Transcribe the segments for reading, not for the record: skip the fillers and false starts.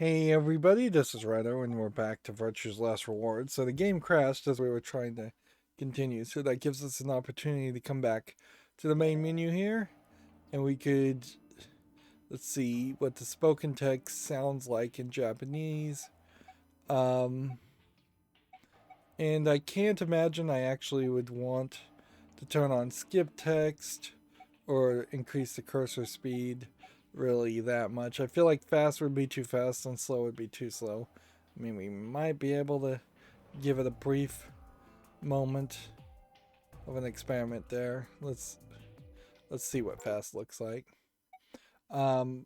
Hey everybody, this is Rydo and we're back to Virtue's Last Reward. So the game crashed as we were trying to continue, so that gives us an opportunity to come back to the main menu here and we could, let's see what the spoken text sounds like in Japanese. And I can't imagine I actually would want to turn on skip text or increase the cursor speed really that much. I feel like fast would be too fast and slow would be too slow. I mean, we might be able to give it a brief moment of an experiment there. Let's see what fast looks like. Um,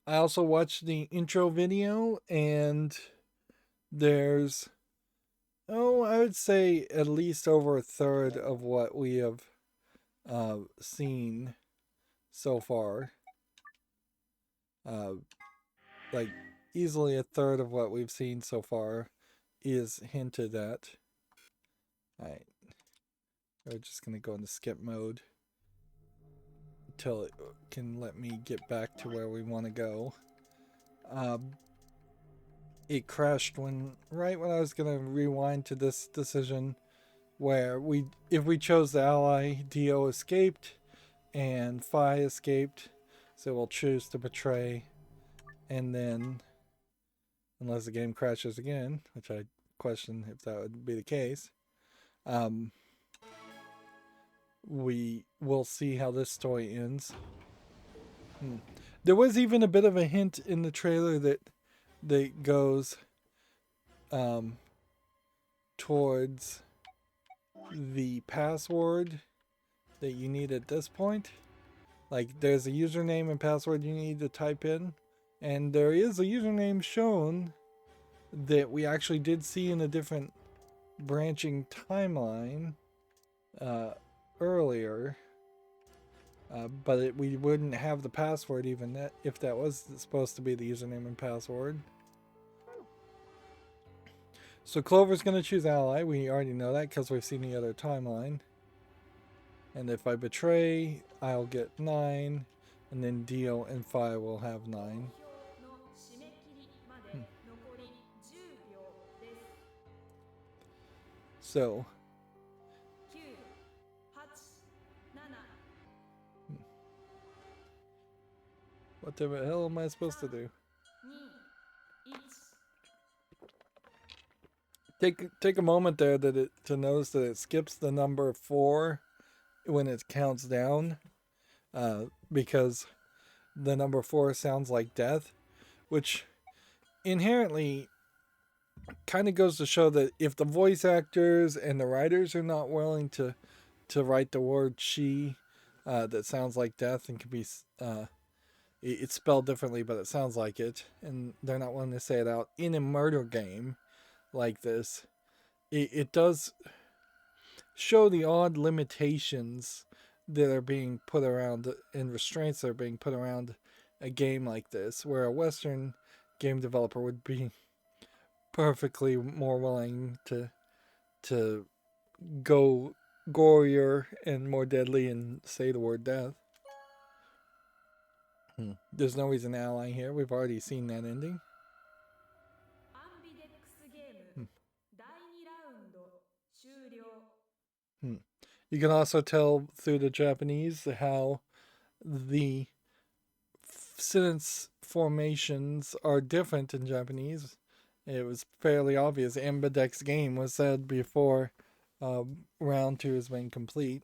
I also watched the intro video, and there's I would say at least over a third of what we have seen so far. Like easily a third of what we've seen so far is hinted at. Alright. We're just going to go into skip mode until it can let me get back to where we want to go. It crashed right when I was going to rewind to this decision where if we chose the ally, Dio escaped and Phi escaped. So we'll choose to betray, and then unless the game crashes again, which I question if that would be the case, we will see how this story ends. There was even a bit of a hint in the trailer that goes towards the password that you need at this point. Like there's a username and password you need to type in, and there is a username shown that we actually did see in a different branching timeline earlier, but we wouldn't have the password even if that was supposed to be the username and password. So Clover's going to choose ally. We already know that because we've seen the other timeline. And if I betray, I'll get 9, and then Dio and Phi will have 9. So what the hell am I supposed to do? Take a moment there to notice that it skips the number 4 when it counts down, because the number 4 sounds like death, which inherently kind of goes to show that if the voice actors and the writers are not willing to write the word she that sounds like death and can be it's spelled differently but it sounds like it, and they're not willing to say it out in a murder game like this, it does show the odd limitations that are being put around and restraints that are being put around a game like this, where a Western game developer would be perfectly more willing to go gorier and more deadly and say the word death. There's no reason ally here. We've already seen that ending. You can also tell through the Japanese how the sentence formations are different in Japanese. It was fairly obvious. Ambidex Game was said before round 2 has been complete.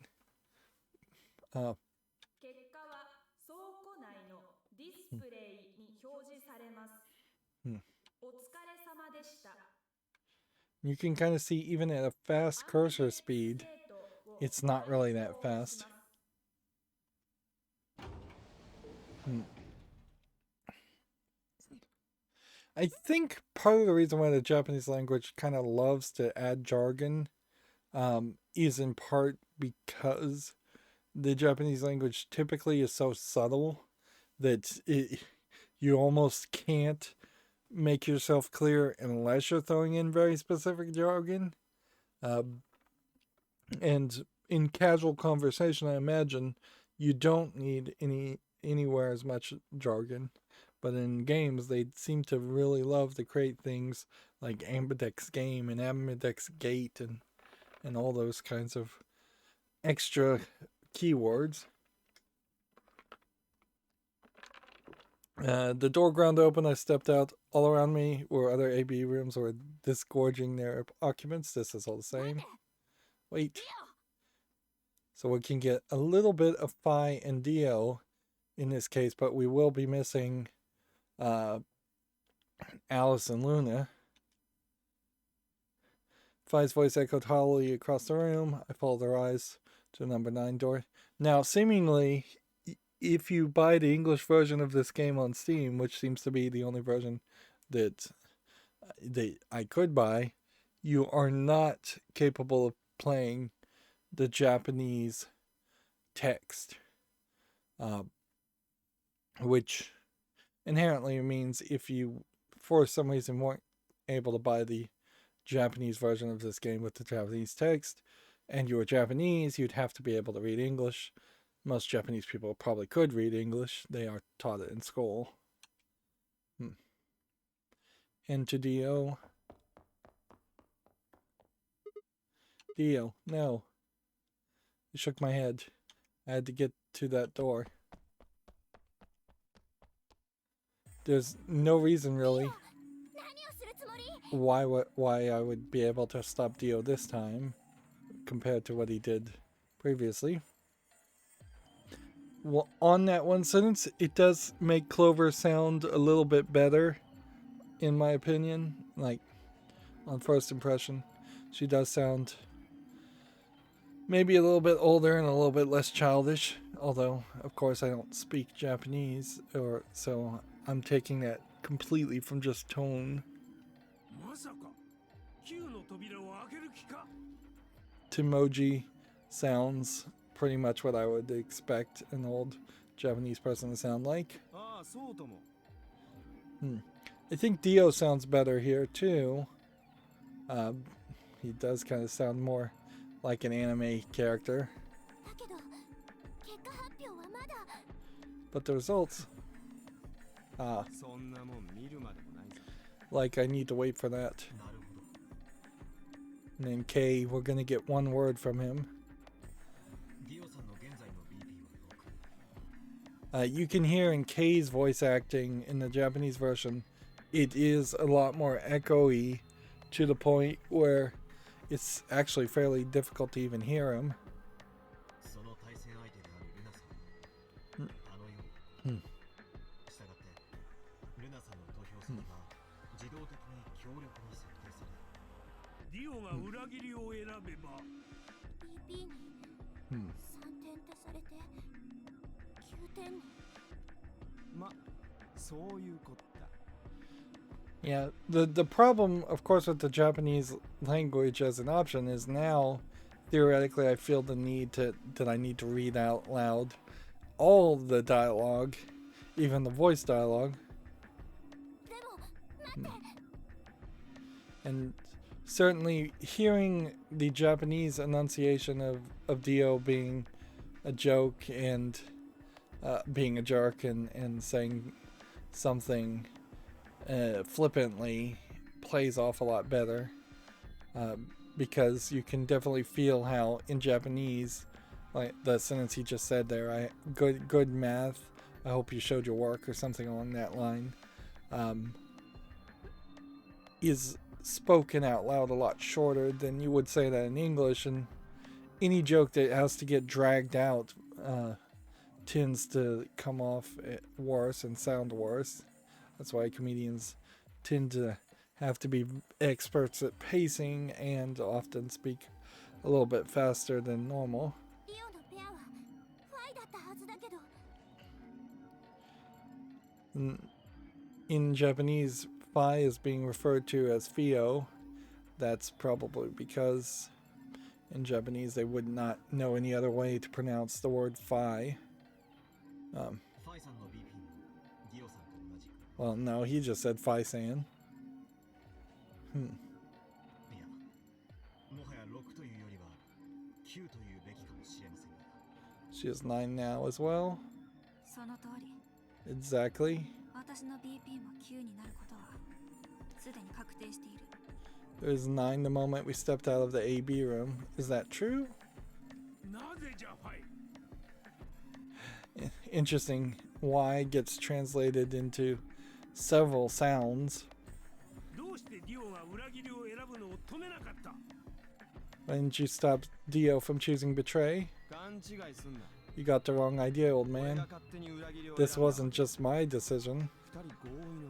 You can kind of see even at a fast cursor speed, it's not really that fast. I think part of the reason why the Japanese language kind of loves to add jargon is in part because the Japanese language typically is so subtle that you almost can't make yourself clear unless you're throwing in very specific jargon. And in casual conversation, I imagine you don't need anywhere as much jargon. But in games, they seem to really love to create things like Ambidex Game and Ambidex Gate and all those kinds of extra keywords. The door ground open. I stepped out. All around me were other AB rooms or disgorging their occupants. This is all the same. Wait. So we can get a little bit of Phi and Dio in this case, but we will be missing Alice and Luna. Phi's voice echoed hollowly across the room. I followed their eyes to the number 9 door. Now, seemingly, if you buy the English version of this game on Steam, which seems to be the only version that I could buy, you are not capable of playing the Japanese text, which inherently means if you, for some reason, weren't able to buy the Japanese version of this game with the Japanese text, and you were Japanese, you'd have to be able to read English. Most Japanese people probably could read English. They are taught it in school. Into Dio. Dio, no. I shook my head. I had to get to that door. There's no reason really why I would be able to stop Dio this time compared to what he did previously. Well, on that one sentence, it does make Clover sound a little bit better, in my opinion. Like, on first impression, she does sound maybe a little bit older and a little bit less childish. Although, of course, I don't speak Japanese, so I'm taking that completely from just tone. Timoji sounds pretty much what I would expect an old Japanese person to sound like. I think Dio sounds better here too. He does kind of sound more like an anime character. But the results... like I need to wait for that. And then K, we're gonna get one word from him. You can hear in K's voice acting in the Japanese version, it is a lot more echoey to the point where it's actually fairly difficult to even hear him. Yeah, the problem, of course, with the Japanese language as an option is now, theoretically, I feel the need that I need to read out loud all the dialogue, even the voice dialogue. And certainly hearing the Japanese enunciation of Dio being a joke and being a jerk and saying something flippantly plays off a lot better, because you can definitely feel how in Japanese, like the sentence he just said there, good math, I hope you showed your work, or something along that line, is spoken out loud a lot shorter than you would say that in English, and any joke that has to get dragged out tends to come off worse and sound worse. That's why comedians tend to have to be experts at pacing and often speak a little bit faster than normal. In Japanese, Phi is being referred to as Fio. That's probably because in Japanese they would not know any other way to pronounce the word Phi. Well, no, he just said Phi-san. She is 9 now as well. Exactly. It was 9 the moment we stepped out of the AB room. Is that true? Interesting. Y gets translated into several sounds. Why didn't you stop Dio from choosing betray? You got the wrong idea, old man. This wasn't just my decision.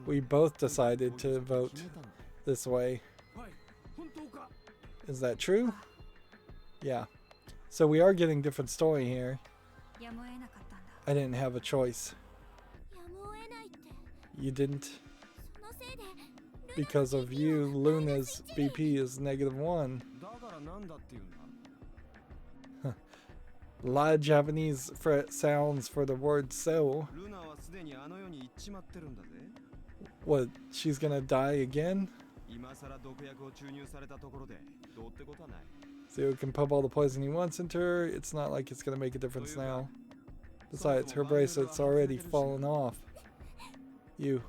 We both decided to vote this way. Is that true? Yeah. So we are getting different story here. I didn't have a choice. You didn't? Because of you, Luna's BP is -1. A lot of Japanese sounds for the word so. What, she's gonna die again? Zero can pump all the poison he wants into her. It's not like it's gonna make a difference now. Besides, her bracelet's already fallen off. You.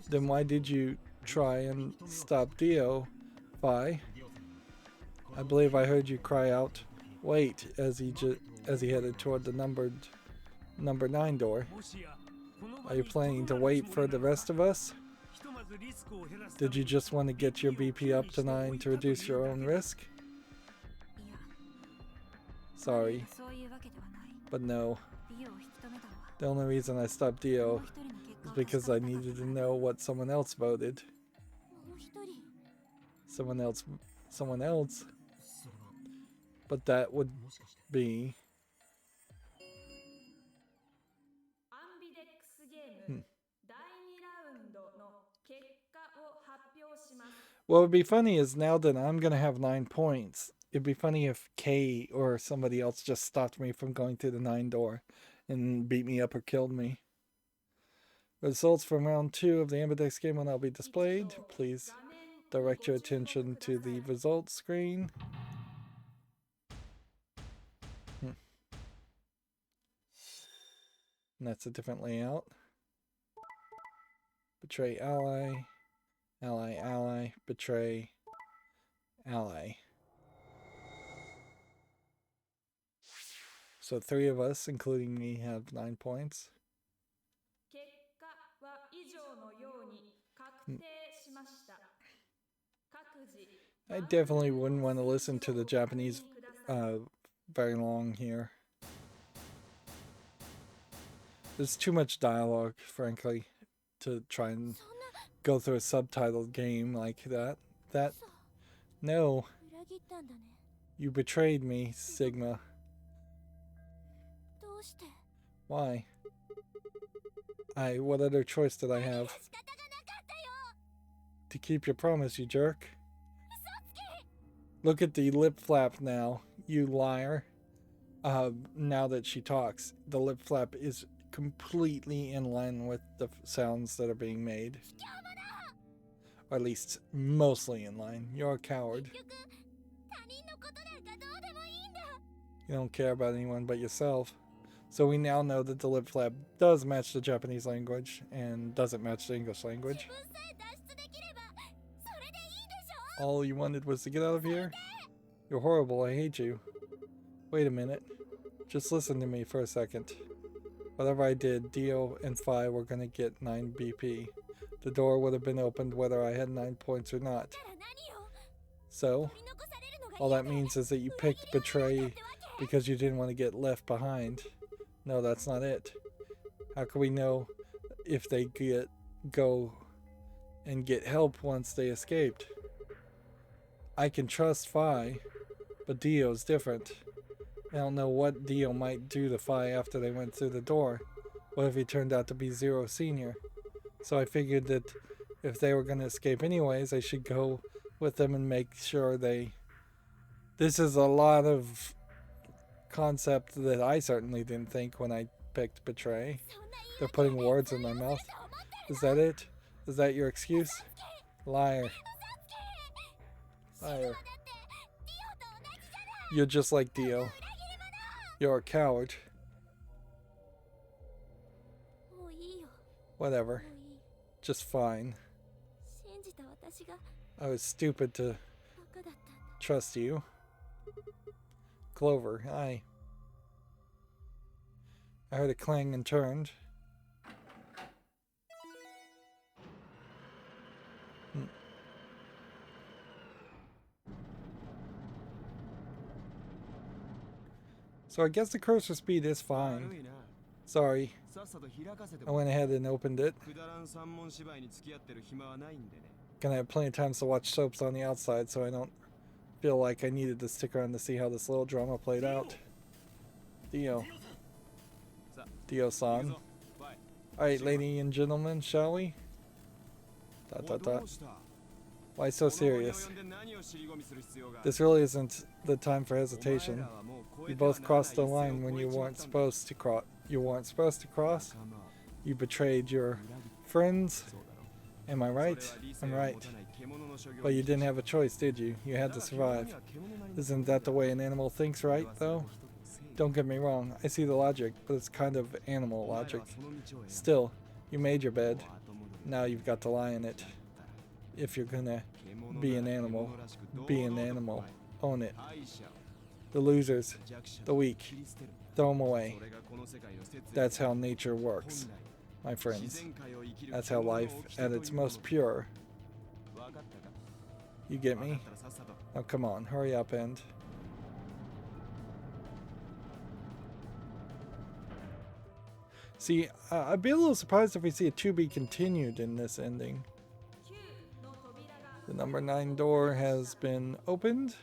Then why did you try and stop Dio, Vi? I believe I heard you cry out, "Wait," as he headed toward the number 9 door. Are you planning to wait for the rest of us? Did you just want to get your BP up to 9 to reduce your own risk? Sorry, but no. The only reason I stopped Dio is because I needed to know what someone else voted. Someone else? But that would be... What would be funny is now that I'm going to have 9 points, it'd be funny if Kay or somebody else just stopped me from going through the 9 door and beat me up or killed me. Results from round 2 of the Ambidex game will now be displayed. Please direct your attention to the results screen. And that's a different layout. Betray ally, ally, ally, betray, ally. So 3 of us, including me, have 9 points. I definitely wouldn't want to listen to the Japanese very long here. There's too much dialogue, frankly, to try and go through a subtitled game like that. No. You betrayed me, Sigma. Why? What other choice did I have? To keep your promise, you jerk. Look at the lip flap now, you liar. Now that she talks, the lip flap is completely in line with the sounds that are being made. Or at least mostly in line. You're a coward. You don't care about anyone but yourself. So we now know that the lip flap does match the Japanese language and doesn't match the English language. All you wanted was to get out of here? You're horrible, I hate you. Wait a minute. Just listen to me for a second. Whatever I did, Dio and Phi were gonna get 9 BP. The door would have been opened whether I had 9 points or not. So, all that means is that you picked betray because you didn't want to get left behind. No, that's not it. How can we know if they go and get help once they escaped? I can trust Phi, but Dio's different. I don't know what Dio might do to Phi after they went through the door. What if he turned out to be Zero Senior? So I figured that if they were going to escape anyways, I should go with them and make sure they... This is a lot of concept that I certainly didn't think when I picked betray. They're putting words in my mouth. Is that it? Is that your excuse? Liar. Liar. You're just like Dio. You're a coward. Whatever. Just fine. I was stupid to trust you. Clover, hi. I heard a clang and turned. So I guess the cursor speed is fine. Sorry. I went ahead and opened it. Gonna have plenty of time to watch soaps on the outside, so I don't feel like I needed to stick around to see how this little drama played out. Dio. Dio-san. Alright, ladies and gentlemen, shall we? Dot dot dot. Why so serious? This really isn't the time for hesitation. You both crossed the line when you weren't supposed to cross. You weren't supposed to cross? You betrayed your friends? Am I right? I'm right. But you didn't have a choice, did you? You had to survive. Isn't that the way an animal thinks, right, though? Don't get me wrong, I see the logic, but it's kind of animal logic. Still, you made your bed. Now you've got to lie in it. If you're gonna be an animal, be an animal. Own it. The losers, the weak, throw them away. That's how nature works, my friends. That's how life at its most pure. You get me? Now come on, hurry up and... See, I'd be a little surprised if we see a to be continued in this ending. The number 9 door has been opened.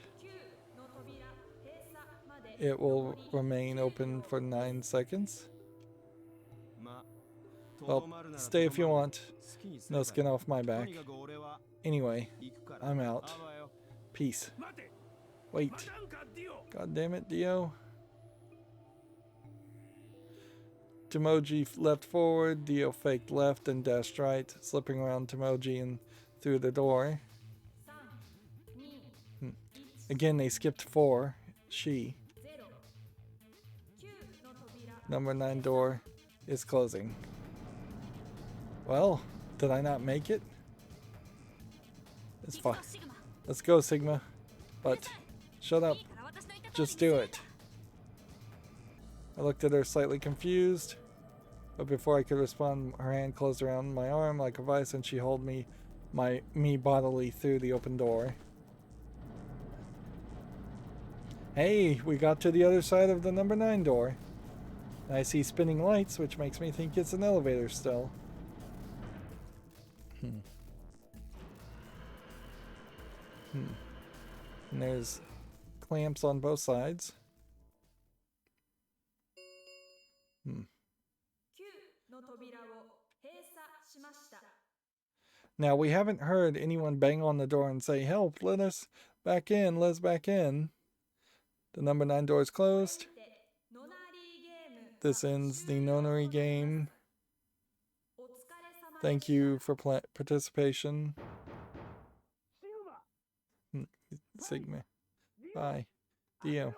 It will remain open for 9 seconds. Well, stay if you want. No skin off my back. Anyway, I'm out. Peace. Wait. God damn it, Dio. Tomoji left forward, Dio faked left and dashed right, slipping around Tomoji and through the door. Again, they skipped 4. She. Number 9 door is closing. Well, did I not make it? It's fine. Let's go, Sigma. But, shut up. Just do it. I looked at her slightly confused, but before I could respond, her hand closed around my arm like a vice and she held me bodily through the open door. Hey, we got to the other side of the number 9 door. And I see spinning lights, which makes me think it's an elevator still. And there's clamps on both sides. Now, we haven't heard anyone bang on the door and say, "Help, let us back in, let us back in." The number 9 door is closed. This ends the Nonary game. Thank you for participation. Sigma. Bye. Dio.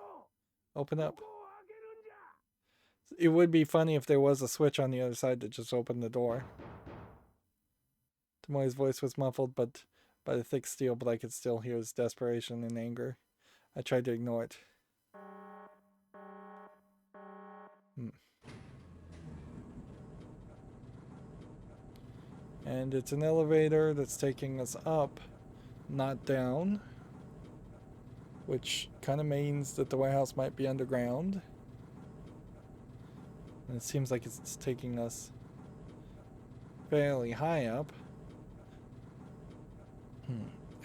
Open up. It would be funny if there was a switch on the other side that just opened the door. Tomoe's voice was muffled by the thick steel, but I could still hear his desperation and anger. I tried to ignore it. And it's an elevator that's taking us up, not down. Which kind of means that the warehouse might be underground. And it seems like it's taking us fairly high up.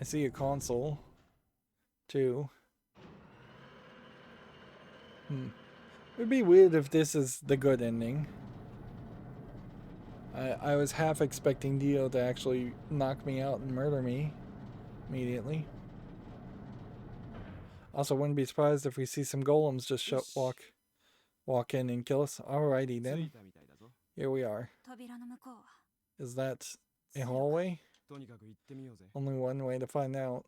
I see a console, too. It'd be weird if this is the good ending. I was half expecting Dio to actually knock me out and murder me immediately. Also, wouldn't be surprised if we see some golems just walk in and kill us. Alrighty then. Here we are. Is that a hallway? Only one way to find out.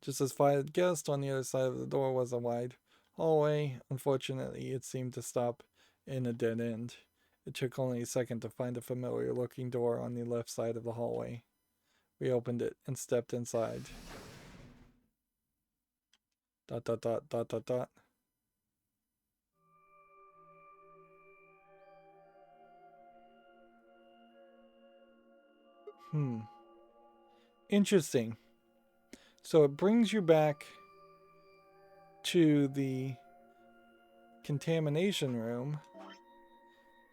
Just as I had guessed, on the other side of the door was a wide hallway. Unfortunately, it seemed to stop in a dead end. It took only a second to find a familiar looking door on the left side of the hallway. We opened it and stepped inside. Dot dot dot dot dot dot. Interesting. So it brings you back to the contamination room,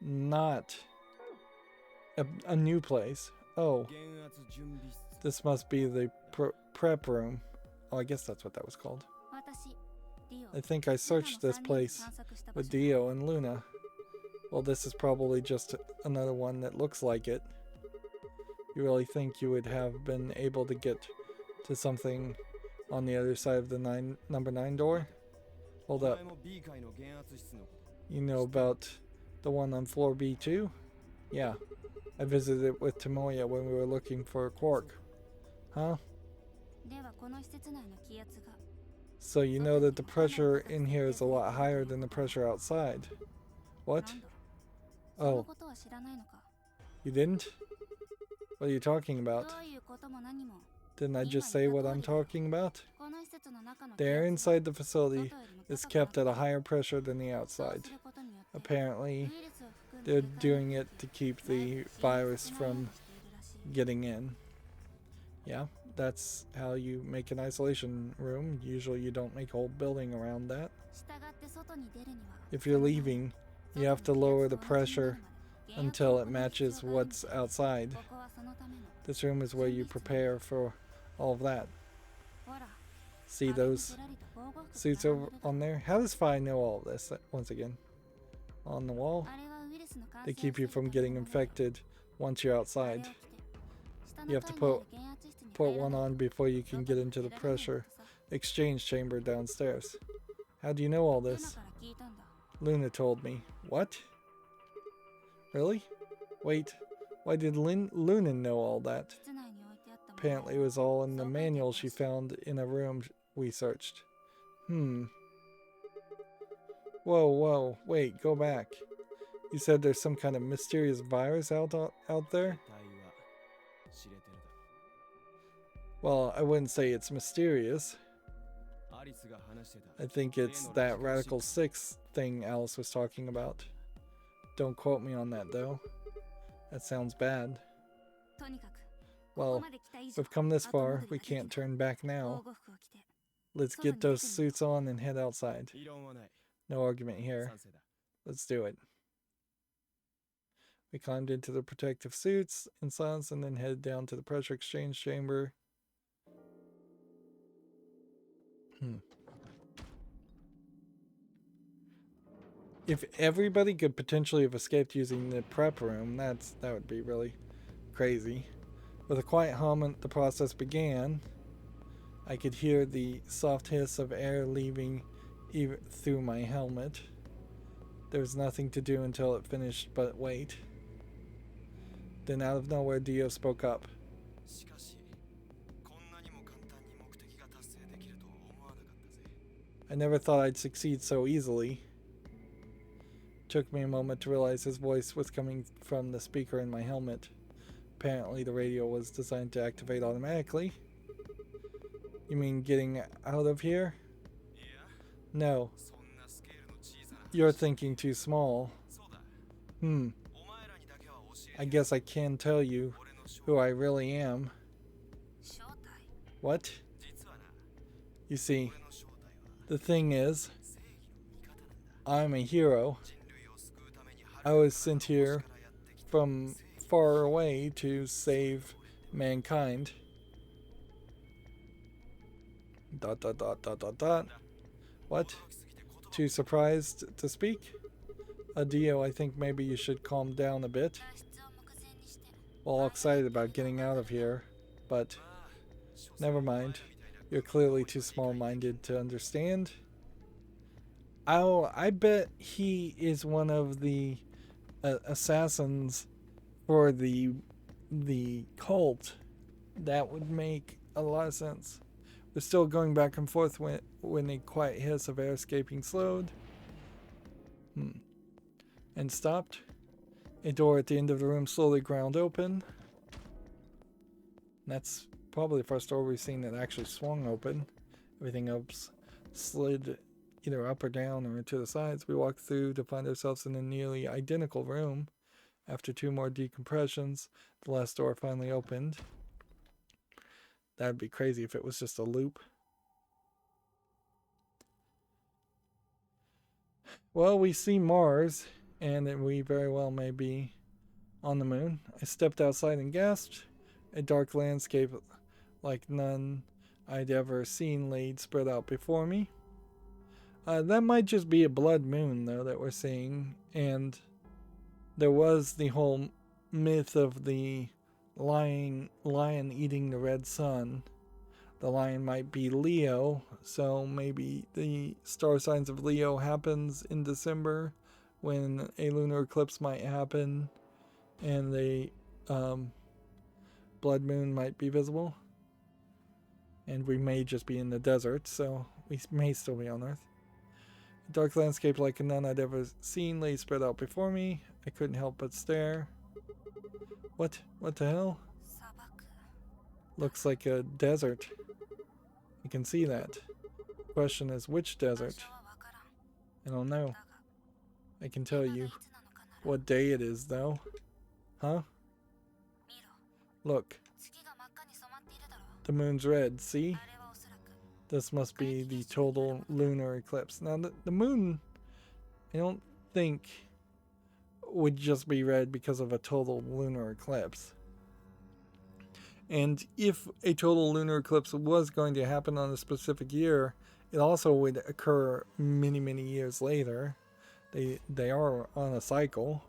not a new place. Oh, this must be the prep room. Oh, I guess that's what that was called. I think I searched this place with Dio and Luna. Well, this is probably just another one that looks like it. You really think you would have been able to get to something on the other side of the number 9 door? Hold up. You know about the one on floor B2? Yeah. I visited it with Tomoya when we were looking for a quark. Huh? So you know that the pressure in here is a lot higher than the pressure outside. What? Oh. You didn't? What are you talking about? Didn't I just say what I'm talking about? The air inside the facility is kept at a higher pressure than the outside. Apparently, they're doing it to keep the virus from getting in. Yeah, that's how you make an isolation room. Usually you don't make a whole building around that. If you're leaving, you have to lower the pressure until it matches what's outside. This room is where you prepare for all of that. See those suits over on there? How does Phi know all of this? Once again, on the wall. They keep you from getting infected once you're outside. You have to put one on before you can get into the pressure exchange chamber downstairs. How do you know all this? Luna told me. What? Really? Wait, why did Luna know all that? Apparently it was all in the manual she found in a room we searched. Whoa, wait, go back. You said there's some kind of mysterious virus out there? Well, I wouldn't say it's mysterious. I think it's that Radical 6 thing Alice was talking about. Don't quote me on that though. That sounds bad. Well, we've come this far, we can't turn back now. Let's get those suits on and head outside. No argument here. Let's do it. We climbed into the protective suits in silence and then headed down to the pressure exchange chamber. If everybody could potentially have escaped using the prep room, that would be really crazy. With a quiet hum, the process began. I could hear the soft hiss of air leaving through my helmet. There was nothing to do until it finished but wait. Then out of nowhere, Dio spoke up. I never thought I'd succeed so easily. Took me a moment to realize his voice was coming from the speaker in my helmet. Apparently the radio was designed to activate automatically. You mean getting out of here? No. You're thinking too small. I guess I can tell you who I really am. What? You see, the thing is, I'm a hero. I was sent here from far away to save mankind. ... What? Too surprised to speak? Dio, I think maybe you should calm down a bit. All excited about getting out of here, but never mind. You're clearly too small-minded to understand. Oh, I bet he is one of the assassins for the cult. That would make a lot of sense. We're still going back and forth when a quiet hiss of air escaping slowed and stopped. A door at the end of the room slowly ground open. That's probably the first door we've seen that actually swung open. Everything else slid either up or down or to the sides. We walked through to find ourselves in a nearly identical room. After 2 more decompressions, the last door finally opened. That'd be crazy if it was just a loop. Well, we see Mars, and we very well may be on the moon. I stepped outside and gasped. A dark landscape like none I'd ever seen laid spread out before me. That might just be a blood moon, though, that we're seeing. And there was the whole myth of the lion eating the red sun. The lion might be Leo, so maybe the star signs of Leo happens in December when a lunar eclipse might happen and the blood moon might be visible. And we may just be in the desert, so we may still be on Earth. A dark landscape like none I'd ever seen lay spread out before me. I couldn't help but stare. What the hell? Looks like a desert. You can see that. The question is, which desert? I don't know. I can tell you what day it is, though. Huh? Look. The moon's red, see? This must be the total lunar eclipse. Now, the moon, I don't think, would just be red because of a total lunar eclipse. And if a total lunar eclipse was going to happen on a specific year, it also would occur many, many years later. They are on a cycle.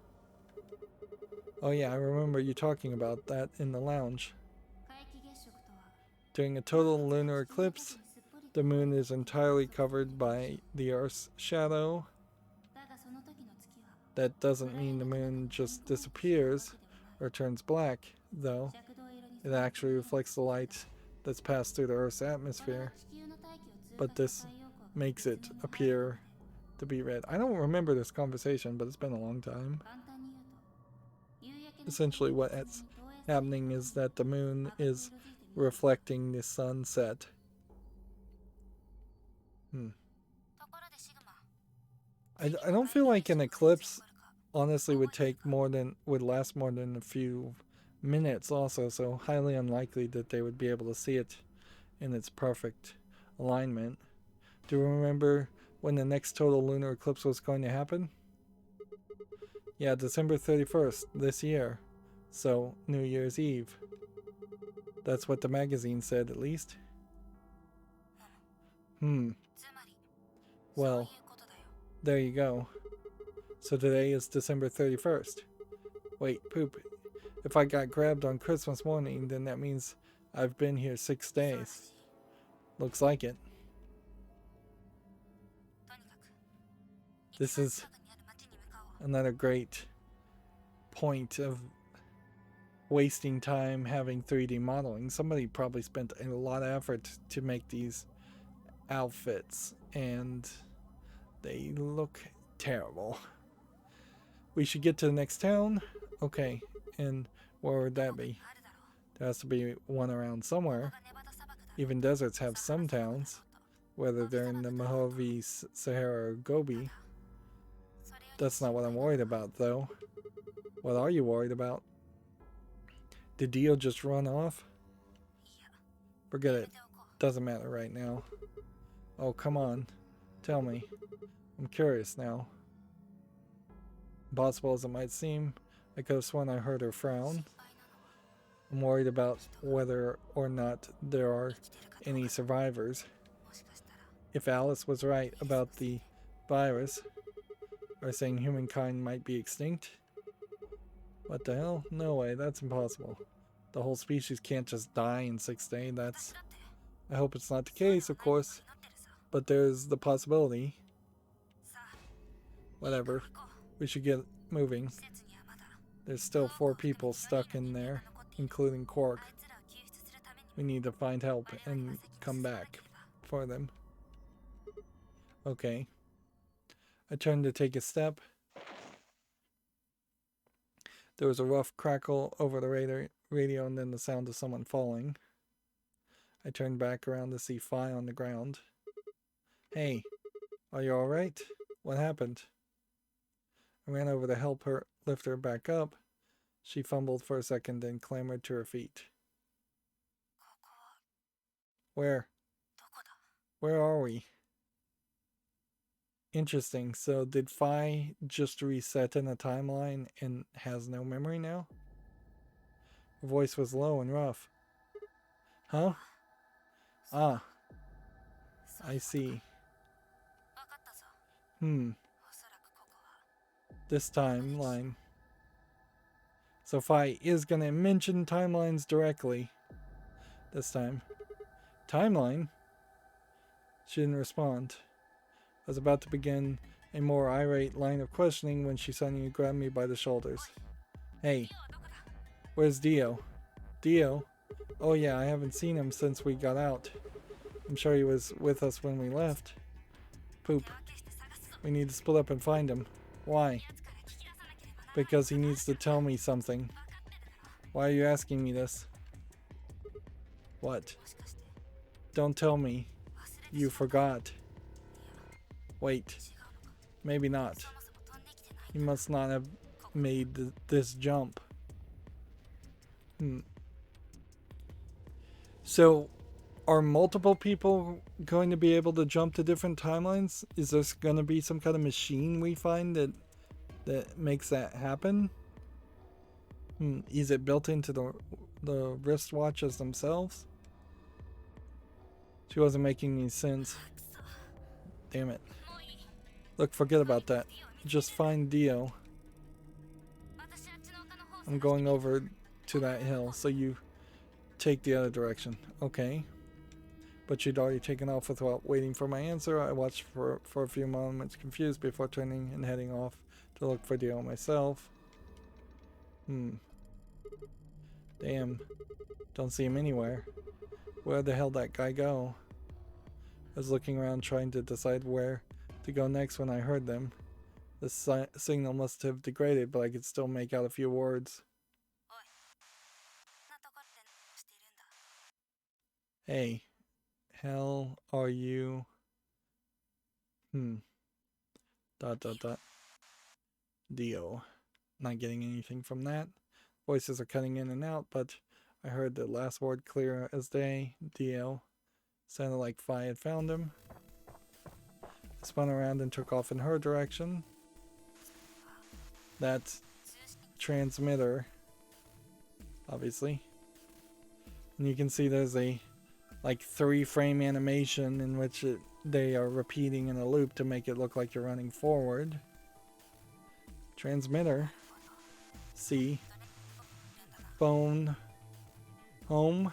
Oh yeah, I remember you talking about that in the lounge. During a total lunar eclipse, the moon is entirely covered by the Earth's shadow. That doesn't mean the moon just disappears or turns black, though. It actually reflects the light that's passed through the Earth's atmosphere. But this makes it appear to be red. I don't remember this conversation, but it's been a long time. Essentially what's happening is that the moon is reflecting the sunset. I don't feel like an eclipse honestly would last more than a few minutes also, so highly unlikely that they would be able to see it in its perfect alignment. Do you remember when the next total lunar eclipse was going to happen? Yeah, December 31st this year, so New Year's Eve. That's what the magazine said, at least. Well, there you go. So today is December 31st. Wait, poop. If I got grabbed on Christmas morning, then that means I've been here 6 days. Looks like it. This is another great point of wasting time having 3D modeling. Somebody probably spent a lot of effort to make these outfits, and they look terrible. We should get to the next town. Okay, and where would that be? There has to be one around somewhere. Even deserts have some towns, whether they're in the Mojave, Sahara, or Gobi. That's not what I'm worried about, though. What are you worried about? Did Dio just run off? Forget it. Doesn't matter right now. Oh, come on. Tell me. I'm curious now. Impossible as it might seem, I could have sworn I heard her frown. I'm worried about whether or not there are any survivors. If Alice was right about the virus, or saying humankind might be extinct. What the hell? No way, that's impossible. The whole species can't just die in 6 days. I hope it's not the case, of course, but there's the possibility. Whatever. We should get moving. There's still 4 people stuck in there, including Quark. We need to find help and come back for them. Okay. I turned to take a step. There was a rough crackle over the radio and then the sound of someone falling. I turned back around to see Fi on the ground. Hey, are you alright? What happened? I ran over to help her lift her back up. She fumbled for a second, then clambered to her feet. Where? Where are we? Interesting. So did Fi just reset in a timeline and has no memory now? Her voice was low and rough. Huh? Ah. I see. This timeline. So Fi is going to mention timelines directly this time. Timeline? She didn't respond. I was about to begin a more irate line of questioning when she suddenly grabbed me by the shoulders. Hey, where's Dio? Dio? Oh yeah, I haven't seen him since we got out. I'm sure he was with us when we left. Poop. We need to split up and find him. Why? Because he needs to tell me something. Why are you asking me this? What? Don't tell me. You forgot. Wait. Maybe not. You must not have made this jump. So, are multiple people going to be able to jump to different timelines? Is this going to be some kind of machine we find that makes that happen? Is it built into the wristwatches themselves? She wasn't making any sense. Damn it. Look, forget about that. Just find Dio. I'm going over to that hill, so you take the other direction. Okay. But she'd already taken off without waiting for my answer. I watched for a few moments confused before turning and heading off to look for Dio myself. Damn. Don't see him anywhere. Where the hell did that guy go? I was looking around trying to decide where to go next when I heard them. The signal must have degraded, but I could still make out a few words. Hey, hell are you? Dio. Not getting anything from that. Voices are cutting in and out, but I heard the last word clear as day. Dio. Sounded like Fi had found him. I spun around and took off in her direction. That's transmitter, obviously. And you can see there's a like 3-frame animation in which they are repeating in a loop to make it look like you're running forward. Transmitter. C. Phone. Home.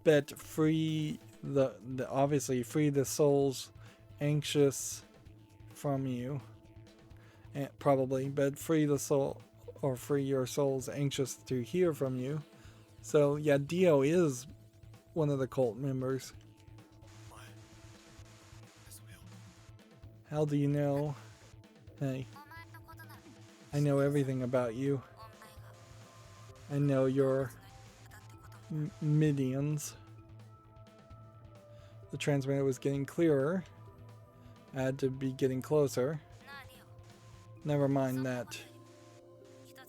Bet free the obviously free the souls anxious from you. And probably bet free the soul or free your souls anxious to hear from you. So yeah, Dio is one of the cult members. How do you know? Hey, I know everything about you. I know your Midians. The transmitter was getting clearer. I had to be getting closer. Never mind that.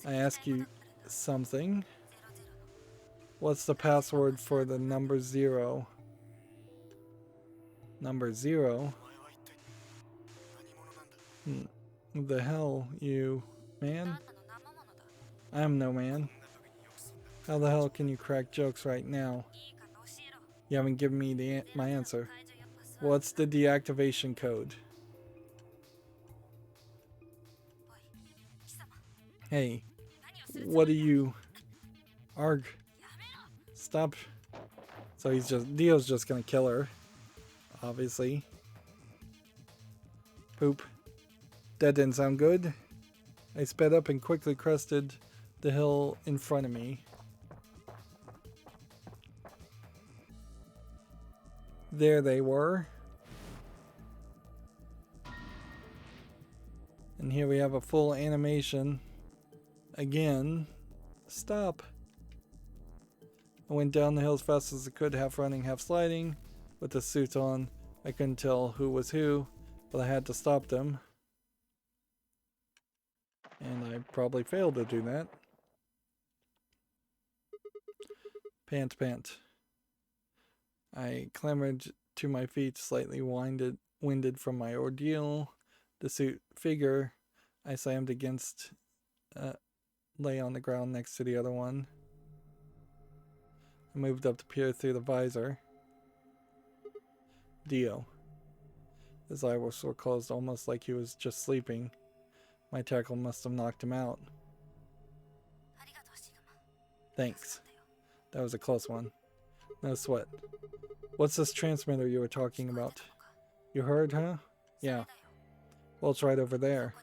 I ask you something. What's the password for the number 0? Number 0? The hell, you man? I'm no man. How the hell can you crack jokes right now? You haven't given me my answer. What's the deactivation code? Hey, what are you? Arg. Stop. So Dio's just gonna kill her. Obviously. Poop. That didn't sound good. I sped up and quickly crested the hill in front of me. There they were. And here we have a full animation. Again. Stop. I went down the hill as fast as I could, half running, half sliding. With the suit on, I couldn't tell who was who, but I had to stop them. And I probably failed to do that. Pant. I clambered to my feet, slightly winded from my ordeal. The suit figure I slammed against lay on the ground next to the other one. I moved up to peer through the visor. Dio. His eyes were closed, almost like he was just sleeping. My tackle must have knocked him out. Thanks. That was a close one. No sweat. What's this transmitter you were talking about? You heard, huh? Yeah. Well, it's right over there.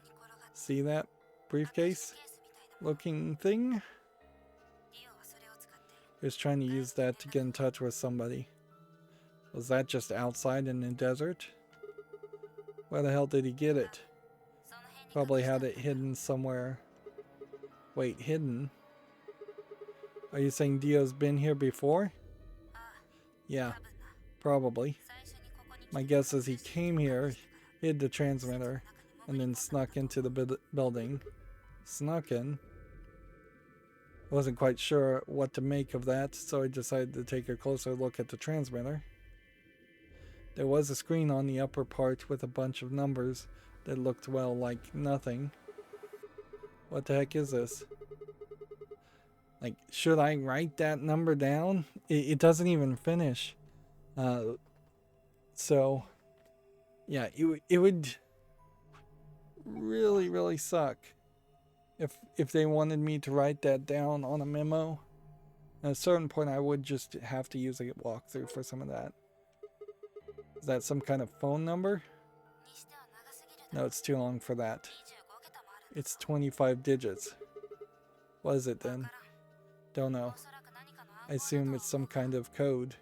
See that briefcase looking thing? He was trying to use that to get in touch with somebody. Was that just outside in the desert? Where the hell did he get it? Probably had it hidden somewhere. Wait, hidden? Are you saying Dio's been here before? Yeah, probably. My guess is he came here, hid the transmitter, and then snuck into the building. Snuck in? I wasn't quite sure what to make of that, so I decided to take a closer look at the transmitter. There was a screen on the upper part with a bunch of numbers that looked, well, like nothing. What the heck is this? Like, should I write that number down? It doesn't even finish. So, yeah, it would really, really suck if they wanted me to write that down on a memo. At a certain point, I would just have to use a walkthrough for some of that. Is that some kind of phone number? No, it's too long for that. It's 25 digits. What is it then? Don't know. I assume it's some kind of code,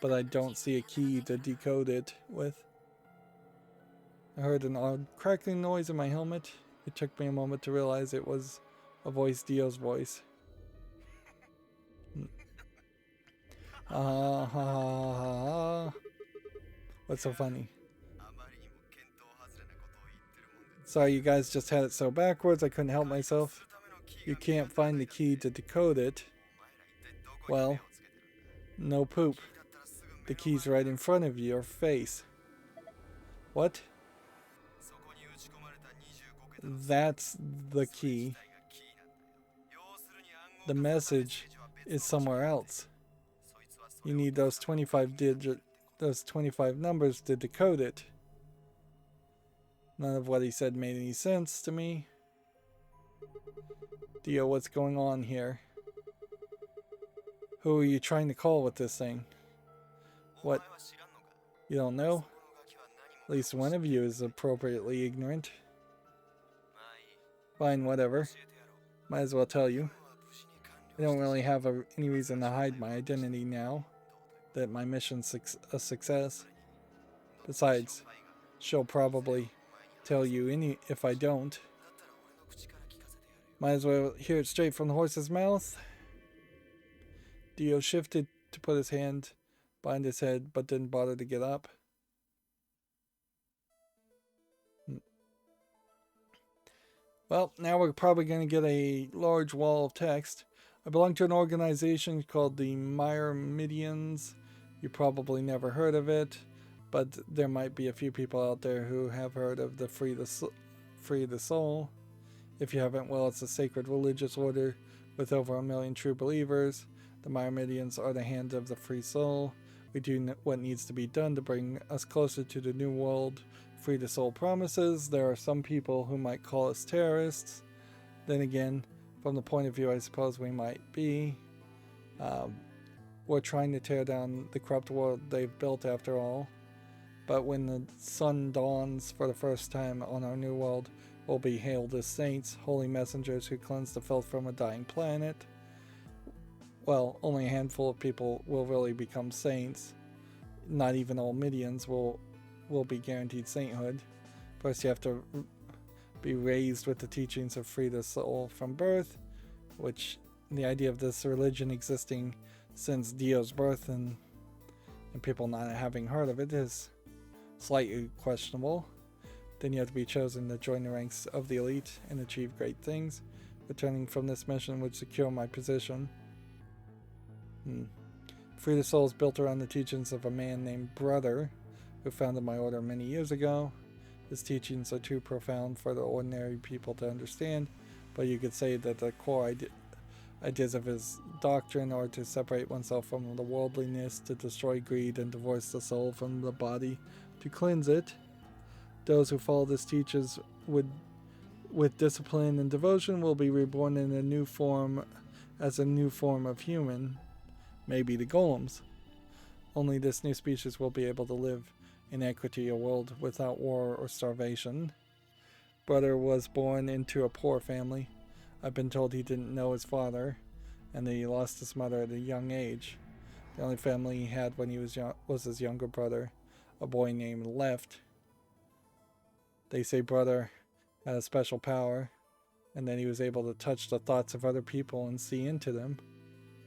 but I don't see a key to decode it with. I heard an odd crackling noise in my helmet. It took me a moment to realize it was a voice, Dio's voice. What's so funny? Sorry, you guys just had it so backwards I couldn't help myself. You can't find the key to decode it. Well, no poop. The key's right in front of your face. What? That's the key. The message is somewhere else. You need those 25 numbers to decode it. None of what he said made any sense to me. Dio, what's going on here? Who are you trying to call with this thing? What? You don't know? At least one of you is appropriately ignorant. Fine, whatever. Might as well tell you. I don't really have any reason to hide my identity now that my mission's a success. Besides, she'll probably tell you if I don't. Might as well hear it straight from the horse's mouth. Dio shifted to put his hand behind his head, but didn't bother to get up. Well, now we're probably going to get a large wall of text. I belong to an organization called the Myrmidians. You probably never heard of it, but there might be a few people out there who have heard of the Free the Soul. If you haven't, well, it's a sacred religious order with over 1 million true believers. The Myrmidians are the hand of the free soul. We do what needs to be done to bring us closer to the new world Free the Soul promises. There are some people who might call us terrorists. Then again, from the point of view I suppose we might be. We're trying to tear down the corrupt world they've built after all. But when the sun dawns for the first time on our new world, we'll be hailed as saints, holy messengers who cleanse the filth from a dying planet. Well, only a handful of people will really become saints. Not even all Midians will be guaranteed sainthood. First you have to be raised with the teachings of free the soul from birth, which the idea of this religion existing since Dio's birth and people not having heard of it is slightly questionable. Then you have to be chosen to join the ranks of the elite and achieve great things. Returning from this mission would secure my position. Free the Soul is built around the teachings of a man named Brother, who founded my order many years ago. His teachings are too profound for the ordinary people to understand, but you could say that the core ideas of his doctrine are to separate oneself from the worldliness, to destroy greed, and divorce the soul from the body, to cleanse it. Those who follow this teachings with discipline and devotion will be reborn in a new form, as a new form of human, maybe the golems. Only this new species will be able to live in equity, a world without war or starvation. Brother was born into a poor family. I've been told he didn't know his father, and that he lost his mother at a young age. The only family he had when he was young was his younger brother, a boy named Left. They say Brother had a special power, and that he was able to touch the thoughts of other people and see into them.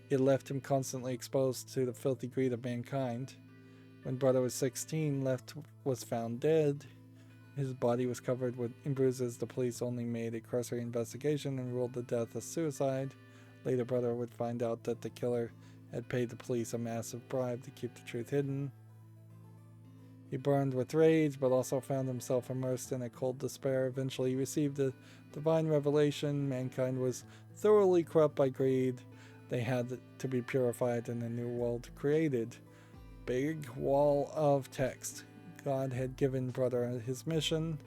It left him constantly exposed to the filthy greed of mankind. When Brother was 16, Left was found dead. His body was covered in bruises. The police only made a cursory investigation and ruled the death a suicide. Later, Brother would find out that the killer had paid the police a massive bribe to keep the truth hidden. He burned with rage, but also found himself immersed in a cold despair. Eventually, he received a divine revelation. Mankind was thoroughly corrupt by greed. They had to be purified and a new world created. Big wall of text. God had given Brother his mission.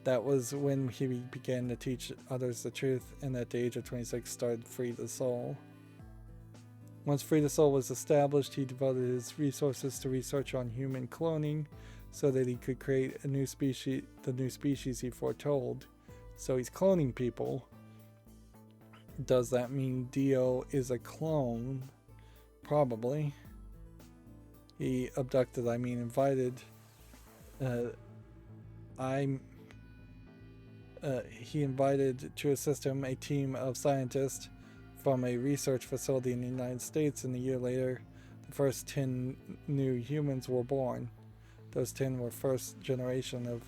That was when he began to teach others the truth, and at the age of 26 started Free the Soul. Once Free the Soul was established, he devoted his resources to research on human cloning so that he could create a new species, the new species he foretold. So he's cloning people. Does that mean Dio is a clone? Probably. He abducted, invited. He invited to assist him a team of scientists from a research facility in the United States, and a year later, the first 10 new humans were born. Those 10 were first generation of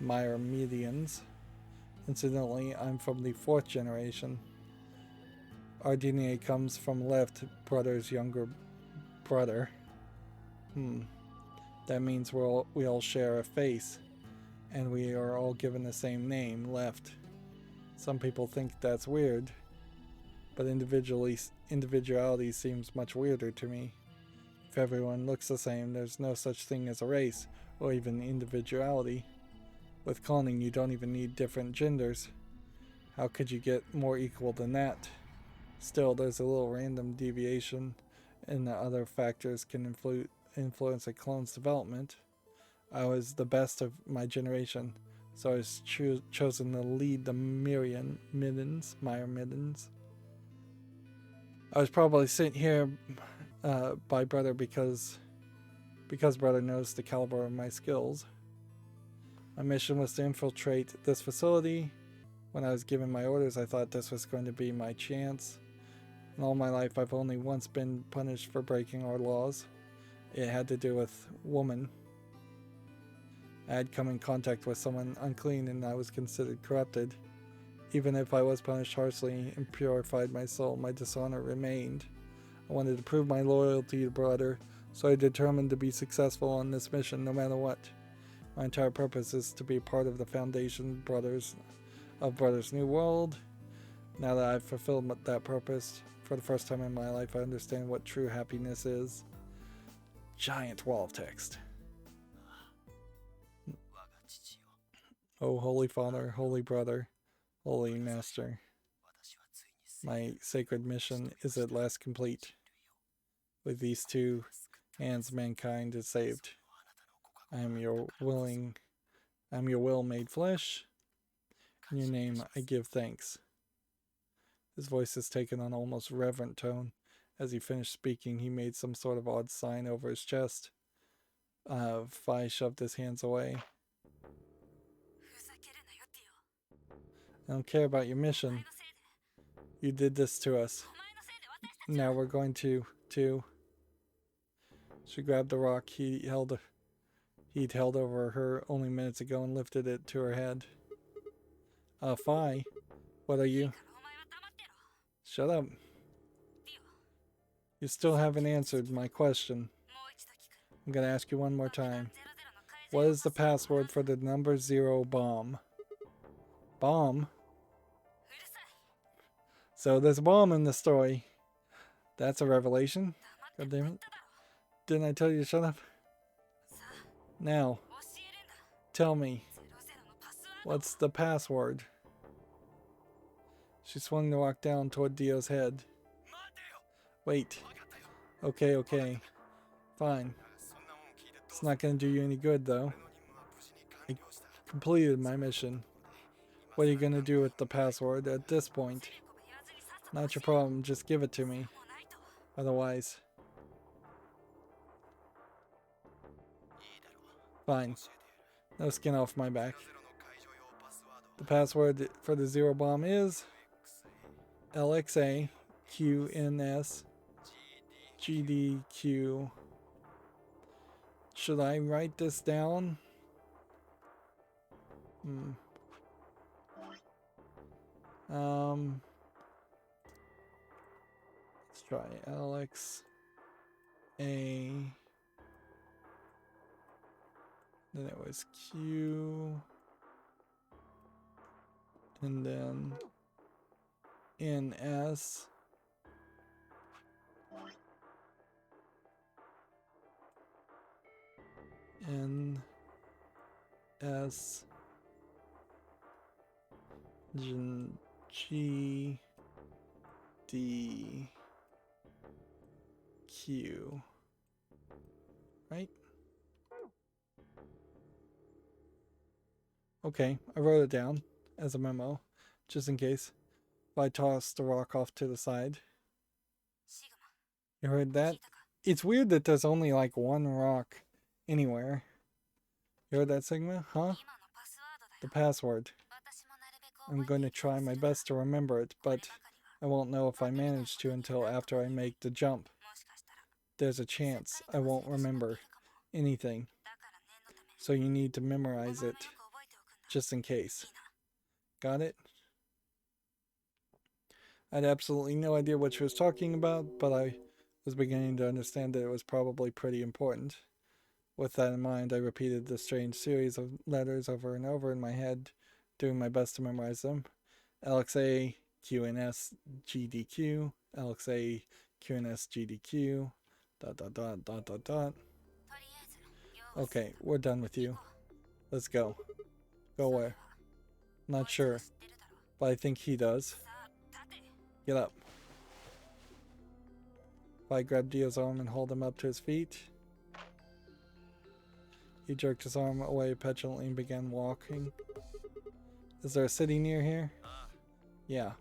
Myrmidons. Incidentally, I'm from the 4th generation. Our DNA comes from Left, Brother's younger brother. That means we all share a face, and we are all given the same name, Left. Some people think that's weird, but individuality seems much weirder to me. If everyone looks the same, there's no such thing as a race, or even individuality. With cloning, you don't even need different genders. How could you get more equal than that? Still, there's a little random deviation, and the other factors can influence a clone's development. I was the best of my generation, so I was chosen to lead the Myrmidons. I was probably sent here by Brother because Brother knows the caliber of my skills. My mission was to infiltrate this facility. When I was given my orders, I thought this was going to be my chance. In all my life, I've only once been punished for breaking our laws. It had to do with woman. I had come in contact with someone unclean, and I was considered corrupted. Even if I was punished harshly and purified my soul, my dishonor remained. I wanted to prove my loyalty to Brother, so I determined to be successful on this mission no matter what. My entire purpose is to be part of the foundation Brother's New World. Now that I've fulfilled that purpose, for the first time in my life, I understand what true happiness is. Giant wall of text. Oh, Holy Father, Holy Brother, Holy Master, my sacred mission is at last complete. With these two hands, mankind is saved. I am your will made flesh. In your name, I give thanks. His voice has taken an almost reverent tone. As he finished speaking, he made some sort of odd sign over his chest. Fi shoved his hands away. I don't care about your mission. You did this to us. Now we're going to... She grabbed the rock he'd held over her only minutes ago and lifted it to her head. Fi, what are you? Shut up. You still haven't answered my question. I'm gonna ask you one more time. What is the password for the number 0 bomb? Bomb? So there's a bomb in the story. That's a revelation. God damn it. Didn't I tell you to shut up? Now, tell me. What's the password? She swung the rock down toward Dio's head. Wait. Okay. Fine. It's not gonna do you any good, though. I completed my mission. What are you gonna do with the password at this point? Not your problem, just give it to me. Otherwise... Fine. No skin off my back. The password for the 0 bomb is... LXA QNS GDQ. Should I write this down? Let's try LXA. Then it was Q. And then NS. NS. G. D. Q. Right? Okay, I wrote it down as a memo, just in case. If I toss the rock off to the side. You heard that? It's weird that there's only like one rock anywhere. You heard that, Sigma? Huh? The password. I'm going to try my best to remember it, but I won't know if I manage to until after I make the jump. There's a chance I won't remember anything. So you need to memorize it, just in case. Got it? I had absolutely no idea what she was talking about, but I was beginning to understand that it was probably pretty important. With that in mind, I repeated the strange series of letters over and over in my head, doing my best to memorize them. LXA, QNS, GDQ, LXA, QNS, GDQ, ... Okay, we're done with you. Let's go. Go where? Not sure, but I think he does. Get up. I grabbed Dio's arm and hauled him up to his feet. He jerked his arm away petulantly and began walking. Is there a city near here? Yeah.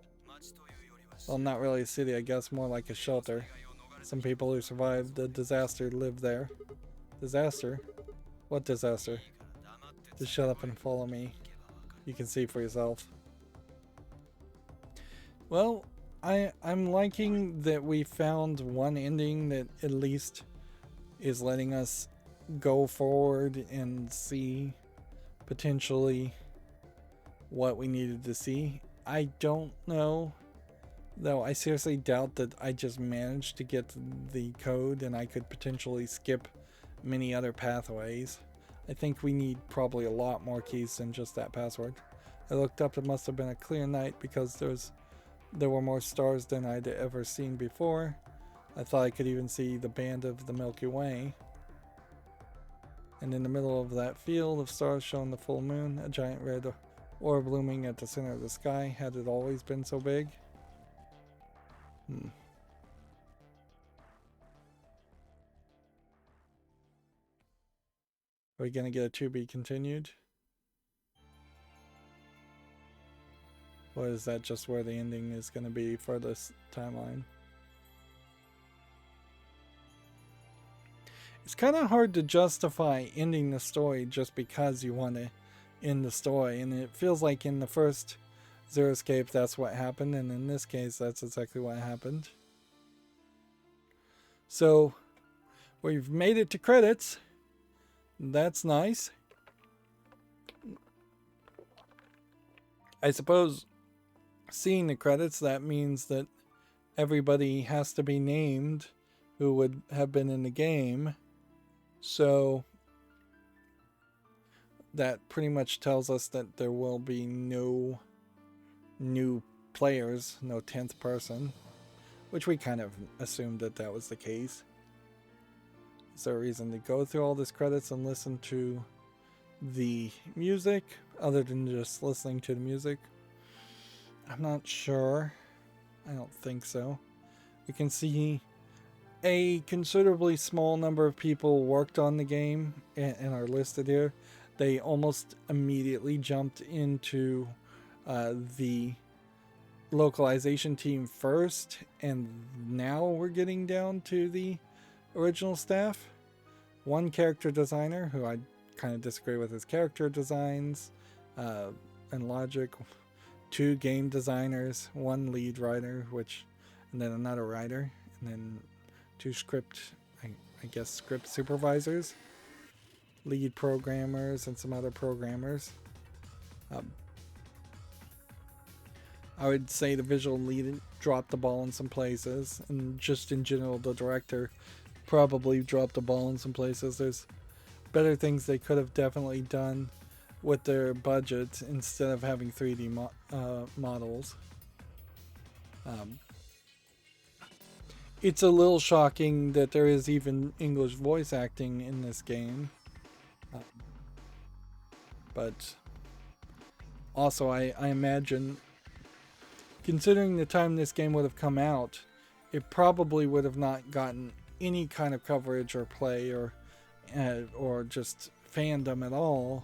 Well, not really a city, I guess, more like a shelter. Some people who survived the disaster live there. Disaster? What disaster? Just shut up and follow me. You can see for yourself. Well, I'm liking that we found one ending that at least is letting us go forward and see potentially what we needed to see. I don't know, though. I seriously doubt that I just managed to get the code and I could potentially skip many other pathways. I think we need probably a lot more keys than just that password. I looked up, it must have been a clear night because there were more stars than I'd ever seen before. I thought I could even see the band of the Milky Way. And in the middle of that field of stars shone the full moon, a giant red orb looming at the center of the sky. Had it always been so big? Are we gonna get a to be continued? Or is that just where the ending is gonna be for this timeline? It's kind of hard to justify ending the story just because you want to end the story, and it feels like in the first Zero Escape, that's what happened, and in this case, that's exactly what happened. So, we've made it to credits. That's nice. I suppose seeing the credits, that means that everybody has to be named who would have been in the game. So that pretty much tells us that there will be no new players, no 10th person, which we kind of assumed that that was the case. Is there a reason to go through all these credits and listen to the music other than just listening to the music? I'm not sure. I don't think so. We can see a considerably small number of people worked on the game and are listed here. They almost immediately jumped into the localization team first, and now we're getting down to the original staff. One character designer, who I kind of disagree with his character designs and logic. 2 game designers, 1 lead writer, and then another writer, and then 2 script supervisors, lead programmers, and some other programmers. I would say the visual lead dropped the ball in some places, and just in general, the director probably dropped the ball in some places. There's better things they could have definitely done with their budget instead of having 3D models. It's a little shocking that there is even English voice acting in this game. But also I imagine, considering the time this game would have come out, it probably would have not gotten any kind of coverage or play or just fandom at all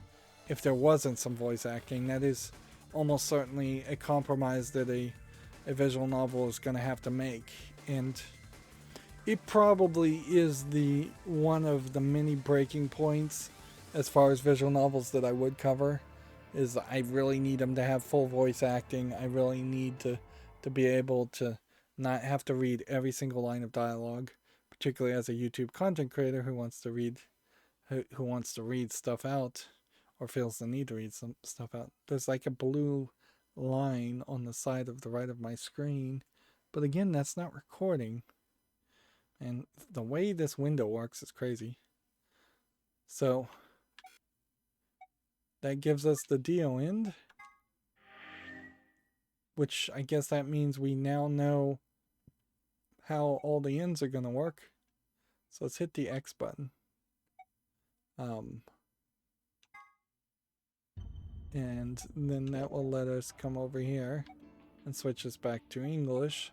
if there wasn't some voice acting. That is almost certainly a compromise that a visual novel is going to have to make, and it probably is one of the many breaking points as far as visual novels that I would cover. Is I really need them to have full voice acting. I really need to be able to not have to read every single line of dialogue, particularly as a YouTube content creator who wants to read stuff out, or feels the need to read some stuff out. There's like a blue line on the side of the right of my screen, but again, that's not recording. And the way this window works is crazy. So that gives us the DO end, which I guess that means we now know how all the ends are going to work. So let's hit the X button. And then that will let us come over here and switch us back to English.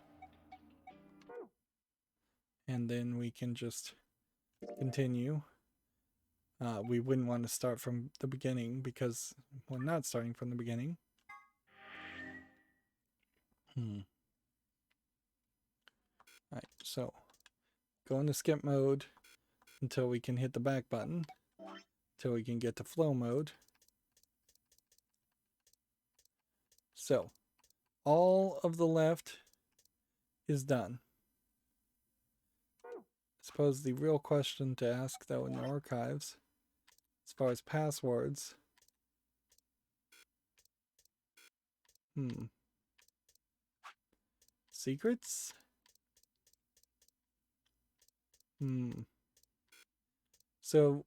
And then we can just continue. We wouldn't want to start from the beginning because we're not starting from the beginning. Alright, so go into skip mode until we can hit the back button, until we can get to flow mode. So all of the left is done. I suppose the real question to ask, though, in the archives, as far as passwords, secrets? So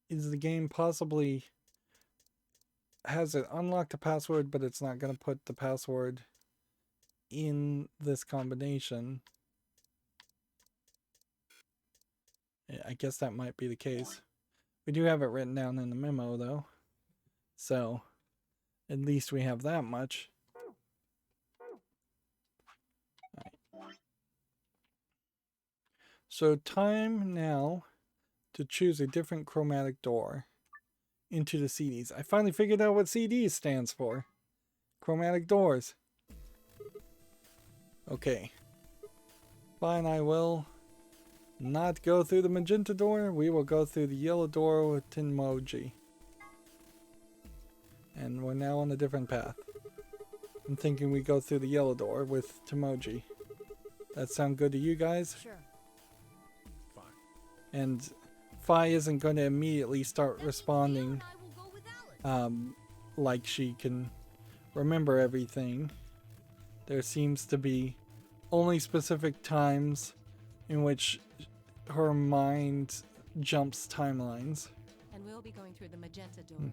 is the game possibly has it unlocked a password, but it's not going to put the password in this combination? I guess that might be the case. We do have it written down in the memo, though, so at least we have that much. Right. So time now to choose a different chromatic door into the CDs. I finally figured out what CDs stands for. Chromatic doors. Okay. Fine, I will not go through the magenta door. We will go through the yellow door with Tinmoji. And we're now on a different path. I'm thinking we go through the yellow door with Tomoji. That sound good to you guys? Sure. Fine. And Fi isn't going to immediately start responding like she can remember everything. There seems to be only specific times in which her mind jumps timelines. And we'll be going through the magenta door.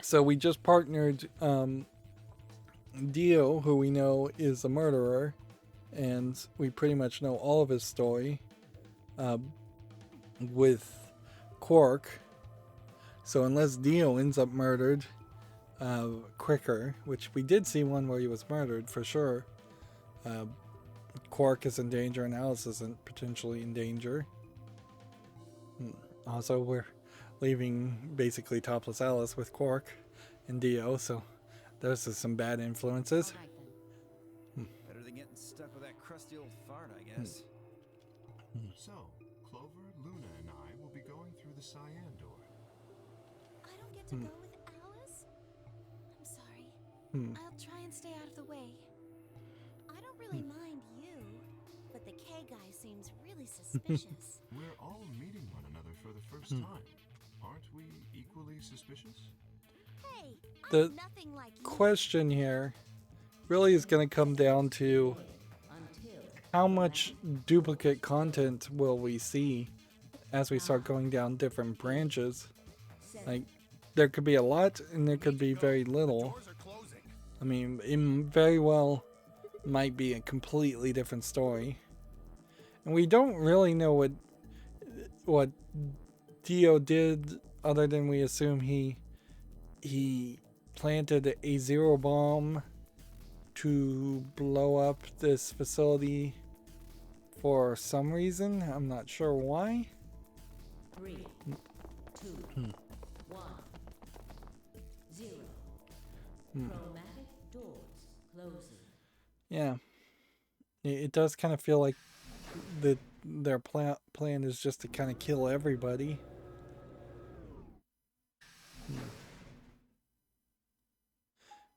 So we just partnered Dio, who we know is a murderer, and we pretty much know all of his story, with Quark. So unless Dio ends up murdered quicker, which we did see one where he was murdered for sure, Quark is in danger and Alice isn't potentially in danger. Also, we're leaving basically topless Alice with Quark and Dio, so those are some bad influences. All right, then. Better than getting stuck with that crusty old fart, I guess. So, Clover, Luna, and I will be going through the cyan door. I don't get to go with Alice? I'm sorry. I'll try and stay out of the way. I don't really mind you, but the K guy seems really suspicious. We're all meeting one another for the first time. Aren't we equally suspicious? Hey, The I'm nothing like you. question here really is going to come down to how much duplicate content will we see as we start going down different branches. Like, there could be a lot and there could be very little. I mean, it very well might be a completely different story. And we don't really know what Dio did, other than we assume he planted a zero bomb to blow up this facility for some reason. I'm not sure why. 3, 2, 1, 0. Chromatic doors closing. Yeah, it does kind of feel like their plan is just to kind of kill everybody.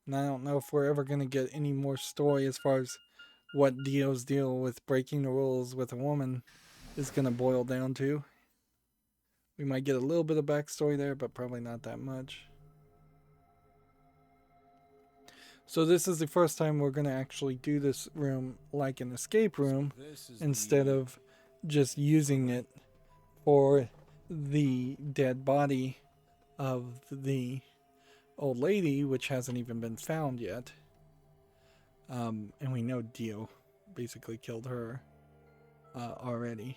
And I don't know if we're ever going to get any more story as far as what Dio's deal with breaking the rules with a woman is going to boil down to. We might get a little bit of backstory there, but probably not that much. So this is the first time we're going to actually do this room like an escape room instead of just using it for the dead body of the old lady, which hasn't even been found yet. And we know Dio basically killed her already.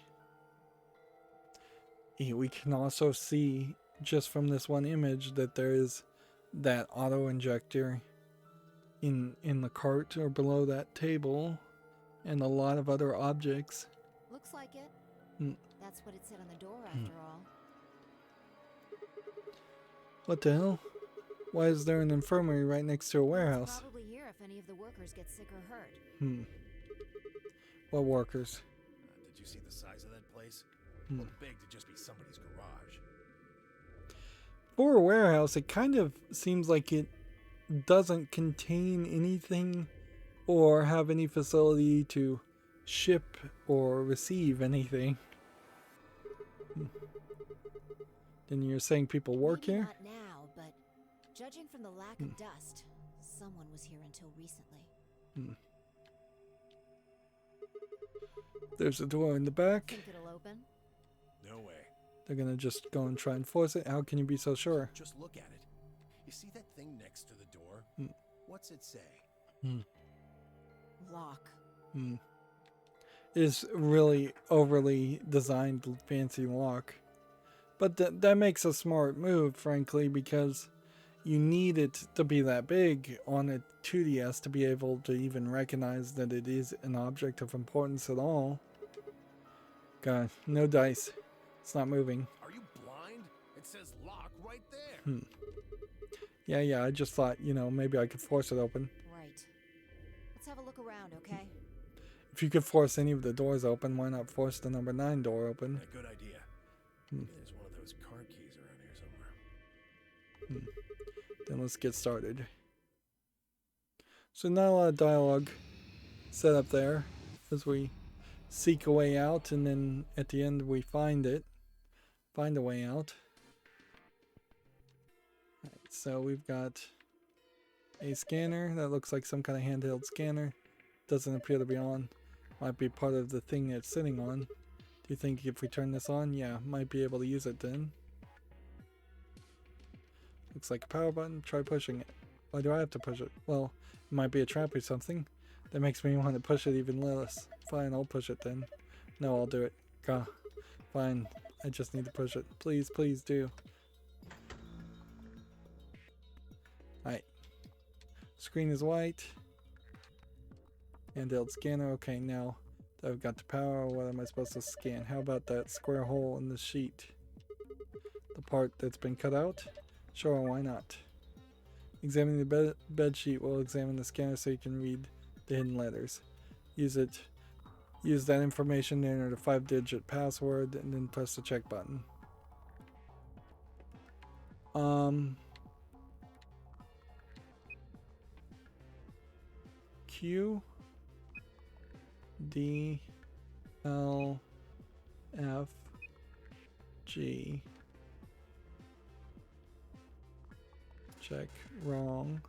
We can also see just from this one image that there is that auto injector in the cart or below that table, and a lot of other objects. Looks like it. That's what it said on the door after all. What the hell? Why is there an infirmary right next to a warehouse? Probably here if any of the workers get sick or hurt. What workers? Did you see the size of that place? Looked big to just be somebody's garage. For a warehouse, it kind of seems like it doesn't contain anything or have any facility to ship or receive anything. Then you're saying people work Maybe here? Not now, but judging from the lack of dust, someone was here until recently. There's a door in the back. Think it'll open? No way. They're gonna just go and try and force it. How can you be so sure? Just look at it. You see that thing next to the door? What's it say? Lock. Is really overly designed fancy lock. But that makes a smart move, frankly, because you need it to be that big on a 2DS to be able to even recognize that it is an object of importance at all. God, no dice. It's not moving. Are you blind? It says lock right there. Yeah, I just thought, maybe I could force it open. Right. Let's have a look around, okay? If you could force any of the doors open, why not force the number 9 door open? A good idea. Maybe there's one of those car keys around here somewhere. Then let's get started. So not a lot of dialogue set up there as we seek a way out, and then at the end we find a way out. Right, so we've got a scanner that looks like some kind of handheld scanner. Doesn't appear to be on. Might be part of the thing it's sitting on. Do you think if we turn this on, yeah, might be able to use it then? Looks like a power button. Try pushing it. Why do I have to push it? Well, it might be a trap or something. That makes me want to push it even less. Fine, I'll push it then. No, I'll do it. Gah. Fine, I just need to push it. Please, please do. Alright. Screen is white. Handheld scanner. Okay, now that I've got the power, what am I supposed to scan? How about that square hole in the sheet? The part that's been cut out? Sure, why not? Examining the bed sheet will examine the scanner so you can read the hidden letters. Use that information to enter the 5-digit password and then press the check button. Q D L F G. Check. Wrong.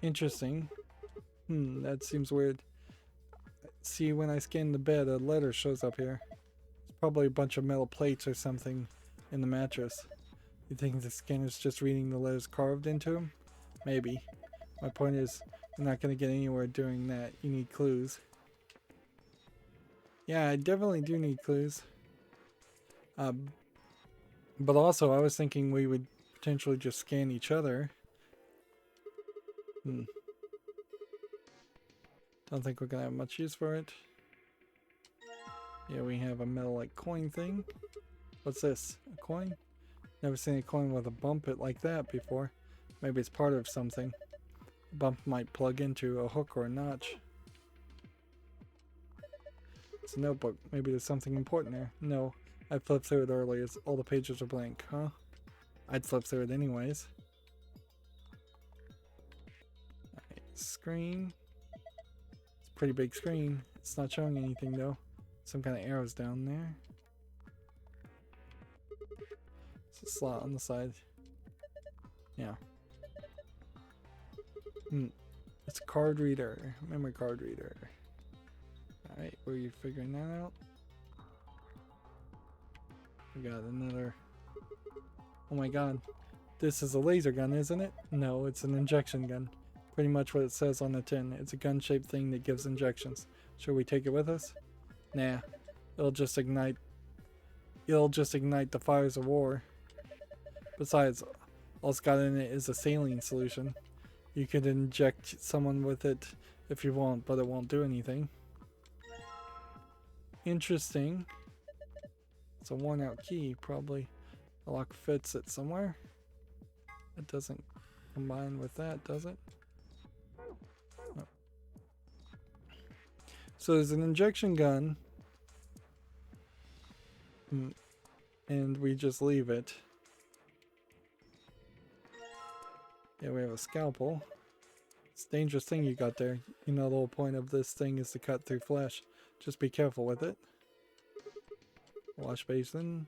Interesting. That seems weird. See, when I scan the bed, a letter shows up here. It's probably a bunch of metal plates or something in the mattress. You think the scanner's just reading the letters carved into them? Maybe. My point is, you're not going to get anywhere doing that. You need clues. Yeah, I definitely do need clues. But also, I was thinking we would potentially just scan each other. Don't think we're going to have much use for it. Yeah, we have a metal-like coin thing. What's this? A coin? Never seen a coin with a bump it like that before. Maybe it's part of something. A bump might plug into a hook or a notch. It's a notebook. Maybe there's something important there. No, I flipped through it earlier. All the pages are blank, huh? I'd flip through it anyways. Alright, screen. It's a pretty big screen. It's not showing anything though. Some kind of arrows down there. It's a slot on the side. Yeah. It's a card reader. Memory card reader. Alright, were you figuring that out? We got another. Oh my god. This is a laser gun, isn't it? No, it's an injection gun. Pretty much what it says on the tin. It's a gun-shaped thing that gives injections. Should we take it with us? Nah. It'll just ignite the fires of war. Besides, all it's got in it is a saline solution. You could inject someone with it if you want, but it won't do anything. Interesting. It's a worn out key, probably. The lock fits it somewhere. It doesn't combine with that, does it? No. So there's an injection gun. And we just leave it. Yeah, we have a scalpel. It's a dangerous thing you got there. You know the whole point of this thing is to cut through flesh. Just be careful with it. Wash basin.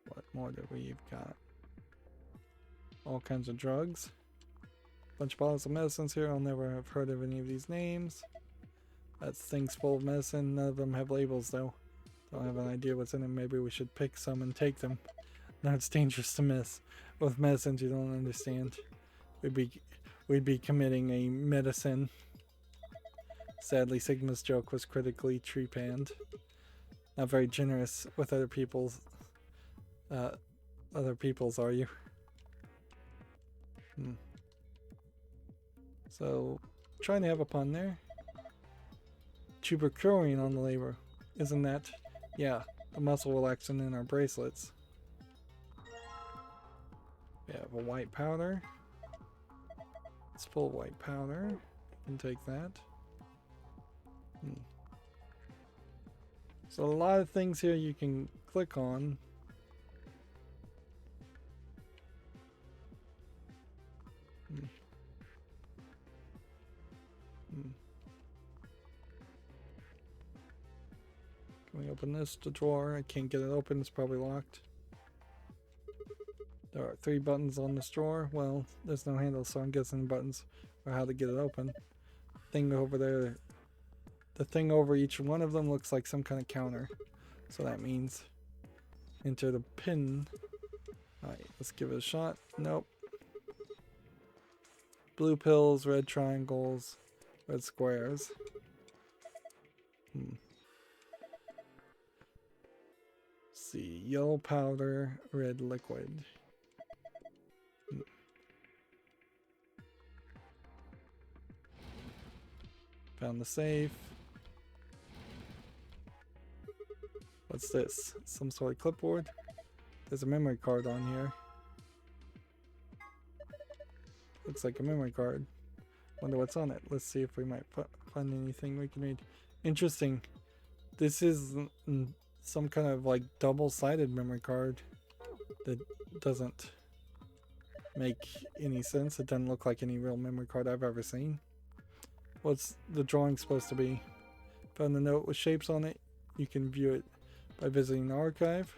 What more do we've got? All kinds of drugs. Bunch of bottles of medicines here. I'll never have heard of any of these names. That's things full of medicine. None of them have labels though. Don't have an idea what's in them. Maybe we should pick some and take them. No, it's dangerous to miss. With medicines you don't understand. We'd be committing a medicine. Sadly, Sigma's joke was critically trepanned. Not very generous with other people's, are you? So, trying to have a pun there. Tuberculin on the label. Isn't that? Yeah, a muscle relaxant in our bracelets. We have a white powder. It's full of white powder. You can take that. So a lot of things here you can click on. Can we open this drawer? I can't get it open, it's probably locked. There are 3 buttons on this drawer. Well, there's no handle, so I'm guessing buttons are how to get it open. Thing over there, the thing over each one of them looks like some kind of counter. So that means enter the pin. Alright, let's give it a shot. Nope. Blue pills, red triangles, red squares. See, yellow powder, red liquid. Found the safe. What's this? Some sort of clipboard? There's a memory card on here. Looks like a memory card. Wonder what's on it. Let's see if we might find anything we can read. Interesting. This is some kind of like double-sided memory card that doesn't make any sense. It doesn't look like any real memory card I've ever seen. What's the drawing supposed to be? Found a note with shapes on it. You can view it by visiting the archive.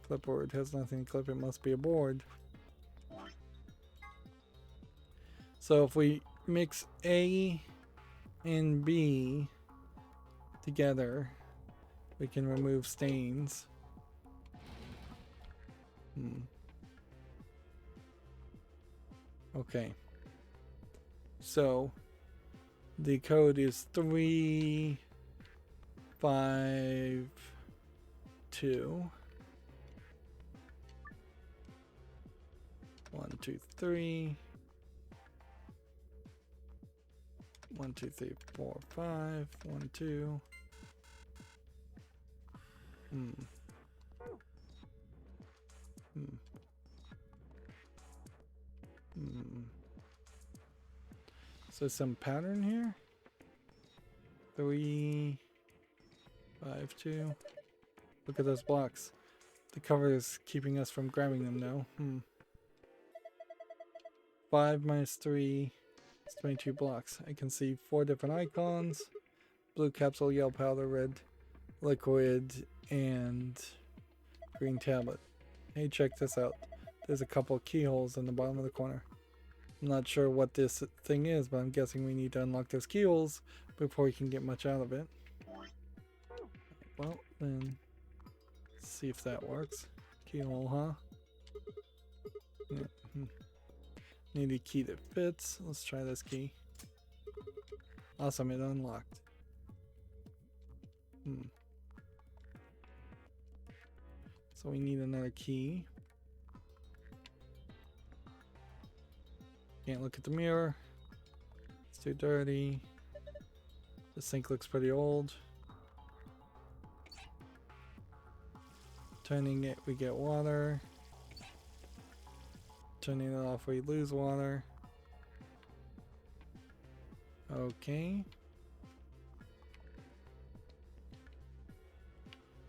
Clipboard has nothing to clip. It must be a board. So if we mix A and B together, we can remove stains. Okay. So the code is 352 1 2 3 1 2 3 4 5 1 2. So some pattern here. 3 5 2. Look at those blocks. The cover is keeping us from grabbing them now. 5 minus 3 is 22 blocks. I can see 4 different icons. Blue capsule, yellow powder, red liquid, and green tablet. Hey, check this out. There's a couple of keyholes in the bottom of the corner. I'm not sure what this thing is, but I'm guessing we need to unlock those keyholes before we can get much out of it. Well, then, let's see if that works. Keyhole, huh? Yeah. Need a key that fits. Let's try this key. Awesome, it unlocked. So we need another key. Can't look at the mirror. It's too dirty. The sink looks pretty old. Turning it, we get water. Turning it off, we lose water. Okay.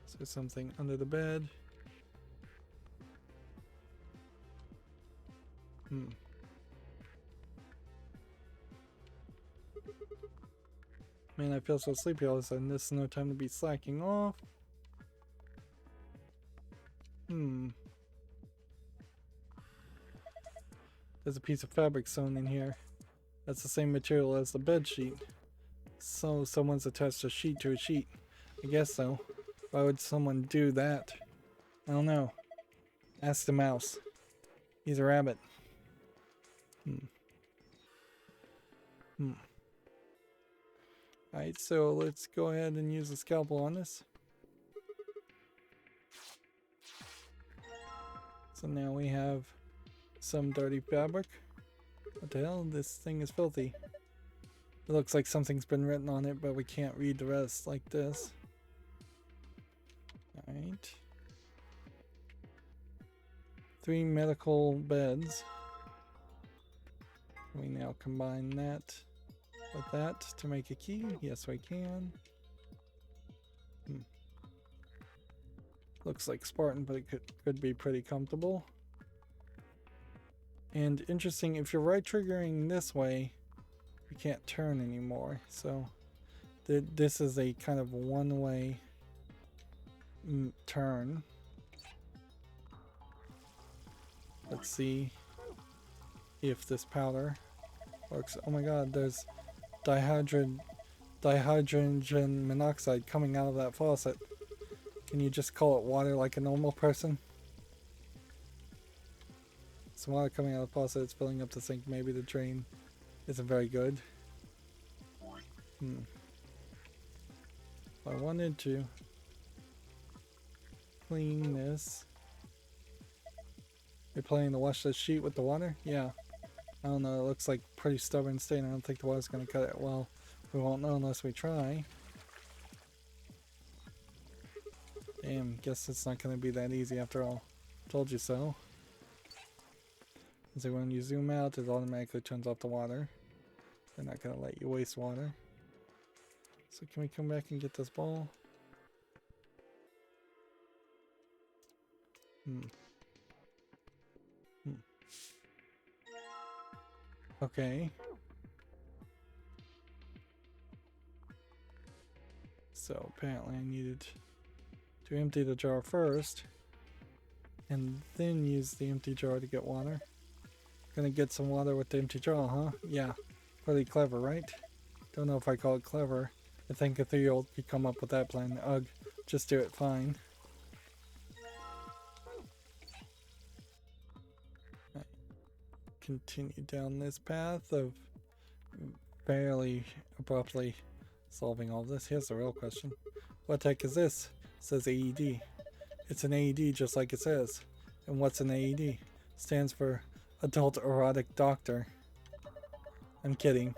Is there something under the bed? Man, I feel so sleepy all of a sudden. This is no time to be slacking off. There's a piece of fabric sewn in here. That's the same material as the bed sheet. So someone's attached a sheet to a sheet. I guess so. Why would someone do that? I don't know. Ask the mouse. He's a rabbit. Alright, so let's go ahead and use the scalpel on this. So now we have some dirty fabric. What the hell? This thing is filthy. It looks like something's been written on it, but we can't read the rest like this. Alright. 3 medical beds. Can we now combine that with that to make a key? Yes, we can. Looks like Spartan, but it could be pretty comfortable. And interesting, if you're right triggering this way, you can't turn anymore. So this is a kind of one-way turn. Let's see if this powder works. Oh my god, there's dihydrogen monoxide coming out of that faucet. Can you just call it water like a normal person? Some water coming out of the faucet, it's filling up the sink. Maybe the drain isn't very good. I wanted to clean this. You're planning to wash this sheet with the water? Yeah. I don't know, it looks like pretty stubborn stain. I don't think the water's gonna cut it. Well, we won't know unless we try. Damn, guess it's not gonna be that easy after all. Told you so. So when you zoom out, it automatically turns off the water. They're not gonna let you waste water. So can we come back and get this ball? Okay. So apparently I needed to empty the jar first and then use the empty jar to get water. Gonna get some water with the empty jar, huh? Yeah. Pretty clever, right? Don't know if I call it clever. I think a 3-year-old could come up with that plan. Ugh, just do it fine. Right. Continue down this path of fairly abruptly solving all this. Here's the real question. What the heck is this? It says AED. It's an AED just like it says. And what's an AED? Stands for Adult Erotic Doctor. I'm kidding.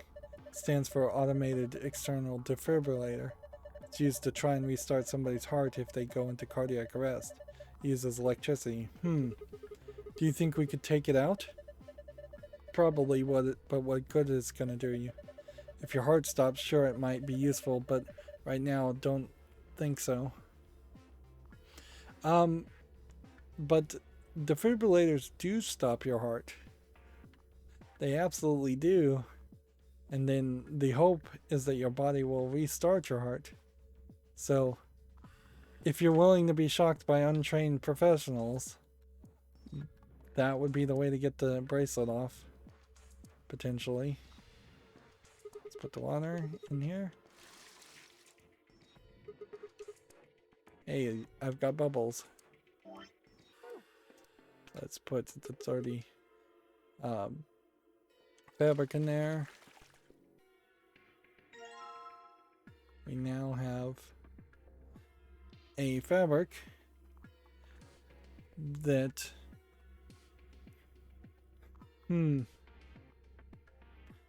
It stands for Automated External Defibrillator. It's used to try and restart somebody's heart if they go into cardiac arrest. It uses electricity. Do you think we could take it out? Probably but what good is it gonna do you? If your heart stops, sure it might be useful, but right now don't think so. But defibrillators do stop your heart. They absolutely do. And then the hope is that your body will restart your heart. So, if you're willing to be shocked by untrained professionals, that would be the way to get the bracelet off. Potentially. Let's put the water in here. Hey, I've got bubbles. Let's put the dirty fabric in there. We now have a fabric that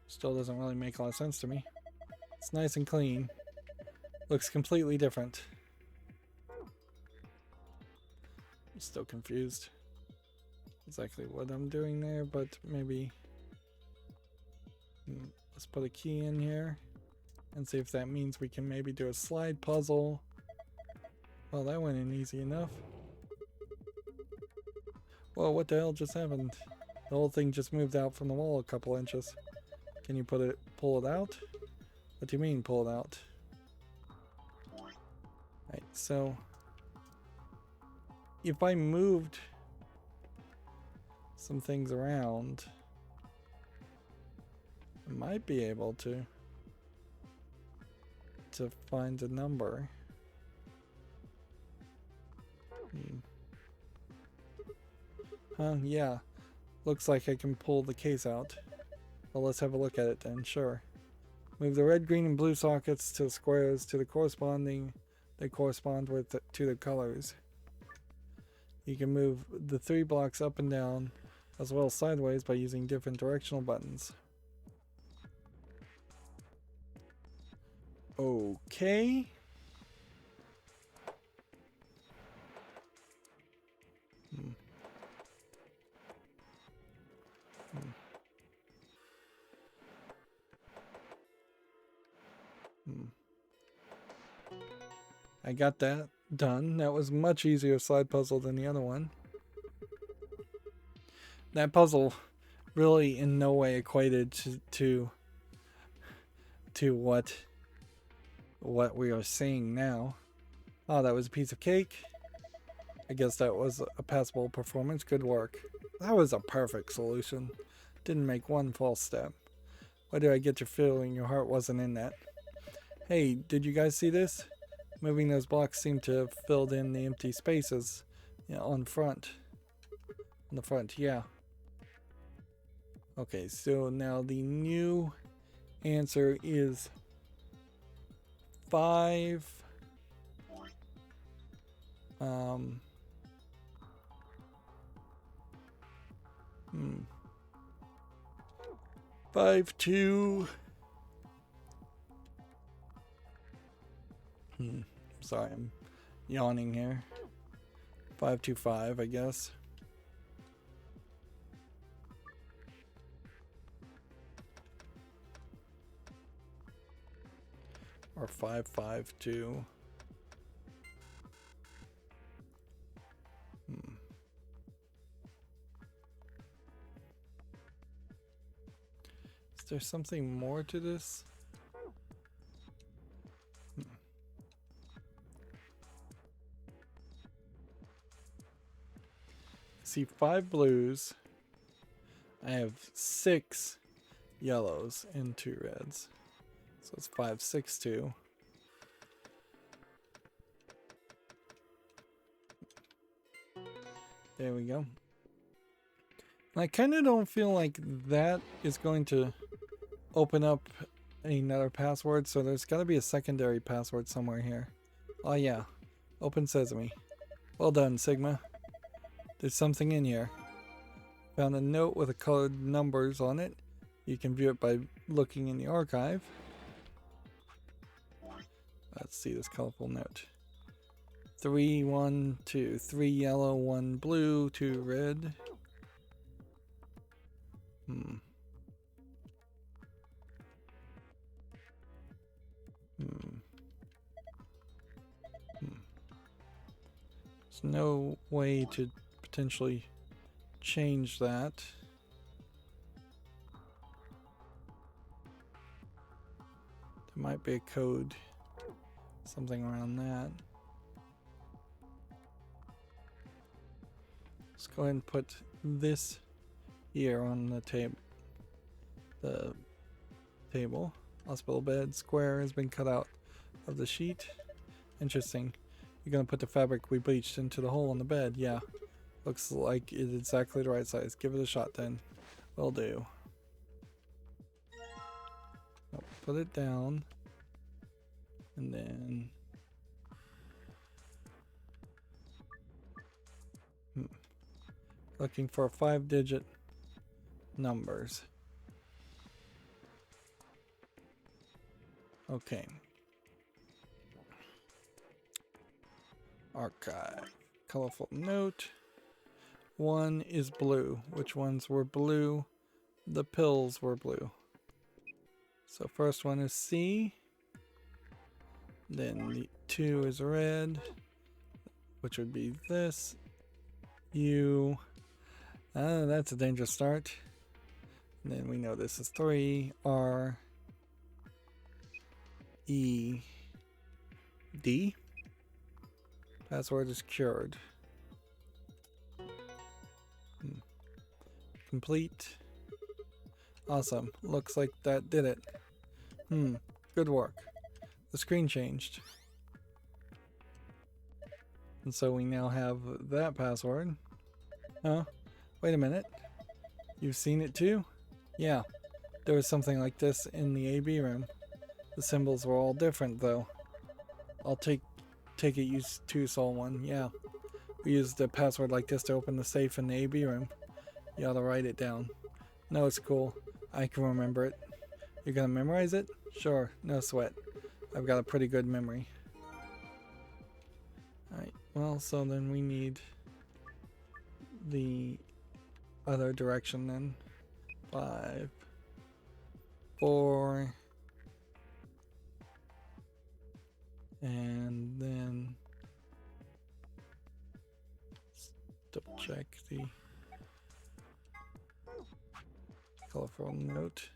still doesn't really make a lot of sense to me. It's nice and clean. Looks completely different. I'm still confused exactly what I'm doing there, but maybe let's put a key in here and see if that means we can maybe do a slide puzzle. Well, that went in easy enough. Whoa, what the hell just happened? The whole thing just moved out from the wall a couple inches. Can you pull it out? What do you mean pull it out? Right, so if I moved some things around, I might be able to find a number. Yeah. Looks like I can pull the case out. Well, let's have a look at it then, sure. Move the red, green, and blue sockets to the squares to the correspond with to the colors. You can move the 3 blocks up and down as well as sideways by using different directional buttons. Okay. I got that. done. That was much easier slide puzzle than the other one. That puzzle really in no way equated to what we are seeing now. Oh, that was a piece of cake. I guess that was a passable performance. Good work. That was a perfect solution. Didn't make one false step. Why do I get your feeling your heart wasn't in that? Hey, did you guys see this? Moving those blocks seemed to have filled in the empty spaces, you know, on the front, yeah. Okay, so now the new answer is 5. 5 2. Sorry, I'm yawning here. 525, I guess. Or 552. Is there something more to this? See 5 blues. I have 6 yellows and 2 reds. So it's 5 6 2. There we go. I kind of don't feel like that is going to open up another password, so there's got to be a secondary password somewhere here. Oh yeah, open sesame. Well done, Sigma. There's something in here. Found a note with the colored numbers on it. You can view it by looking in the archive. Let's see this colorful note. 3 1 2 3 yellow 1 blue 2 red. There's no way to potentially change that. There might be a code, something around that. Let's go ahead and put this here on the table. The table. Hospital bed square has been cut out of the sheet. Interesting. You're gonna put the fabric we bleached into the hole in the bed. Yeah. Looks like it's exactly the right size. Give it a shot then. Will do. Put it down. And then... looking for 5-digit numbers. Okay. Archive. Colorful note. 1 is blue. Which ones were blue? The pills were blue. So first one is C. Then the 2 is red, which would be this. U. That's a dangerous start. And then we know this is 3. R. E. D. Password is cured. Complete. Awesome. Looks like that did it. Good work. The screen changed. And so we now have that password. Oh, wait a minute. You've seen it too? Yeah. There was something like this in the AB room. The symbols were all different though. I'll take it you two saw one. Yeah. We used a password like this to open the safe in the AB room. You ought to write it down. No, it's cool. I can remember it. You're gonna memorize it? Sure, no sweat. I've got a pretty good memory. Alright, well, so then we need the other direction then. 5, 4, and then double check the colorful note.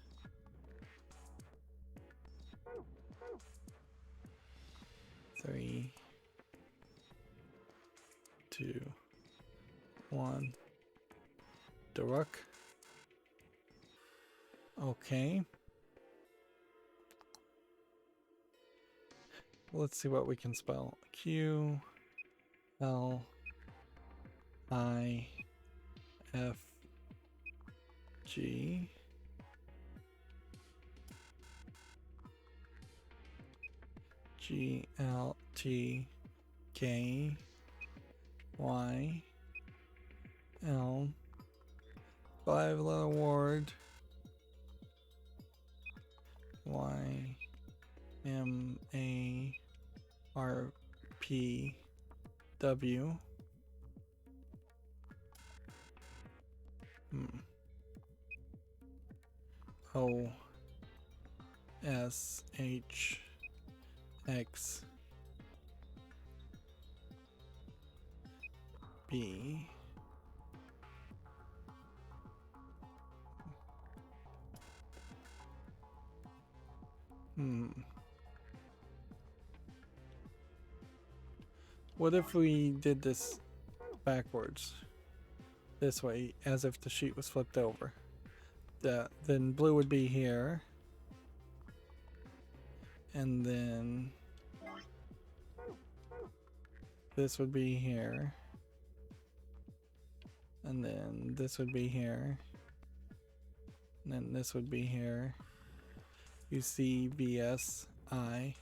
Three, two, one. Daruk. Okay. Let's see what we can spell. Q L I F G G L T K Y L 5-letter word Y M A R P W O S H X B What if we did this backwards? This way, as if the sheet was flipped over. Then blue would be here. And then this would be here. And then this would be here. And then this would be here. You see VS I.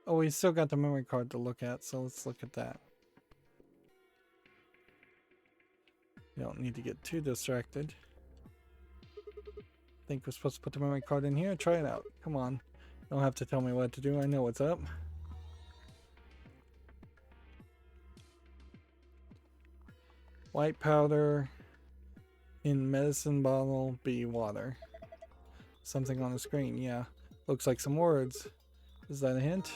Oh, we still got the memory card to look at, so let's look at that. You don't need to get too distracted. I think we're supposed to put the memory card in here. Try it out. Come on. Don't have to tell me what to do. I know what's up. White powder in medicine bottle, be water. Something on the screen, yeah. Looks like some words. Is that a hint?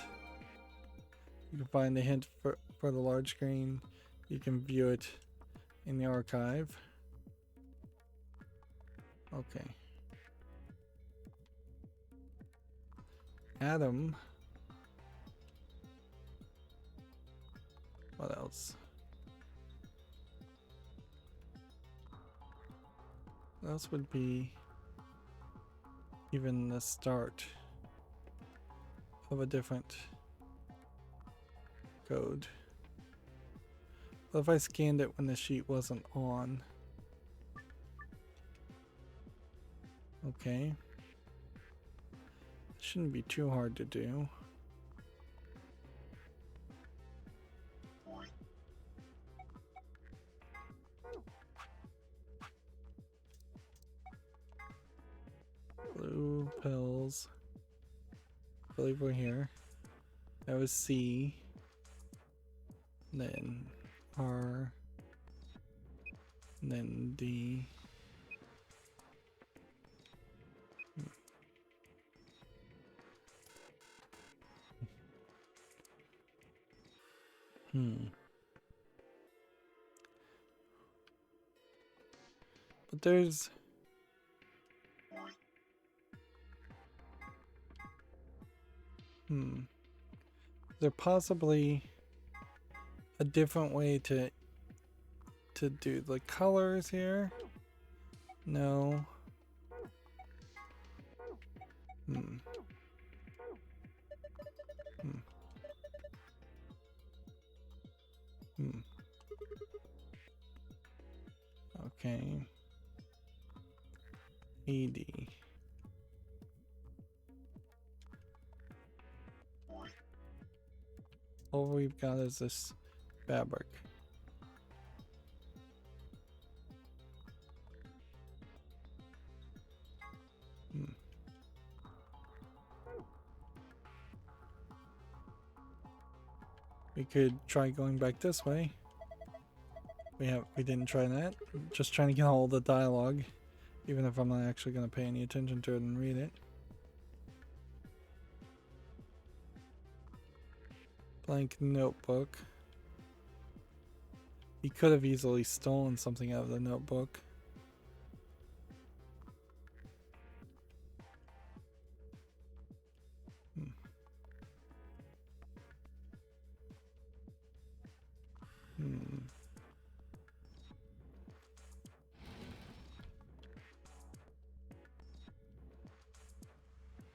You can find the hint for the large screen. You can view it in the archive. Okay. Atom. What else? What else would be even the start of a different code? What if I scanned it when the sheet wasn't on? Okay. Shouldn't be too hard to do. Blue pills. I believe we're here. That was C. Then R. Then D. But there's is there possibly a different way to do the colors here? No. Okay. AD. All we've got is this fabric. We could try going back this way. We didn't try that. Just trying to get all the dialogue, even if I'm not actually going to pay any attention to it and read it. Blank notebook. He could have easily stolen something out of the notebook.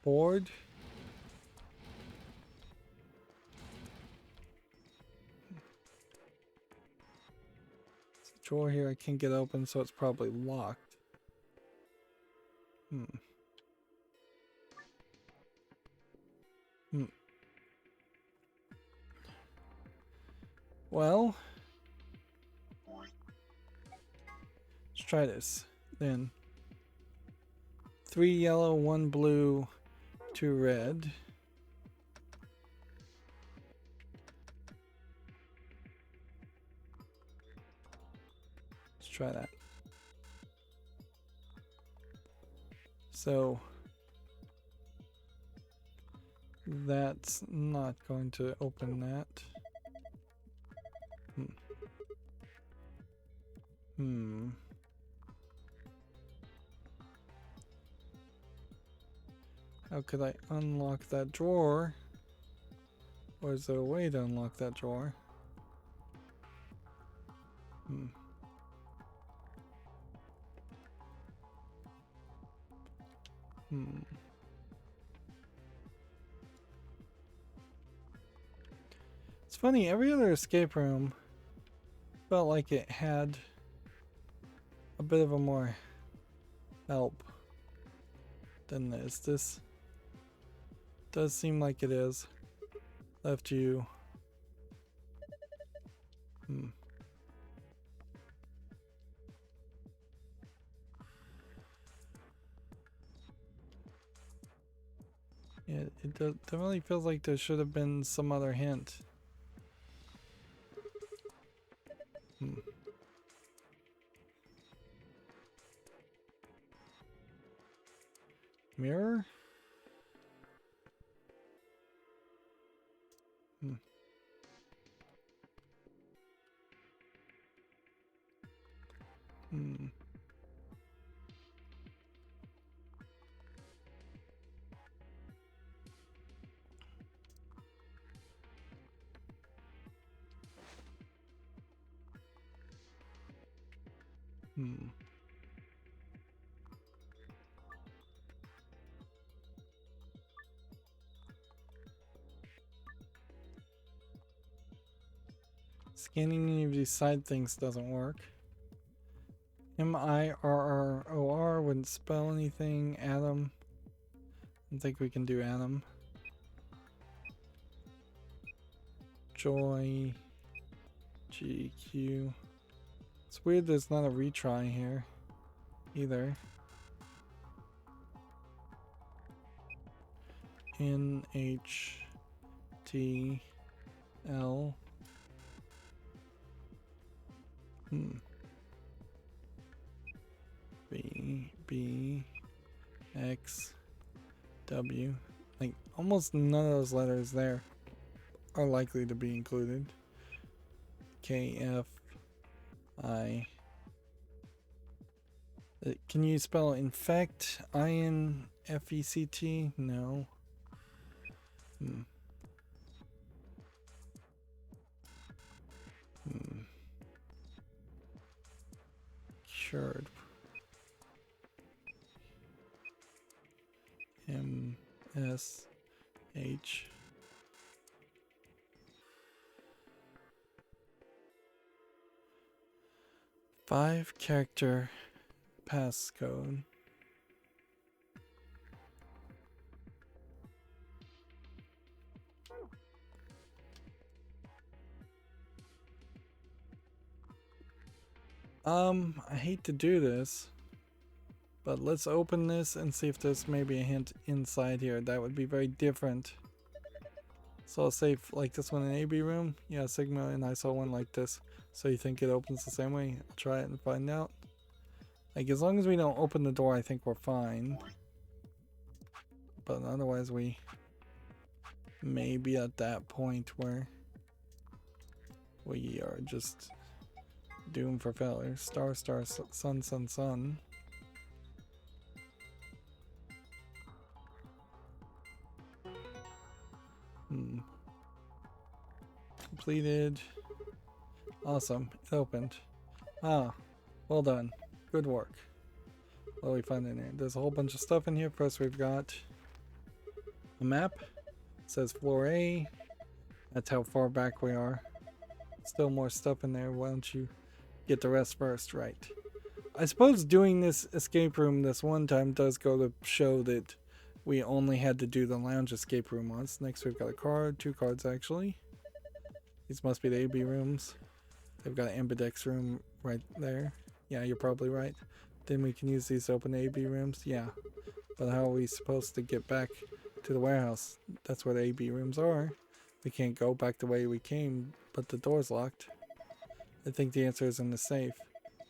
Board. There's a drawer here I can't get open, so it's probably locked. Well, let's try this then. 3 yellow, 1 blue, 2 red. Let's try that. So that's not going to open that. How could I unlock that drawer? Or is there a way to unlock that drawer? It's funny, every other escape room felt like it had a bit of a more help than this. This does seem like it is. Left you. Yeah, it definitely feels like there should have been some other hint. Mirror? Scanning any of these side things doesn't work. M-I-R-R-O-R wouldn't spell anything. Atom. I don't think we can do atom. Joy. GQ. It's weird there's not a retry here either. N-H-T-L. B X W. Like almost none of those letters there are likely to be included. K F I. Can you spell infect? I-N-F-E-C-T? No. Cured. M-S-H. Five character passcode. I hate to do this, but let's open this and see if there's maybe a hint inside here. That would be very different. Saw a safe like this one in AB room. Yeah, Sigma and I saw one like this. So you think it opens the same way? I'll try it and find out. Like, as long as we don't open the door, I think we're fine. But otherwise, we may be at that point where we are just doomed for failure. Star, star, sun, sun, sun. Completed. Awesome. It opened. Ah, well done. Good work. What do we find in here? There's a whole bunch of stuff in here. First, we've got a map. It says floor A. That's how far back we are. Still more stuff in there. Why don't you get the rest first? Right. I suppose doing this escape room this one time does go to show that we only had to do the lounge escape room once. Next, we've got a card. 2 cards, actually. These must be the AB rooms. They've got an Ambidex room right there. Yeah, you're probably right. Then we can use these to open AB rooms. Yeah. But how are we supposed to get back to the warehouse? That's where the AB rooms are. We can't go back the way we came, but the door's locked. I think the answer is in the safe.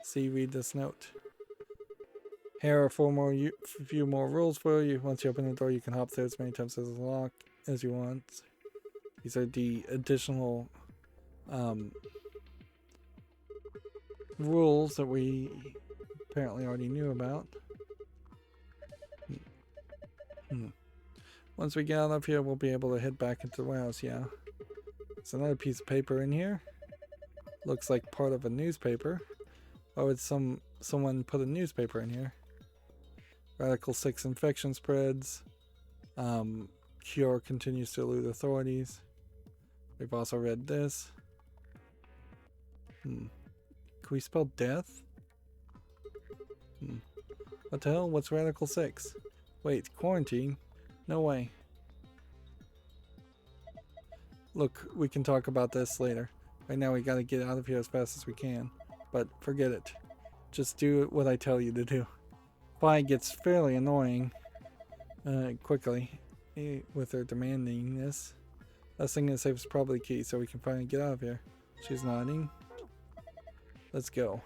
See, read this note. Here are few more rules for you. Once you open the door, you can hop through as many times as it's locked as you want. These are the additional rules that we apparently already knew about. Once we get out of here, we'll be able to head back into the warehouse. Yeah. There's another piece of paper in here. Looks like part of a newspaper. Why would someone put a newspaper in here? Radical 6 infection spreads. Cure continues to elude authorities. We've also read this. Can we spell death? What the hell? What's Radical 6? Wait, quarantine? No way. Look, we can talk about this later. Right now we gotta get out of here as fast as we can. But forget it. Just do what I tell you to do. Spy gets fairly annoying quickly with her demanding this. Last thing in the safe is probably key, so we can finally get out of here. She's nodding. Let's go.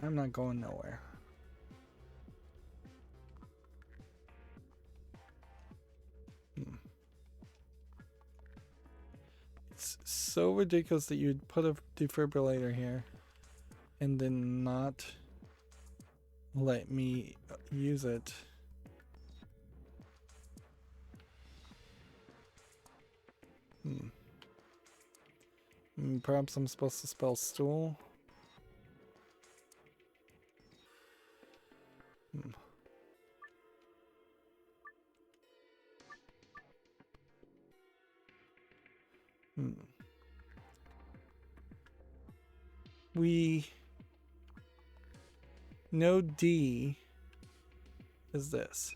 I'm not going nowhere. It's so ridiculous that you'd put a defibrillator here and then not let me use it. Perhaps I'm supposed to spell stool. We know D is this.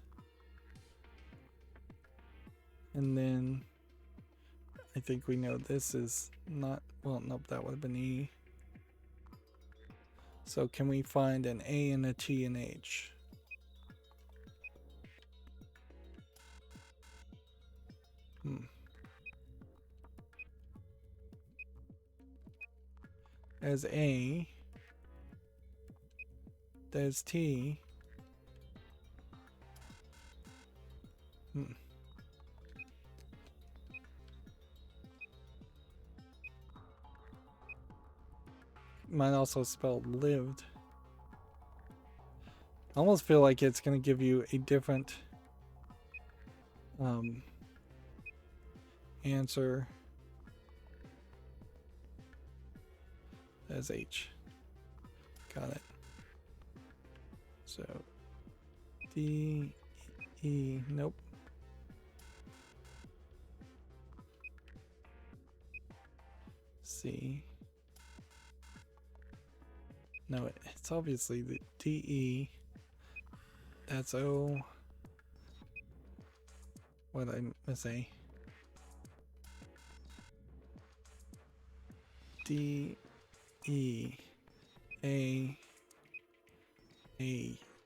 And then I think we know this is not, well, nope, that would have been E. So can we find an A and a T and H? There's A. There's T. Mine also spelled lived. I almost feel like it's going to give you a different answer as H. Got it. So D, E, nope. C. No, it's obviously the DE. That's O. What did I say? D, E, A,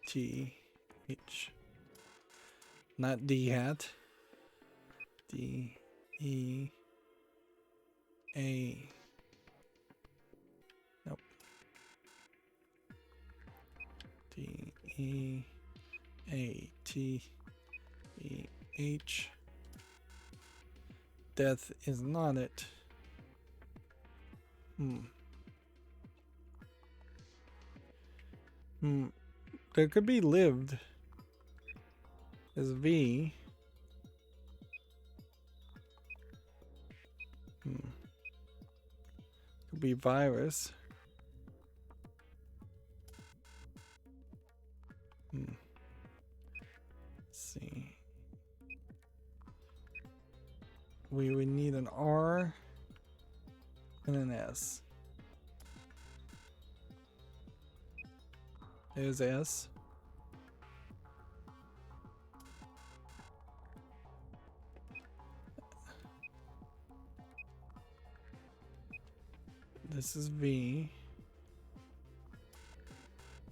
T, H. Not D hat. D E A. Nope. D E A T E H. Death is not it. There could be lived as V. Could be virus. Let's see. We would need an R and an S. There's S. This is V.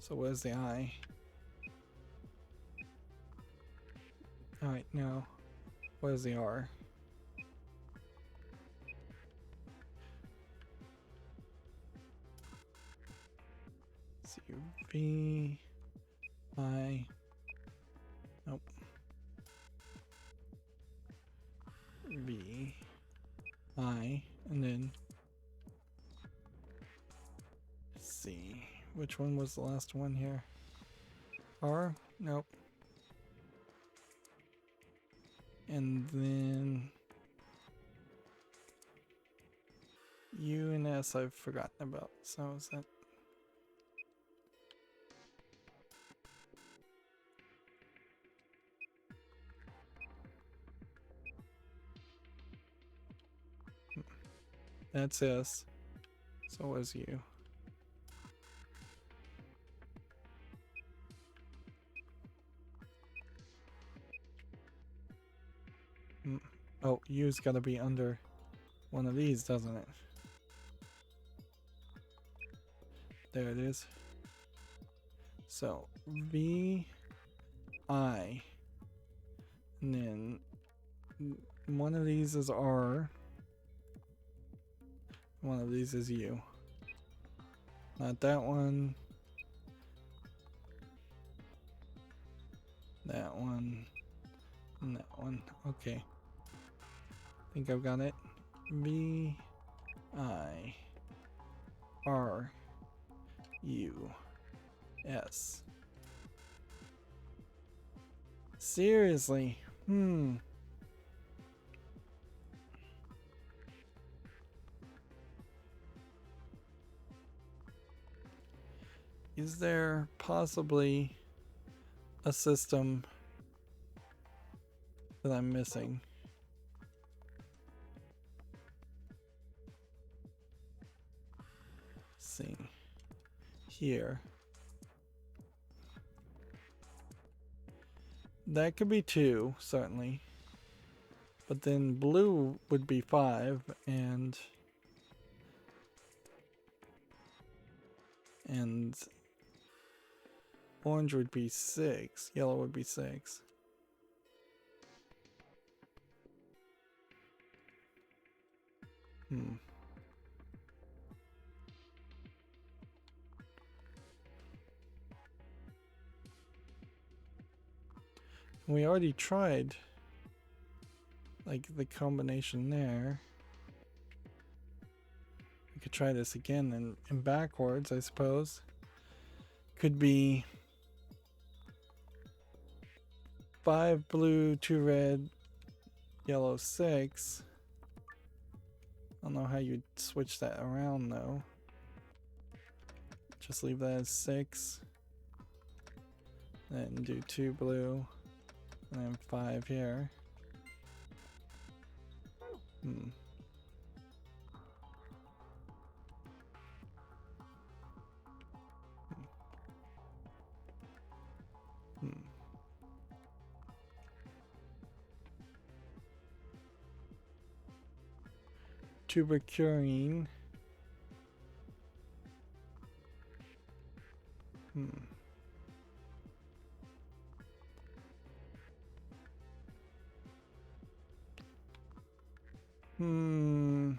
So where's the I? Alright, now where's the R? See, V I. Nope. V I, and then C. Which one was the last one here? R? Nope. And then U and S I've forgotten about. So is that? That's S. So was U. Oh, U's gotta be under one of these, doesn't it? There it is. So V I, and then one of these is R, one of these is U. Not that one, that one, and that one. Okay, I think I've got it. V I R U S. Seriously? Is there possibly a system that I'm missing? Let's see. Here. That could be 2, certainly. But then blue would be 5, and orange would be 6, yellow would be 6. We already tried like the combination there. We could try this again and backwards, I suppose. Could be 5 blue, 2 red, yellow 6. I don't know how you'd switch that around though. Just leave that as 6. Then do 2 blue. And then 5 here. Tuberculin. Hmm.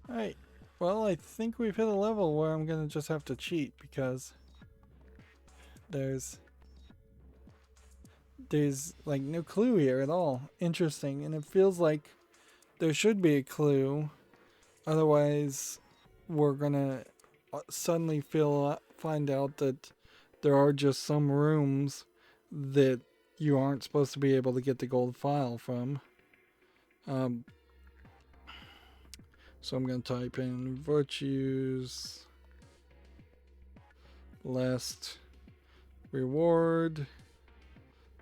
Alright. Well, I think we've hit a level where I'm gonna just have to cheat because there's like no clue here at all. Interesting, and it feels like there should be a clue. Otherwise, we're gonna suddenly find out that there are just some rooms that you aren't supposed to be able to get the gold file from. So I'm going to type in virtues last reward,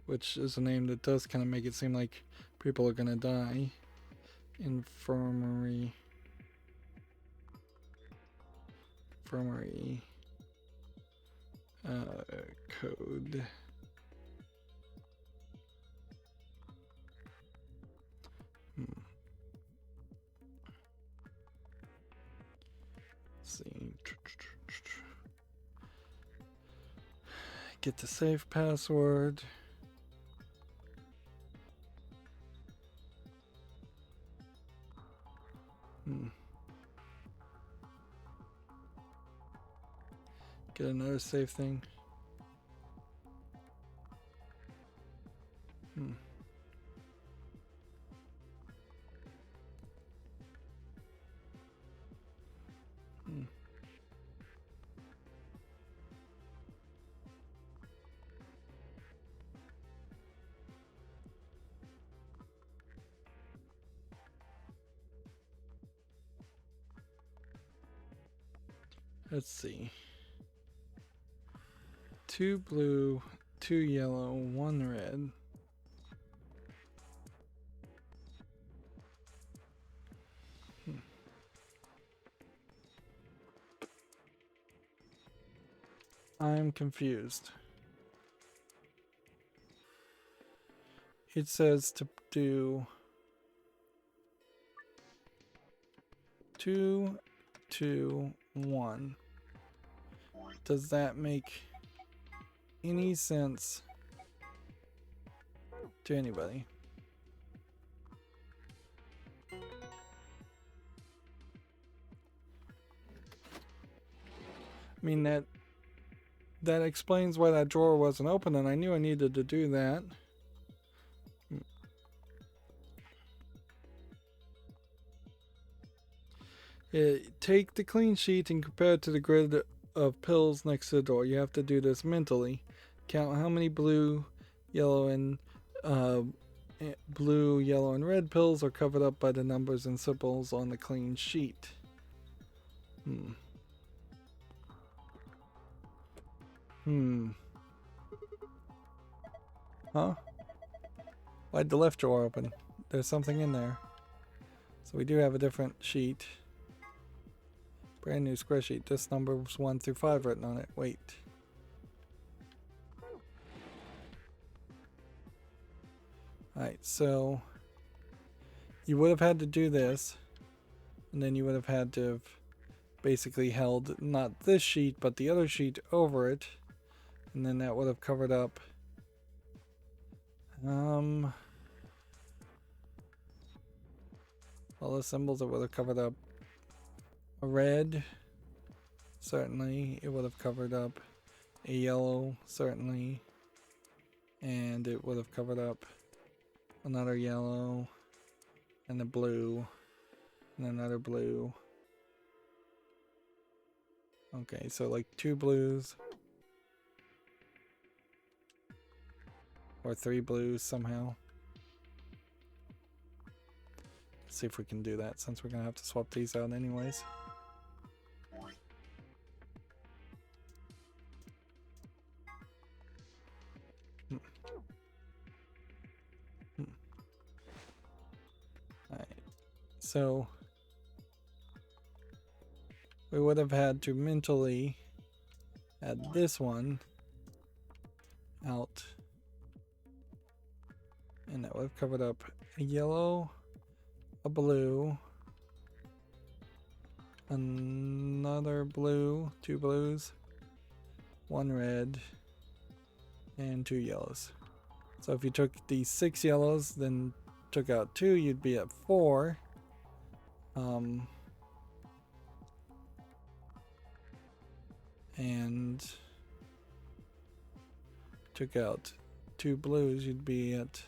which is a name that does kind of make it seem like people are going to die. Infirmary code. Let's see. Get the safe password. Get another safe thing. Let's see. 2 blue, 2 yellow, 1 red. I'm confused. It says to do 2, 2, 1. Does that make any sense to anybody? I mean, that explains why that drawer wasn't open, and I knew I needed to do that. Take the clean sheet and compare it to the grid of pills next to the door. You have to do this mentally. Count how many blue, yellow, and red pills are covered up by the numbers and symbols on the clean sheet. Huh? Why'd the left drawer open? There's something in there. So we do have a different sheet. Brand new square sheet. This number was 1 through 5 written on it. Wait. Alright, so you would have had to do this, and then you would have had to have basically held not this sheet but the other sheet over it, and then that would have covered up all the symbols. It would have covered up a red, certainly. It would have covered up a yellow, certainly, and it would have covered up another yellow and a blue and another blue. Okay, so like 2 blues or 3 blues somehow. Let's see if we can do that, since we're gonna have to swap these out anyways. Alright, so we would have had to mentally add this one out, and that would have covered up a yellow, a blue, another blue, 2 blues, 1 red, and 2 yellows. So if you took the 6 yellows, then took out 2, you'd be at 4. And took out 2 blues, you'd be at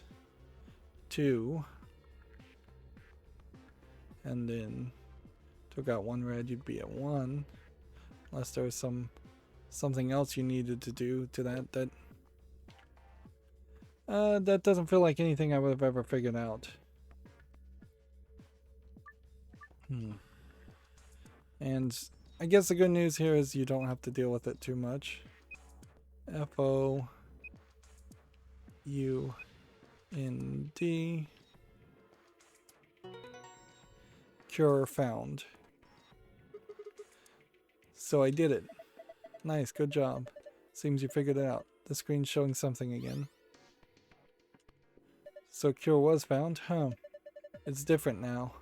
2. And then took out 1 red, you'd be at 1. Unless there was something else you needed to do to that doesn't feel like anything I would have ever figured out. And I guess the good news here is you don't have to deal with it too much. F-O-U-N-D. Cure found. So I did it. Nice, good job. Seems you figured it out. The screen's showing something again. So cure was found? Huh. It's different now.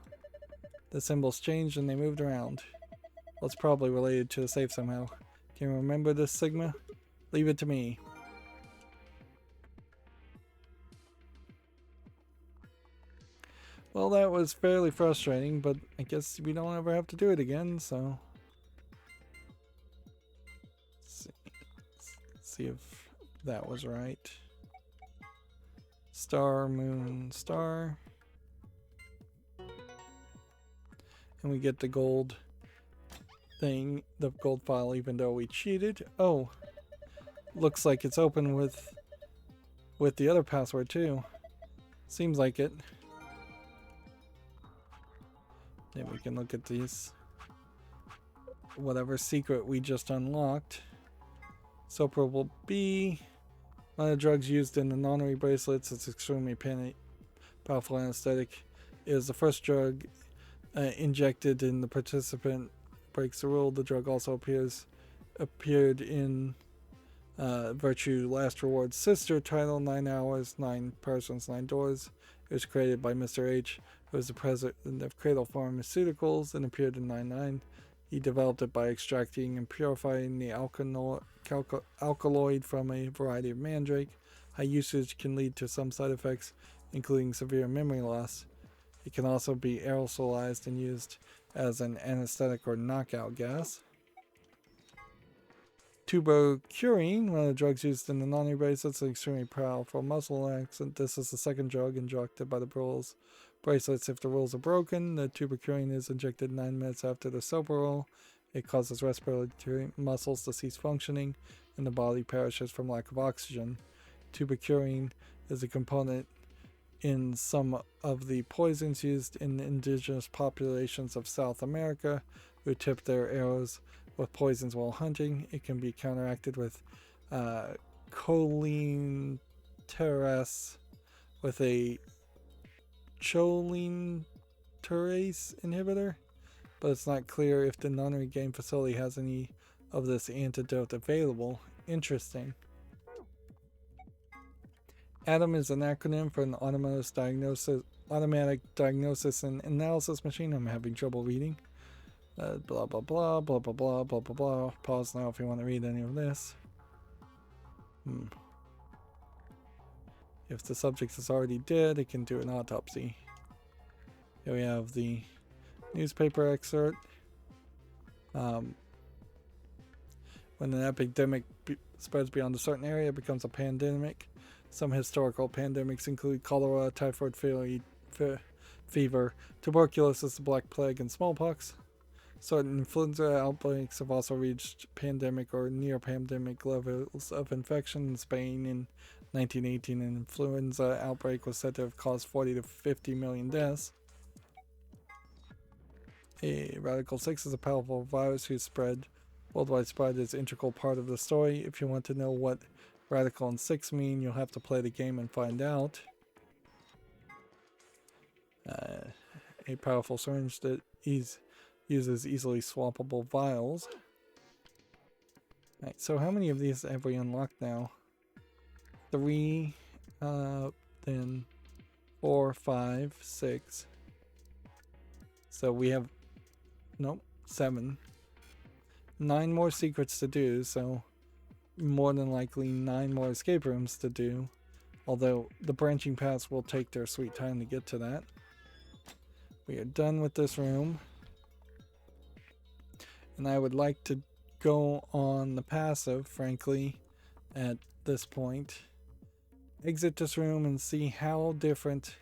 The symbols changed and they moved around. Well, it's probably related to the safe somehow. Can you remember this, Sigma? Leave it to me. Well, that was fairly frustrating, but I guess we don't ever have to do it again, so... Let's see if that was right. Star, moon, star. And we get the gold thing, the gold file, even though we cheated. Oh, looks like it's open with the other password too. Seems like it. Then we can look at these. Whatever secret we just unlocked. Soper will be one of the drugs used in the Nonary bracelets. It's extremely powerful anesthetic. It is the first drug injected in the participant breaks the rule. The drug also appeared in Virtue Last Reward's sister title, 9 Hours, 9 Persons, 9 Doors. It was created by Mr. H, who was the president of Cradle Pharmaceuticals, and appeared in 9/9. He developed it by extracting and purifying the alkaloid from a variety of mandrake. High usage can lead to some side effects, including severe memory loss. It can also be aerosolized and used as an anesthetic or knockout gas. Tuberculin, one of the drugs used in the Nonary bracelets, is an extremely powerful muscle relaxant. This is the second drug injected by the rules bracelets. If the rules are broken, the tuberculin is injected 9 minutes after the sober roll. It causes respiratory muscles to cease functioning, and the body perishes from lack of oxygen. Tuberculin is a component in some of the poisons used in the indigenous populations of South America, who tip their arrows with poisons while hunting. It can be counteracted with choline terase with a choline terase inhibitor, but it's not clear if the Nonary Game facility has any of this antidote available. Interesting. ADAM is an acronym for an automatic diagnosis and analysis machine. I'm having trouble reading. Blah blah blah blah blah blah blah blah blah. Pause now if you want to read any of this. If the subject is already dead, it can do an autopsy. Here we have the newspaper excerpt. When an epidemic spreads beyond a certain area, it becomes a pandemic. Some historical pandemics include cholera, typhoid fever, tuberculosis, the Black Plague, and smallpox. Certain influenza outbreaks have also reached pandemic or near-pandemic levels of infection. In Spain in 1918, an influenza outbreak was said to have caused 40 to 50 million deaths. Radical 6 is a powerful virus whose worldwide spread is an integral part of the story. If you want to know what Radical and 6 mean, you'll have to play the game and find out. A powerful syringe that uses easily swappable vials. Alright, so how many of these have we unlocked now? 3, then 4, 5, 6. So we have, nope, 7. 9 more secrets to do, so more than likely 9 more escape rooms to do. Although the branching paths will take their sweet time to get to that. We are done with this room. And I would like to go on the passive, frankly, at this point. Exit this room and see how different,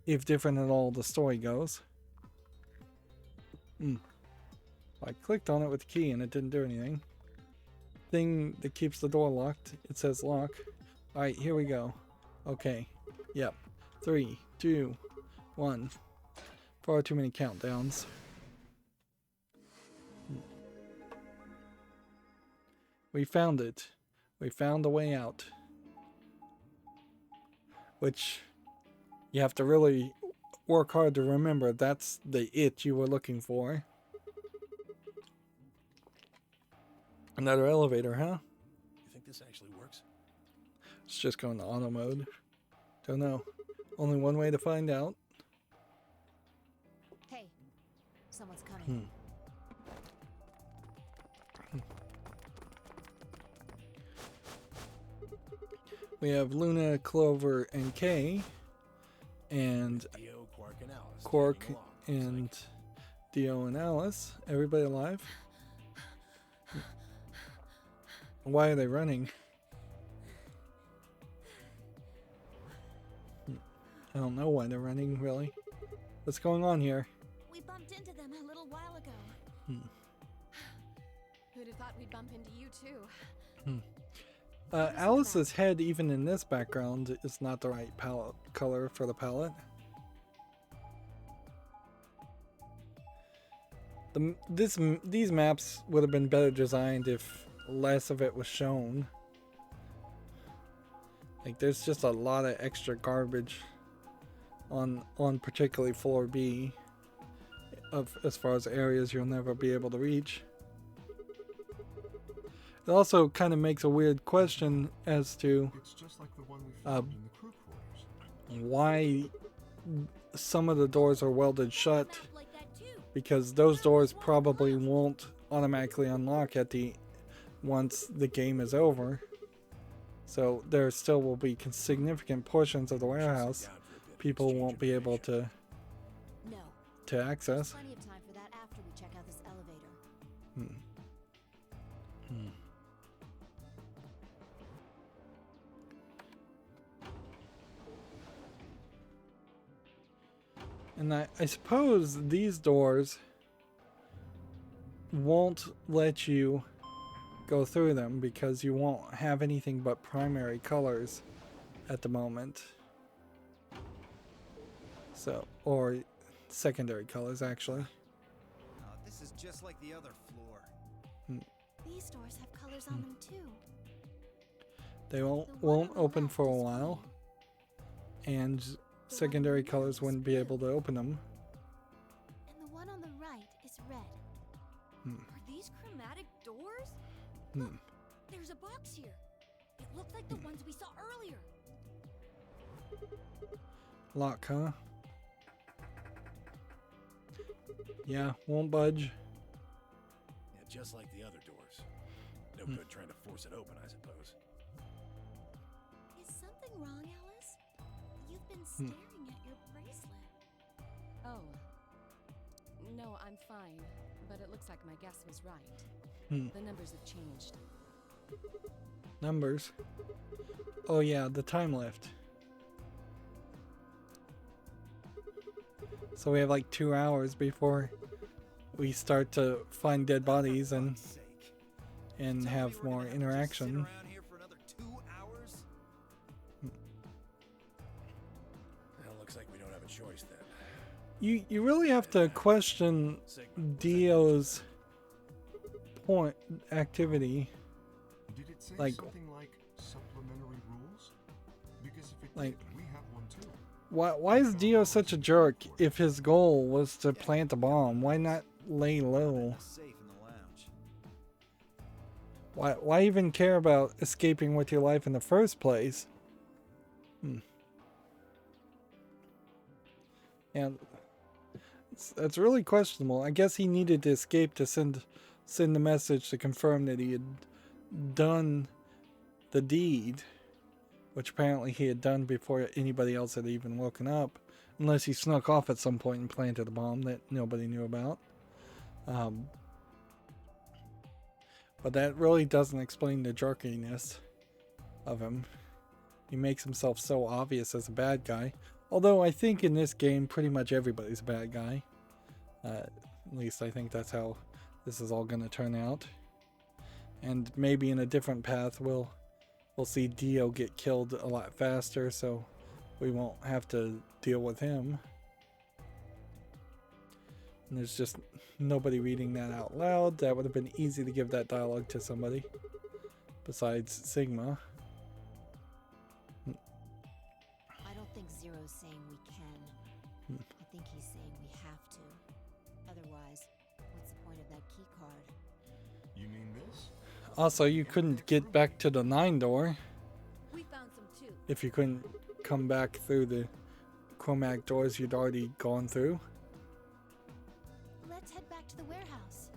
if different at all, the story goes. I clicked on it with the key and it didn't do anything. Thing that keeps the door locked, it says lock. Alright, here we go. Okay. Yep. 3, 2, 1. Far too many countdowns. We found it. We found a way out. Which you have to really work hard to remember. That's the it you were looking for. Another elevator, huh? You think this actually works? Let's just go into auto mode. Don't know. Only one way to find out. Hey, someone's coming. We have Luna, Clover, and Kay, and Dio, Quark, and Alice. Quark tagging along, looks and like. Dio and Alice. Everybody alive? Why are they running? I don't know why they're running, really. What's going on here? We bumped into them a little while ago. Who'd have thought we'd bump into you too? Alice's head, even in this background, is not the right palette color for the palette. These maps would have been better designed if less of it was shown. Like, there's just a lot of extra garbage on particularly floor B, as far as areas you'll never be able to reach. It also kind of makes a weird question as to It's just like the one we found in the crew quarters. why some of the doors are welded shut, Map like that too. because those doors probably won't automatically unlock at the once the game is over. So there still will be significant portions of the warehouse Down for a bit, people let's won't change be your able position. No, to access. plenty of time for that after we check out this elevator. And I suppose these doors won't let you go through them because you won't have anything but primary colors at the moment. So, or secondary colors actually. This is just like the other floor. These doors have colors on them too. They won't open for a while, and secondary colors wouldn't be able to open them. And the one on the right is red. Are these chromatic doors? Look, there's a box here. It looks like the ones we saw earlier. Lock, huh? Yeah, won't budge. Yeah, just like the other doors. No good trying to force it open, I suppose. Is something wrong, Alice? You've been staring at your bracelet. Oh. No, I'm fine. But it looks like my guess was right. The numbers have changed. Numbers. Oh yeah, the time lift. So we have like 2 hours before we start to find dead bodies and Fuck's sake. and Tell me have we're gonna more have to just sit interaction. around here for another 2 hours? Well, looks like we don't have a choice then. You really have to question Dio's point activity. Did it say Like- something like supplementary rules? Because if it Like- did, we have one too. Why is Dio such a jerk if his goal was to plant a bomb? Why not lay low? Safe in the lounge. Why even care about escaping with your life in the first place? And that's really questionable. I guess he needed to escape to send a message to confirm that he had done the deed, which apparently he had done before anybody else had even woken up, unless he snuck off at some point and planted a bomb that nobody knew about. But that really doesn't explain the jerkiness of him. He makes himself so obvious as a bad guy. Although I think in this game pretty much everybody's a bad guy. At least I think that's how this is all going to turn out. And maybe in a different path we'll see Dio get killed a lot faster, so we won't have to deal with him. And there's just nobody reading that out loud. That would have been easy to give that dialogue to somebody besides Sigma. I don't think Zero's saying we can. I think he's saying we have to. Otherwise, what's the point of that key card? You mean this? Also, you couldn't get back to the 9 door We found some too. if you couldn't come back through the chromatic doors you'd already gone through. Let's head back to the warehouse.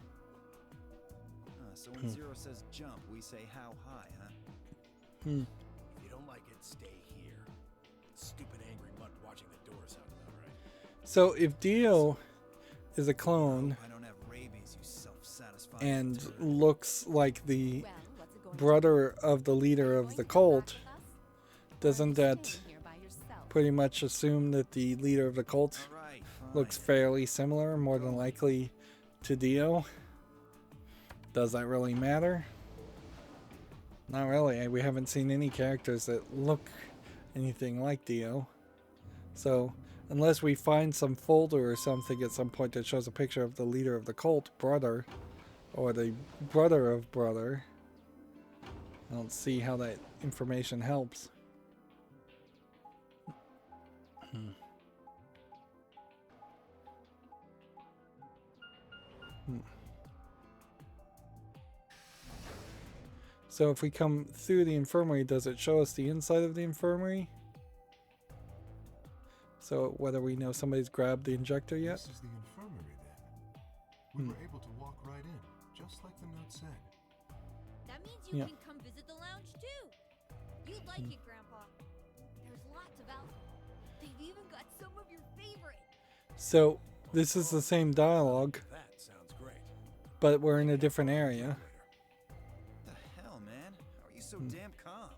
So when Zero says jump, we say how high, huh? If you don't like it, stay here. Stupid angry mutt watching the door sound about right. So if Dio is a clone I don't have rabies, you self-satisfied. and looks like the Well, what's it going brother of the leader of the cult, doesn't that to here by yourself? pretty much assume that the leader of the cult All right, fine. looks fairly similar, more than likely, to Dio? Does that really matter? Not really. We haven't seen any characters that look anything like Dio. So, unless we find some folder or something at some point that shows a picture of the leader of the cult, brother, or the brother of brother, I don't see how that information helps. So if we come through the infirmary, does it show us the inside of the infirmary? So whether we know somebody's grabbed the injector yet? This is the infirmary then. We were able to walk right in, just like the note said. That means you Yeah. can come visit the lounge too. You'd like it, Grandpa. There's lots of alcohol. They've even got some of your favorite. So this is the same dialogue, That sounds great. but we're in a different area. What the hell, man? How are you so damn calm?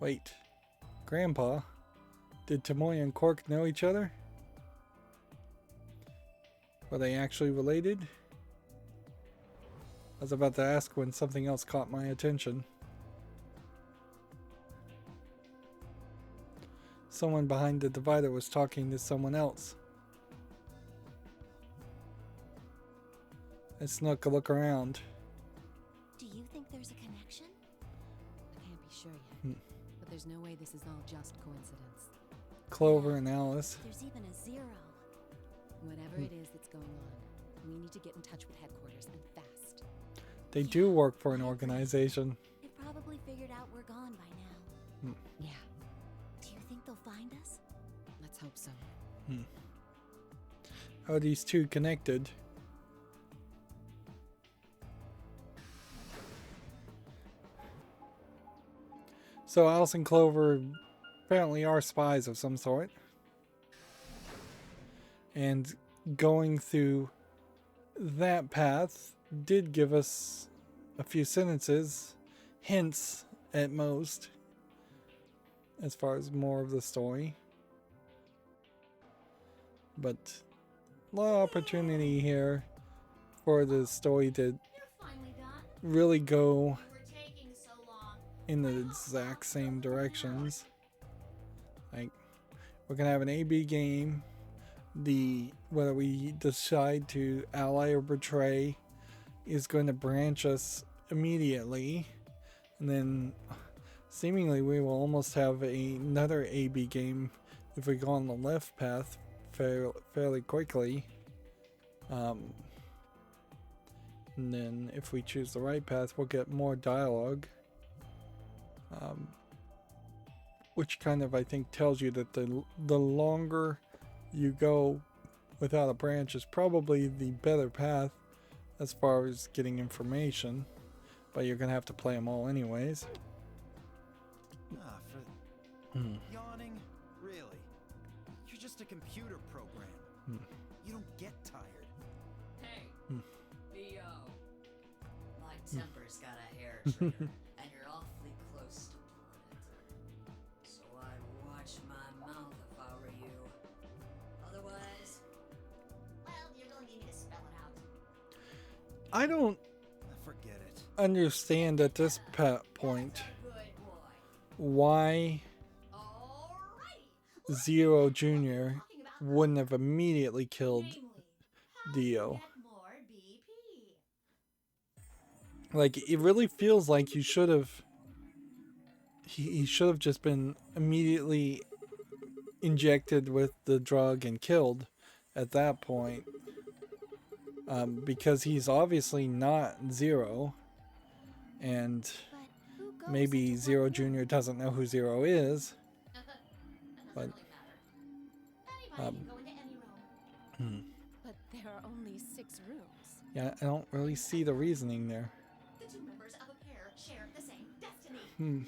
Wait, Grandpa, did Tomoya and Quark know each other? Were they actually related? I was about to ask when something else caught my attention. Someone behind the divider was talking to someone else. I snuck a look around. Do you think there's a connection? I can't be sure yet, but there's no way this is all just coincidence. Clover and Alice. There's even a Zero. Whatever it is that's going on, we need to get in touch with headquarters and fast. They do work for an organization. They probably figured out we're gone by now. Yeah, Do you think they'll find us? let's hope so. How are these two connected? So Alice and Clover apparently are spies of some sort. And going through that path did give us a few sentences, hints at most, as far as more of the story. But a lot of opportunity here for the story to You're finally done. really go You were taking so long. in the exact same directions. Like, we're gonna have an AB game. Whether we decide to ally or betray is going to branch us immediately, and then seemingly we will almost have another AB game if we go on the left path fairly quickly. And then if we choose the right path, we'll get more dialogue. Which kind of, I think, tells you that the longer you go without a branch is probably the better path as far as getting information. but you're gonna have to play them all anyways. Yawning? Really? You're just a computer program. You don't get tired. Hey, Theo. My temper's got a hair trigger, and you're awfully close to pulling it. So I'd watch my mouth if I were you. Otherwise, Well, you're gonna need me to spell it out. I don't Forget it. understand at this point good boy. why Alrighty. Zero Jr. wouldn't have immediately killed Namely, Dio. get more BP. Like, it really feels like you should have... He should have just been immediately injected with the drug and killed at that point. Because he's obviously not Zero. And But who goes maybe into Zero what Jr. room? doesn't know who Zero is. That doesn't But really matter. Anybody can go into any room. But there are only 6 rooms. Yeah, I don't really see the reasoning there. The two members of a pair share the same destiny. Then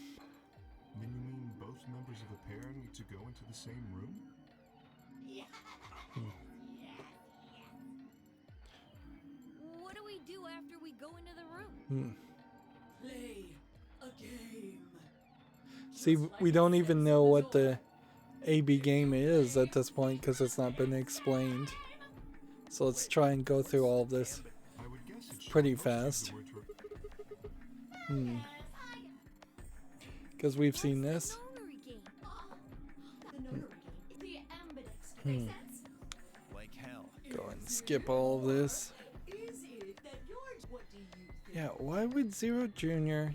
you mean both members of a pair need to go into the same room? Yeah. What do we do after we go into the room? Play a game. See, we don't even know what the AB game is at this point because it's not been explained. So let's try and go through all of this I would guess it's pretty fast. Because we've seen this. Nonary Game. The Nonary Game. The Ambidex. Makes sense. Like hell. Go and skip all of this. Is it that yours? What do you think? Yeah, why would Zero Jr.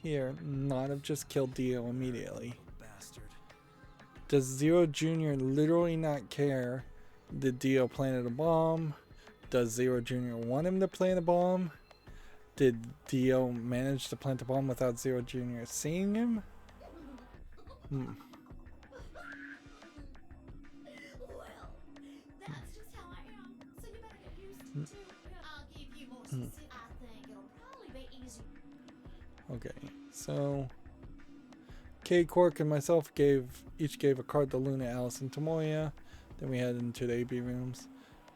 here not have just killed Dio immediately? Bastard. Does Zero Jr. literally not care that Dio planted a bomb? Does Zero Jr. want him to plant a bomb? Did Dio manage to plant a bomb without Zero Jr. seeing him? Well, that's just how I am. So you better get used to it. I'll give you more specific. I think it'll probably be easy. Okay, so Kay, Quark, and myself each gave a card to Luna, Alice, and Tomoya. Then we headed into the AB rooms.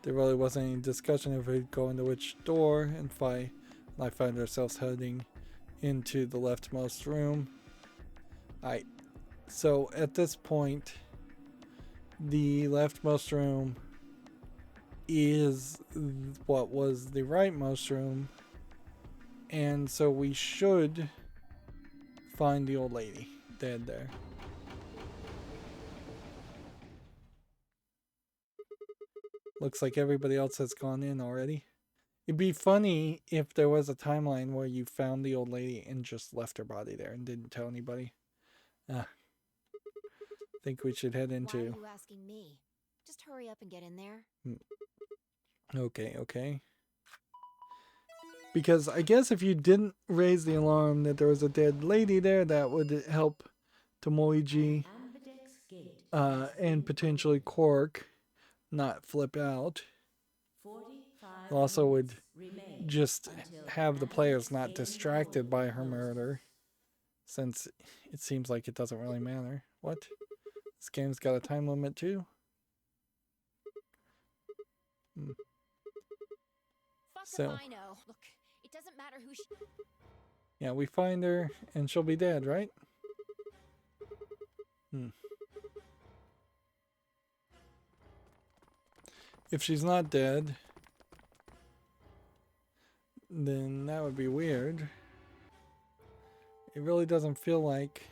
There really wasn't any discussion if we'd go into which door and fight. I found ourselves heading into the leftmost room. Alright, so at this point, the leftmost room is what was the rightmost room. And so we should find the old lady dead there. Looks like everybody else has gone in already. It'd be funny if there was a timeline where you found the old lady and just left her body there and didn't tell anybody. I think we should head Why are into... you asking me? Just hurry up and get in there. Okay. Because I guess if you didn't raise the alarm that there was a dead lady there, that would help Tomoiji and potentially Quark not flip out. It also would just have the players not distracted by her murder, since it seems like it doesn't really matter. What? This game's got a time limit too? Fuck So- if I know. Look, it doesn't matter who she... Yeah, we find her and she'll be dead, right? If she's not dead, then that would be weird. It really doesn't feel like...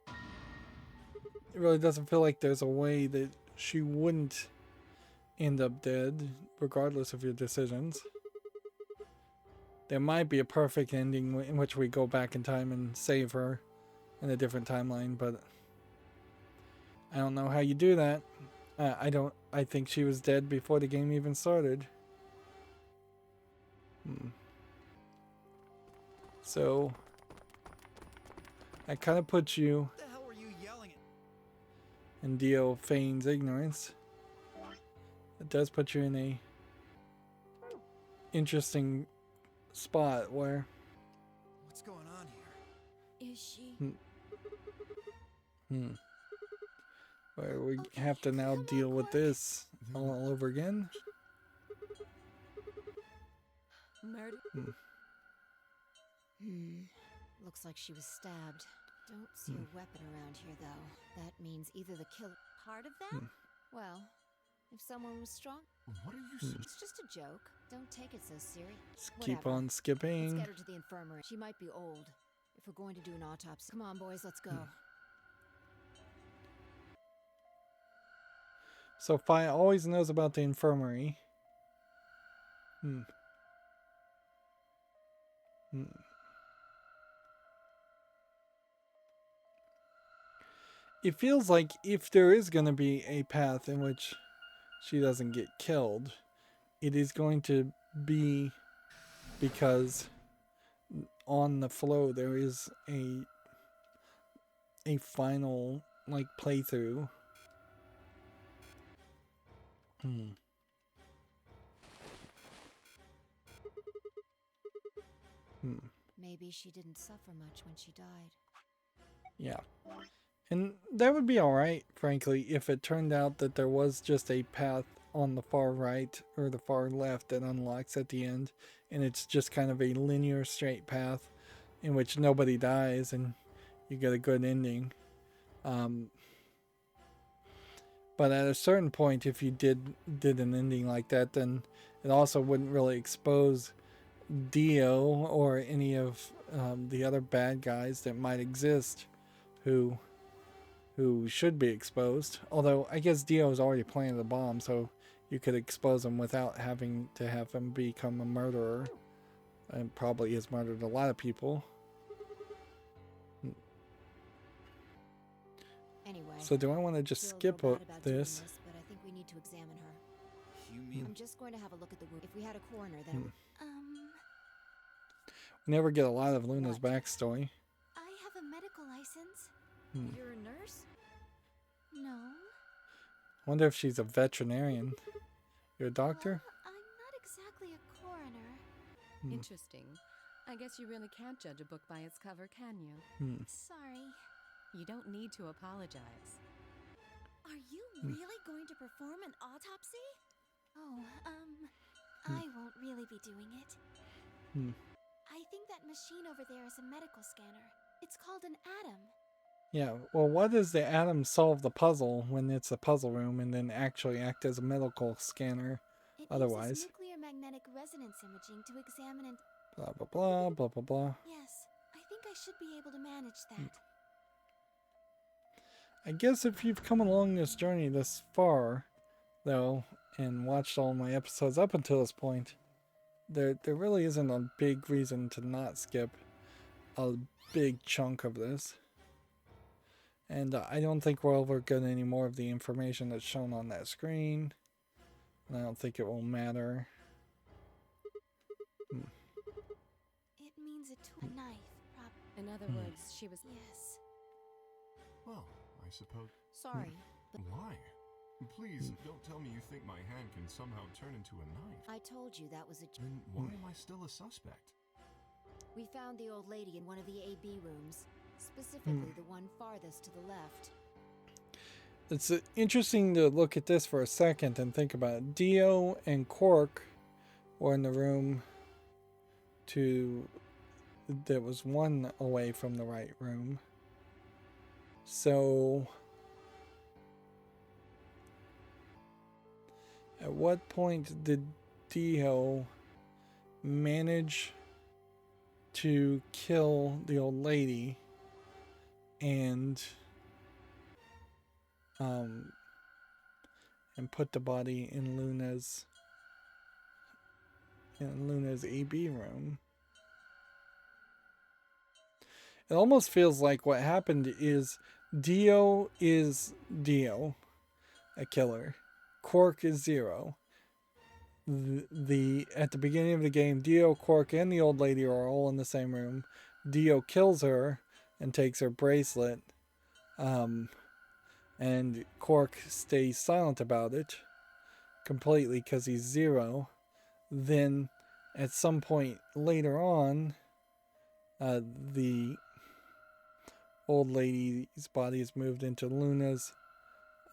It really doesn't feel like there's a way that she wouldn't end up dead, regardless of your decisions. There might be a perfect ending in which we go back in time and save her in a different timeline, but I don't know how you do that. I think she was dead before the game even started. So that kind of puts you... What the hell were you yelling at? And Dio feigns ignorance. It does put you in a interesting spot where... What's Where we have to now deal with this all over again. Murder? Looks like she was stabbed. Don't see a weapon around here, though. That means either the killer... Part of that? Well, if someone was strong... What are you saying? It's just a joke. Don't take it so serious. Just keep Whatever. on Let's skipping. get her to the infirmary. She might be old. If we're going to do an autopsy... Come on, boys, let's go. So Fi always knows about the infirmary. It feels like if there is going to be a path in which she doesn't get killed, it is going to be because on the flow there is a final like playthrough. Maybe she didn't suffer much when she died. Yeah. And that would be alright, frankly, if it turned out that there was just a path on the far right or the far left that unlocks at the end, and it's just kind of a linear straight path in which nobody dies and you get a good ending. But at a certain point, if you did an ending like that, then it also wouldn't really expose Dio or any of the other bad guys that might exist who should be exposed. Although I guess Dio is already planted the bomb, so you could expose him without having to have him become a murderer, and probably has murdered a lot of people. Anyway. So do I want to just skip this? But I think we need to examine her. You mean I'm just going to have a look at the wound. If we had a coroner, then We never get a lot of Luna's backstory. I have a medical license. You're a nurse? No. Wonder if she's a veterinarian. You're a doctor? Well, I'm not exactly a coroner. Interesting. I guess you really can't judge a book by its cover, can you? Sorry. You don't need to apologize. Are you really going to perform an autopsy? Oh, I won't really be doing it. I think that machine over there is a medical scanner. It's called an atom. Yeah, well, what does the atom solve the puzzle when it's a puzzle room and then actually act as a medical scanner It otherwise? uses nuclear magnetic resonance imaging to examine and... Blah, blah, blah, blah, blah, blah. Yes, I think I should be able to manage that. I guess if you've come along this journey this far, though, and watched all my episodes up until this point, there really isn't a big reason to not skip a big chunk of this. And I don't think we'll ever get any more of the information that's shown on that screen. And I don't think it will matter. It means a knife, In other words, she was... Yes. Well, I suppose. Sorry, but Why? Please, don't tell me you think my hand can somehow turn into a knife. I told you that was a... Then why am I still a suspect? We found the old lady in one of the AB rooms. Specifically, the one farthest to the left. It's interesting to look at this for a second and think about it. Dio and Quark were in the room that was one away from the right room. So at what point did Dio manage to kill the old lady and put the body in Luna's AB room? It almost feels like what happened is Dio is Dio, a killer. Quark is Zero. At the beginning of the game, Dio, Quark, and the old lady are all in the same room. Dio kills her and takes her bracelet. And Quark stays silent about it completely because he's Zero. Then at some point later on, the old lady's body is moved into Luna's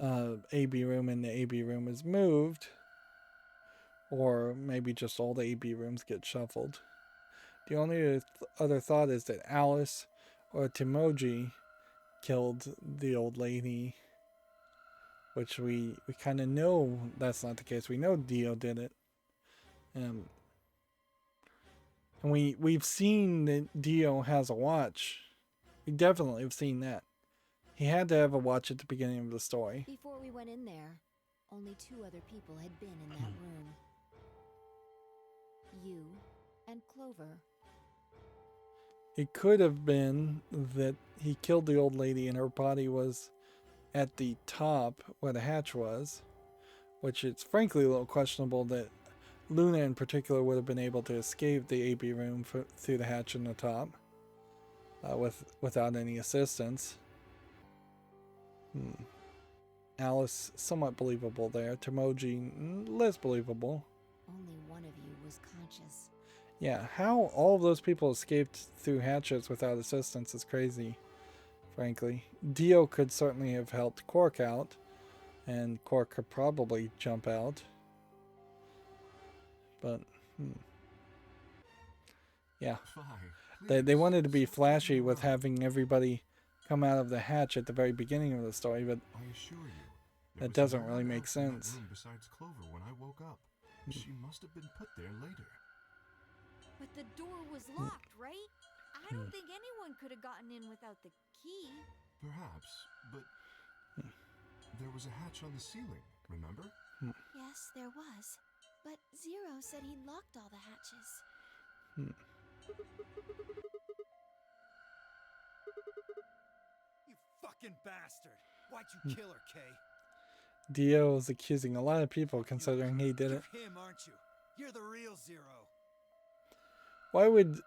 AB room, and the AB room is moved. Or maybe just all the AB rooms get shuffled. The only other thought is that Alice or Timoji killed the old lady, which we kind of know that's not the case. We know Dio did it. And we've seen that Dio has a watch. We definitely have seen that. He had to have a watch at the beginning of the story. Before we went in there, only 2 other people had been in that room. You and Clover. It could have been that he killed the old lady and her body was at the top where the hatch was, which it's frankly a little questionable that Luna in particular would have been able to escape the AB room through the hatch in the top without any assistance. Alice, somewhat believable there. Timoji, less believable. Only one of you was conscious. Yeah, how all of those people escaped through hatches without assistance is crazy, frankly. Dio could certainly have helped Quark out, and Quark could probably jump out. But, yeah. They wanted to be flashy with having everybody come out of the hatch at the very beginning of the story, but I assure you, that doesn't really make sense. Besides Clover, when I woke up, she must have been put there later. But the door was locked, right? I don't think anyone could have gotten in without the key. Perhaps, but there was a hatch on the ceiling, remember? Yes, there was. But Zero said he locked all the hatches. You fucking bastard! Why'd you kill her, Kay? Dio is accusing a lot of people considering he did it. You're him, aren't you? You're the real Zero. Why would...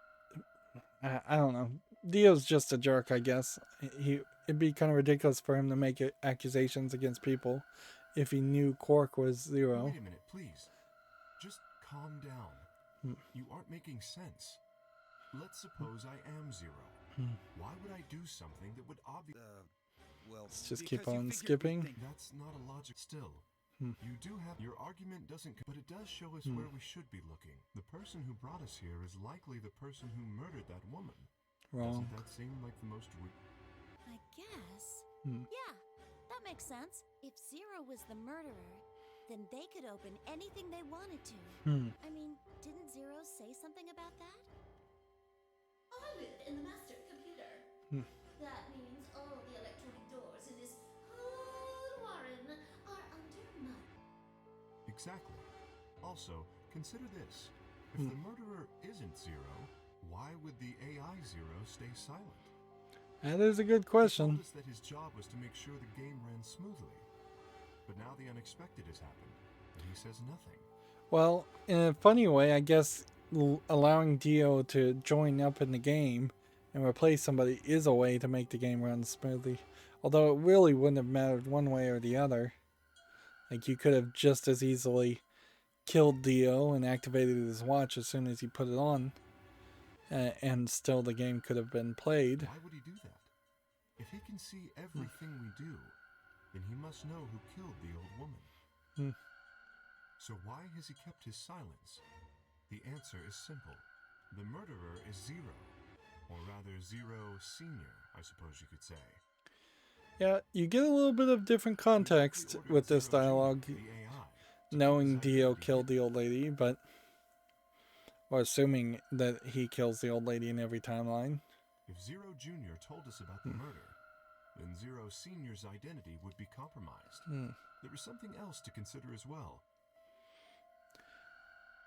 I don't know. Dio's just a jerk, I guess. It'd be kind of ridiculous for him to make accusations against people if he knew Quark was Zero. Wait a minute, please. Just calm down. You aren't making sense. Let's suppose I am Zero. Why would I do something that would obviously... Well, let's just because keep on you skipping. That's not a logic. Still, you do have... Your argument doesn't... But it does show us where we should be looking. The person who brought us here is likely the person who murdered that woman. Wrong. Doesn't that seem like the most... I guess. Yeah, that makes sense. If Zero was the murderer, then they could open anything they wanted to. I mean, didn't Zero say something about that? I live in the master computer. That means all the electronic doors in this whole warren are under mine. Exactly. Also, consider this. If the murderer isn't Zero, why would the AI Zero stay silent? That is a good question. He told us that his job was to make sure the game ran smoothly. But now the unexpected has happened, and he says nothing. Well, in a funny way, I guess allowing Dio to join up in the game and replace somebody is a way to make the game run smoothly. Although it really wouldn't have mattered one way or the other. Like, you could have just as easily killed Dio and activated his watch as soon as he put it on. And still the game could have been played. Why would he do that? If he can see everything we do, then he must know who killed the old woman. So why has he kept his silence? The answer is simple. The murderer is Zero. Or rather, Zero Senior, I suppose you could say. Yeah, you get a little bit of different context with this dialogue, knowing Dio killed the old lady, but... or assuming that he kills the old lady in every timeline. If Zero Jr. told us about the murder, then Zero Senior's identity would be compromised. There is something else to consider as well.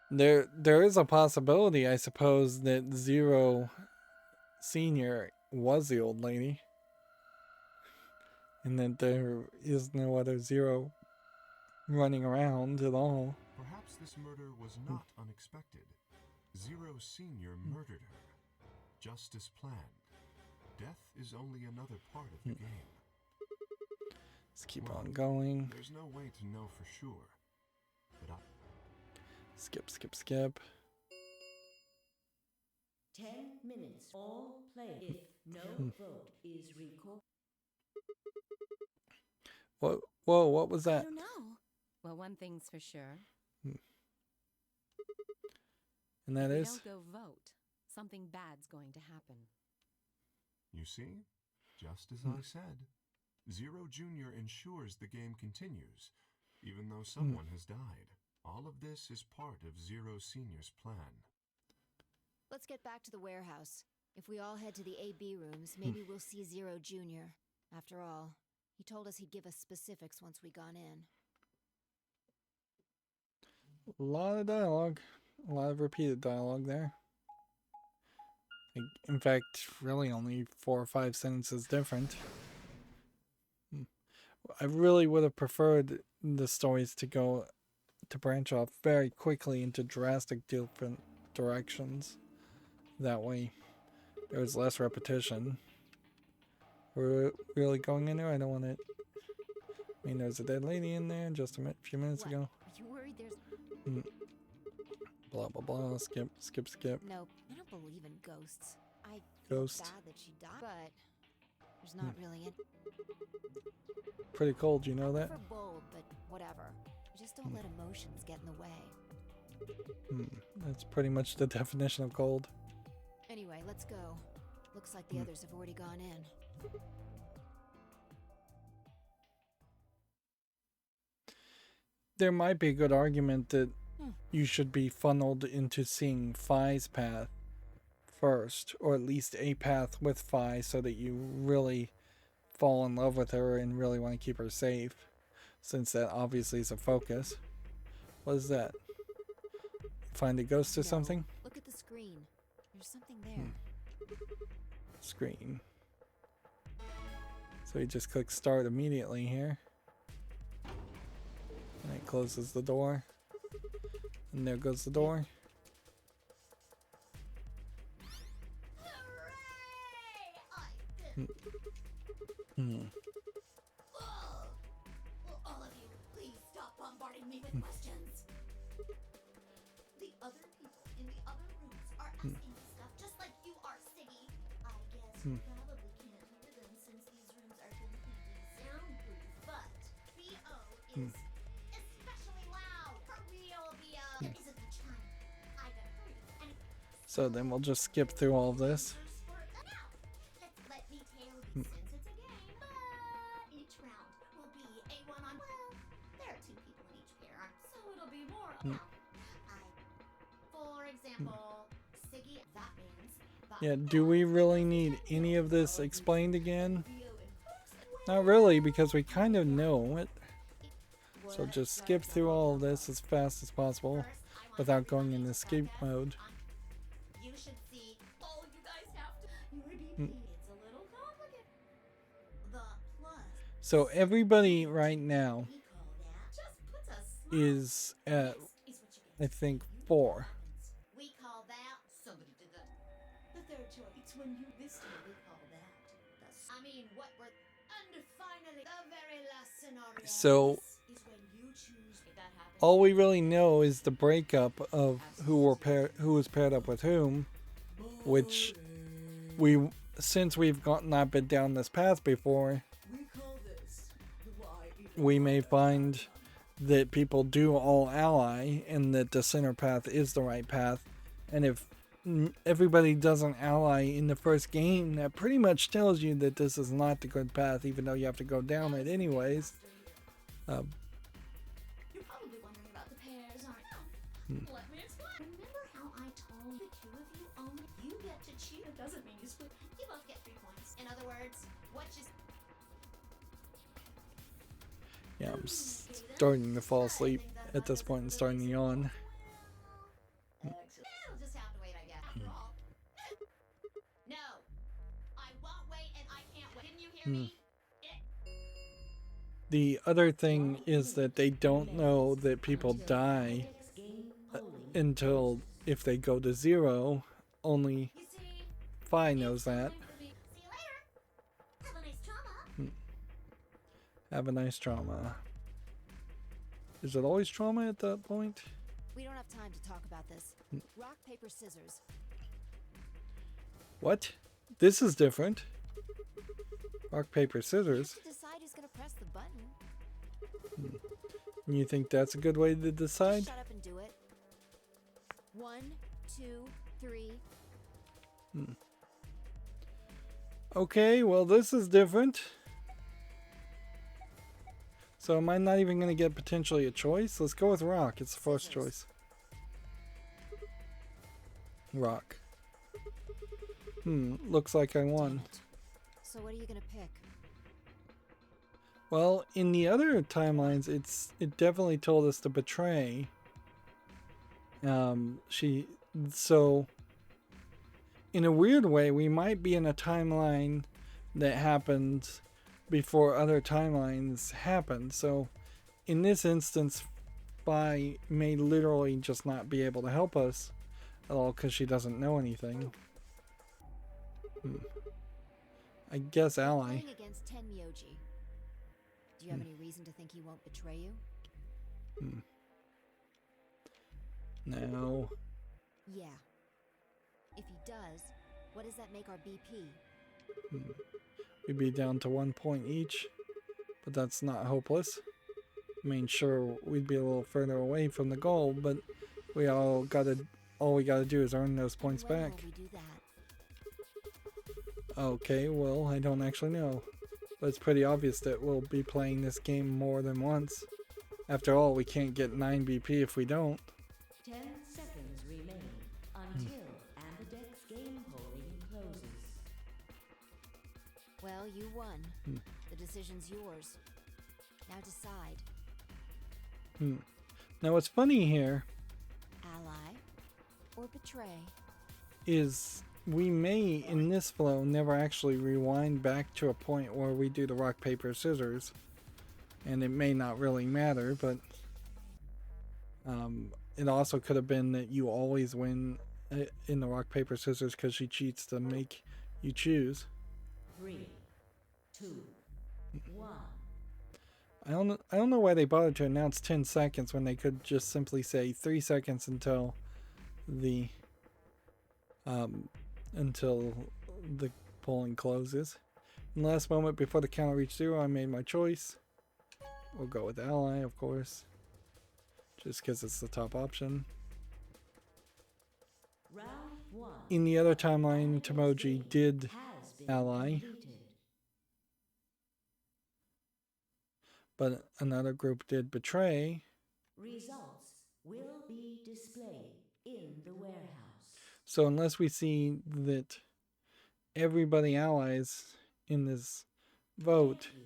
There is a possibility, I suppose, that Zero Senior was the old lady. And that there is no other Zero running around at all. Perhaps this murder was not unexpected. Zero Senior murdered her, just as planned. Death is only another part of the game. Let's keep on going. There's no way to know for sure, but Skip. 10 minutes. All play. If no vote is recorded. Whoa, what was I that? don't know. Well, one thing's for sure. And that If we is? don't go vote, something bad's going to happen. You see? Just as I said. Zero Jr. ensures the game continues, even though someone has died. All of this is part of Zero Sr.'s plan. Let's get back to the warehouse. If we all head to the AB rooms, maybe we'll see Zero Jr. After all, he told us he'd give us specifics once we gone in. A lot of dialogue. A lot of repeated dialogue there. In fact, really only 4 or 5 sentences different. I really would have preferred the stories to branch off very quickly into drastic different directions. That way, there was less repetition. We're really going in there? I don't want it. I mean, there's a dead lady in there just a few minutes ago. Are you worried there's... Blah, blah, blah. Skip, skip, skip. Nope, I don't believe in ghosts. I feel Ghost. bad that she died, but there's not really any... Pretty cold, you know that? For bold, but whatever. Just don't let emotions get in the way. That's pretty much the definition of cold. Anyway, let's go. Looks like the others have already gone in. There might be a good argument that you should be funneled into seeing Phi's path first, or at least a path with Phi, so that you really fall in love with her and really want to keep her safe, since that obviously is a focus. What is that? Find a ghost or something? Look at the screen. There's something there. Screen. So you just click start immediately here. And it closes the door. And there goes the door. All of you, please stop bombarding me with questions. The other people in the other rooms are asking me stuff just like you are, Siggy. I guess you probably can't hear them since these rooms are completely soundproof, but BO is especially loud. For real, BO. There isn't much time. I got hurry. And So then we'll just skip through all of this. let me tell you, since it's a game, but each round will be a one-on. Well, there are 2 people in each pair, so it'll be more. For example, Siggy. That means. Yeah, do we really need any of this explained again? Not really, because we kind of know it. So just skip through all of this as fast as possible without going in escape mode. You should see. Oh, you guys have to. It's a little complicated. The plus. So everybody right now We call that. Just puts a is at, is what you get. I think, 4. We call that. Somebody did that. The third choice. It's when you. This time we call that. I mean, what we're. And finally, the very last scenario. So Is when you choose. If that happens. all we really know is the breakup of who was paired up with whom, which since we've not been down this path before, we may find that people do all ally and that the center path is the right path. And if everybody doesn't ally in the first game, that pretty much tells you that this is not the good path, even though you have to go down it anyways. You're probably wondering about the pairs, aren't you? Let me explain. Remember how I told the 2 of you only you get to cheat? It doesn't mean you split. You both get 3 points. In other words, what you. Yeah, I'm starting to fall asleep at this point and starting to yawn. It'll just have to wait, I guess. After all. No, I won't wait, and I can't wait. Didn't you hear me? The other thing is that they don't know that people die until if they go to 0. Only You see, Phi knows that. see you later. Have a nice trauma. Have a nice trauma. Is it always trauma at that point? We don't have time to talk about this. Rock, paper, scissors. What? This is different. Rock, paper, scissors. You have to decide who's gonna press the button. You think that's a good way to decide? Shut up and do it. 1, 2, 3. Okay, well this is different. So am I not even going to get potentially a choice? Let's go with rock. It's the first choice. Rock. Looks like I won. So what are you gonna pick? Well, in the other timelines, it definitely told us to betray. So in a weird way, we might be in a timeline that happened before other timelines happened. So in this instance, Spy may literally just not be able to help us at all because she doesn't know anything. I guess ally. Playing against Tenmyoji. Do you have any reason to think he won't betray you? No. Yeah. If he does, what does that make our BP? We'd be down to 1 point each, but that's not hopeless. I mean, sure, we'd be a little further away from the goal, but all we gotta do is earn those points When back. will we do that? Okay, well, I don't actually know. But it's pretty obvious that we'll be playing this game more than once. After all, we can't get 9 BP if we don't. 10 seconds remain until Ambidex Game polling closes. Well, you won. The decision's yours. Now decide. Now what's funny here Ally or betray? is we may, in this flow, never actually rewind back to a point where we do the rock, paper, scissors. And it may not really matter, but it also could have been that you always win in the rock, paper, scissors because she cheats to make you choose. 3, 2, 1. I don't know why they bothered to announce 10 seconds when they could just simply say 3 seconds until the polling closes. In the last moment before the counter reached 0, I made my choice. We'll go with ally, of course, just because it's the top option. Round 1. In the other timeline, Tomoji did Has been ally, completed. but another group did betray. Results will be displayed in the warehouse. So unless we see that everybody allies in this vote, Thank you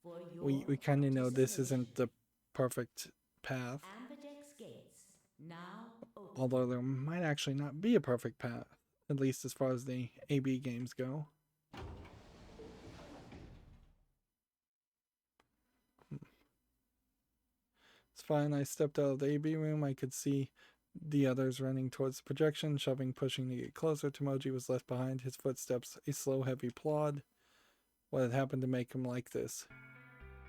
for your we kind of know this isn't participation. the perfect path. Ambidex gates now open. Although there might actually not be a perfect path, at least as far as the AB games go. It's fine. I stepped out of the AB room. I could see the others running towards the projection, shoving, pushing to get closer. Tomoji was left behind, his footsteps a slow, heavy plod. What had happened to make him like this?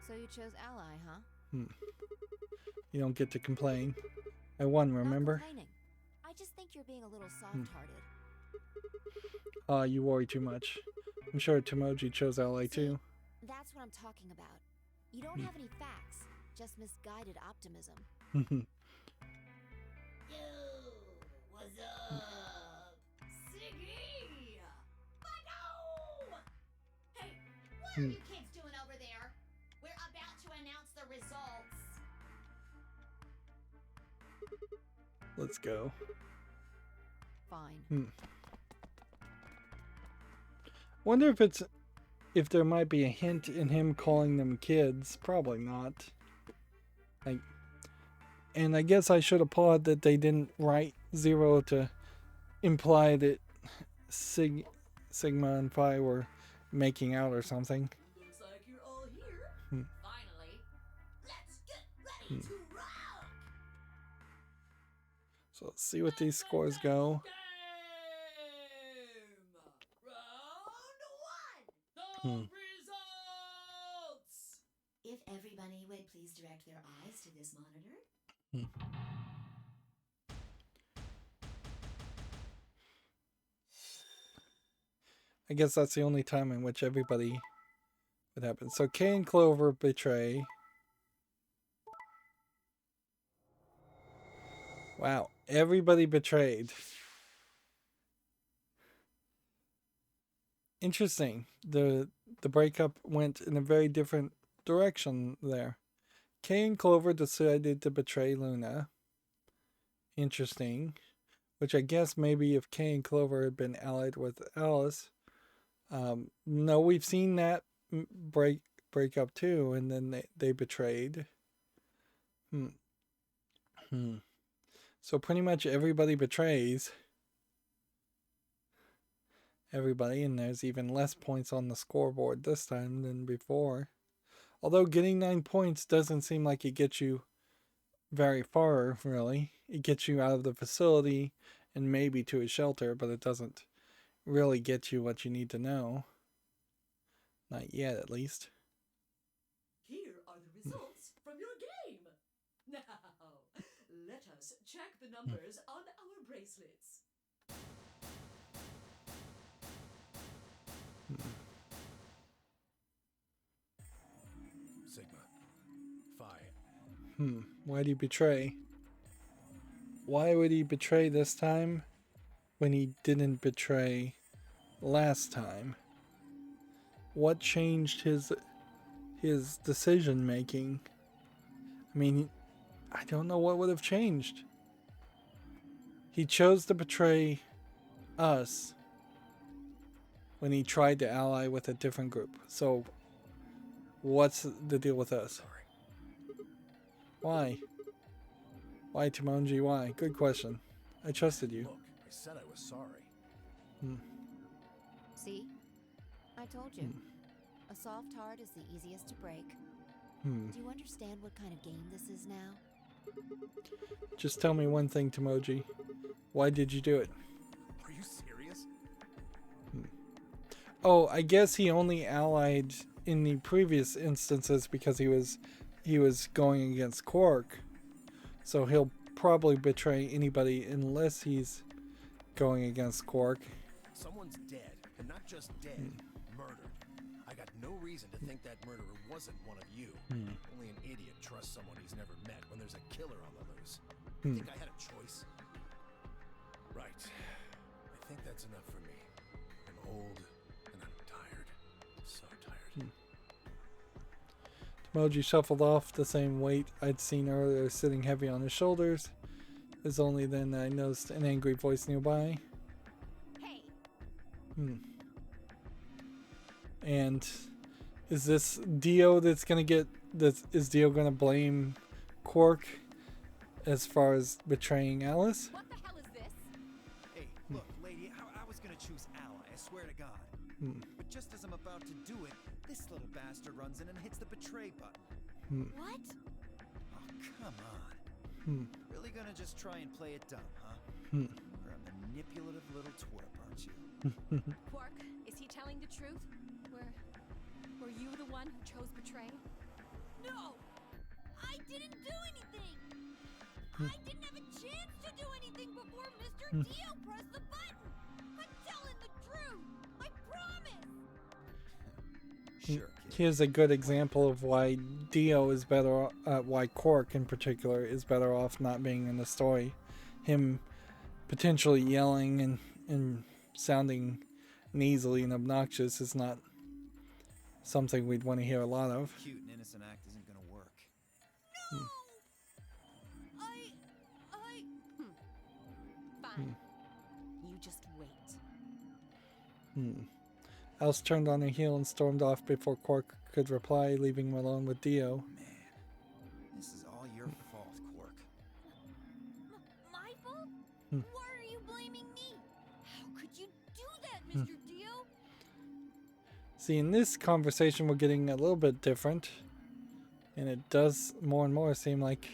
So you chose ally, huh? You don't get to complain. I won, remember? Not complaining. I just think you're being a little soft-hearted. You worry too much. I'm sure Tomoji chose ally too. That's what I'm talking about. You don't have any facts, just misguided optimism. Yo, what's up? Siggy! But no! Hey, what are you kids doing over there? We're about to announce the results. Let's go. Fine. Wonder if there might be a hint in him calling them kids. Probably not. And I guess I should applaud that they didn't write 0 to imply that Sigma and Phi were making out or something. Looks like you're all here. Finally. Let's get ready to rock! So let's see what these scores go. Game! Round 1. The results! If everybody would please direct their eyes to this monitor. I guess that's the only time in which everybody would happen. So Kay and Clover betray. Wow, everybody betrayed. Interesting. The breakup went in a very different direction there. Kay and Clover decided to betray Luna. Interesting. Which I guess maybe if Kay and Clover had been allied with Alice. No, we've seen that break up too, and then they betrayed. So pretty much everybody betrays everybody, and there's even less points on the scoreboard this time than before. Although getting 9 points doesn't seem like it gets you very far, really. It gets you out of the facility and maybe to a shelter, but it doesn't really get you what you need to know. Not yet, at least. Here are the results from your game. Now, let us check the numbers on our bracelets. Sigma. Phi. Why do you betray? Why would he betray this time when he didn't betray last time? What changed his decision making? I mean, I don't know what would have changed. He chose to betray us when he tried to ally with a different group. So what's the deal with us? Sorry. Why? Why, Timonji? Why? Good question. I trusted you. Look, I said I was sorry. See? I told you. A soft heart is the easiest to break. Do you understand what kind of game this is now? Just tell me one thing, Timoji. Why did you do it? Are you serious? Oh, I guess he only allied in the previous instances because he was going against Quark. So he'll probably betray anybody unless he's going against Quark. Someone's dead, and not just dead, murdered. I got no reason to think that murderer wasn't one of you. Only an idiot trusts someone he's never met when there's a killer on the loose. You think I had a choice? Right. I think that's enough for me. I'm old, and I'm tired. So tired. Timoji shuffled off, the same weight I'd seen earlier sitting heavy on his shoulders. It was only then that I noticed an angry voice nearby. Hey. And is this Dio that's gonna get this? Is Dio gonna blame Quark as far as betraying Alice? What the hell is this? Hey, look, lady, I was gonna choose ally, I swear to God. But just as I'm about to do it, this little bastard runs in and hits the betray button. What? Oh, come on. Really gonna just try and play it dumb, huh? You're a manipulative little twerp, aren't you? Quark, is he telling the truth? Were you the one who chose betray? No! I didn't do anything! I didn't have a chance to do anything before Mr. Dio pressed the button! I'm telling the truth! I promise! Sure, kid. Here's a good example of why Dio is better, why Quark in particular is better off not being in the story. Him potentially yelling and sounding nasally and obnoxious is not something we'd want to hear a lot of. Cute and innocent act isn't gonna work. No! Fine. You just wait. Alice turned on her heel and stormed off before Quark could reply, leaving him alone with Dio. Man, this is all your fault, Quark. My fault? Why are you blaming me? How could you do that, Mr. Dio? See, in this conversation we're getting a little bit different, and it does more and more seem like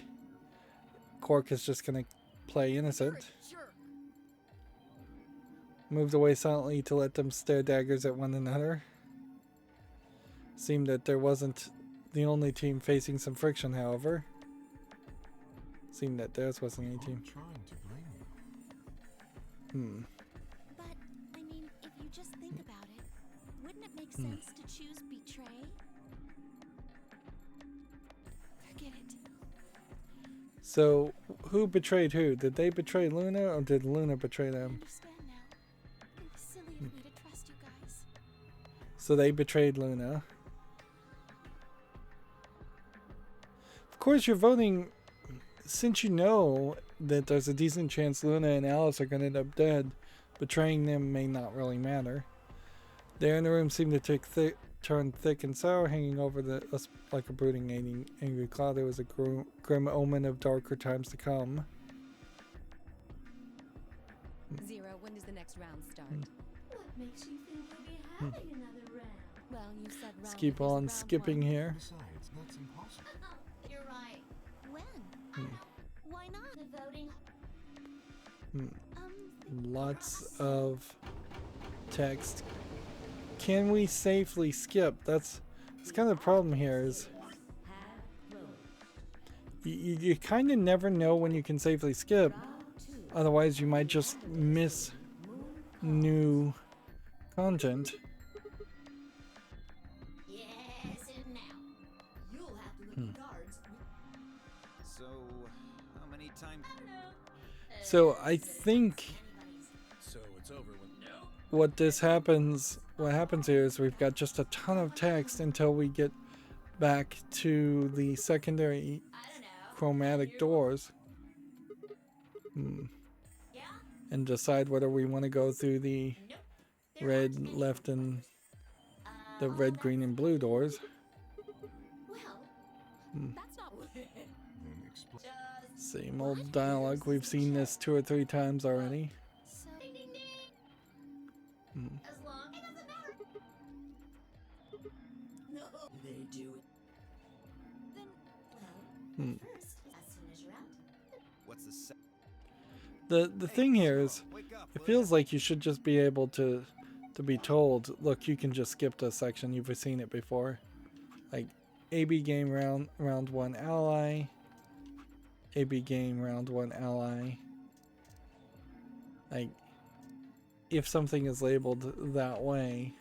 Quark is just going to play innocent. You're a jerk. Moved away silently to let them stare daggers at one another. Seemed that there wasn't the only team facing some friction, however. Seemed that theirs wasn't any team. Trying to blame you. But, I mean, if you just think about it, make sense to choose betray? Forget it. So, who betrayed who? Did they betray Luna, or did Luna betray I them? understand now. It was silly of me to trust you guys. So they betrayed Luna. Of course, you're voting since you know that there's a decent chance Luna and Alice are going to end up dead. Betraying them may not really matter. The air in the room seemed to turn thick and sour, hanging over us like a brooding, angry cloud. There was a grim omen of darker times to come. Zero, when does the next round start? What makes you think we'll be having another round? Well, you said round. Let's keep one is on round skipping one. here. Besides, that's impossible. You're right. When? I know. Why not? The voting. Lots of text. Can we safely skip? That's kind of the problem here. Is you kind of never know when you can safely skip. Otherwise, you might just miss new content. Yes, and now. You'll have to look at cards. So, how many times? So I think So it's over when. No. what happens here is we've got just a ton of text until we get back to the secondary I don't know. chromatic doors. Yeah? And decide whether we want to go through the Nope. There red, aren't any. left, and the Well, red, green, and blue doors. Well, That's not. Then explain. just Same old dialogue. We've seen this 2 or 3 times already. So, ding ding ding. As long it doesn't matter. No. They do it. Then, well, first, as soon as you're out. What's the se- The thing here is, Wake up, it will feels ya? like you should just be able to be told, look, you can just skip this section. You've seen it before. Like, AB game round 1 ally. AB game round 1 ally. Like, if something is labeled that way,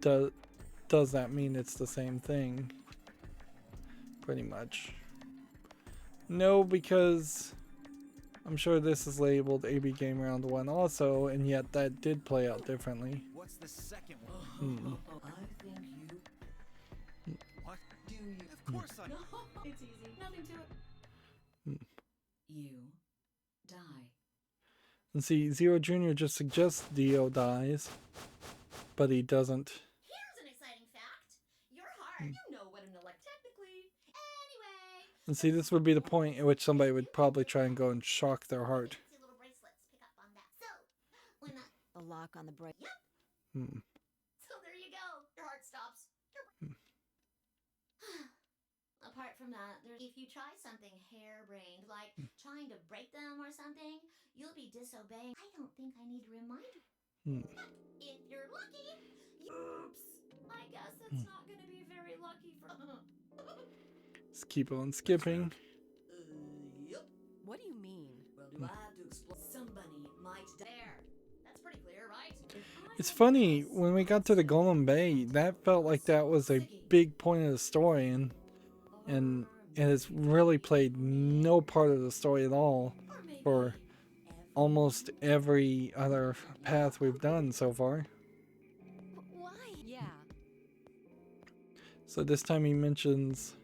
does that mean it's the same thing? Pretty much. No, because I'm sure this is labeled AB game round 1 also, and yet that did play out differently. What's the second one? I think you. What? Do you? Of course I. No, it's easy. Nothing to it. You die. And see, Zero Jr. just suggests Dio dies, but he doesn't. Here's an exciting fact. Your heart. You know what an elect technically. Anyway. And see, this would be the point at which somebody would probably try and go and shock their heart. Fancy little bracelets pick up on that. So, when The lock on the break. Yep. Hmm. So there you go. Your heart stops. Apart from that, if you try something harebrained, like trying to break them or something, you'll be disobeying. I don't think I need to remind you. If you're lucky, oops. I guess it's not going to be very lucky for. Let's keep on skipping. Yep. What do you mean? Well, do I have to explain? Somebody might die. There. That's pretty clear, right? It's funny, when we got to the Golem Bay, that felt like that was a big point of the story, and it's really played no part of the story at all for almost every other path we've done so far. why? Yeah. So this time he mentions,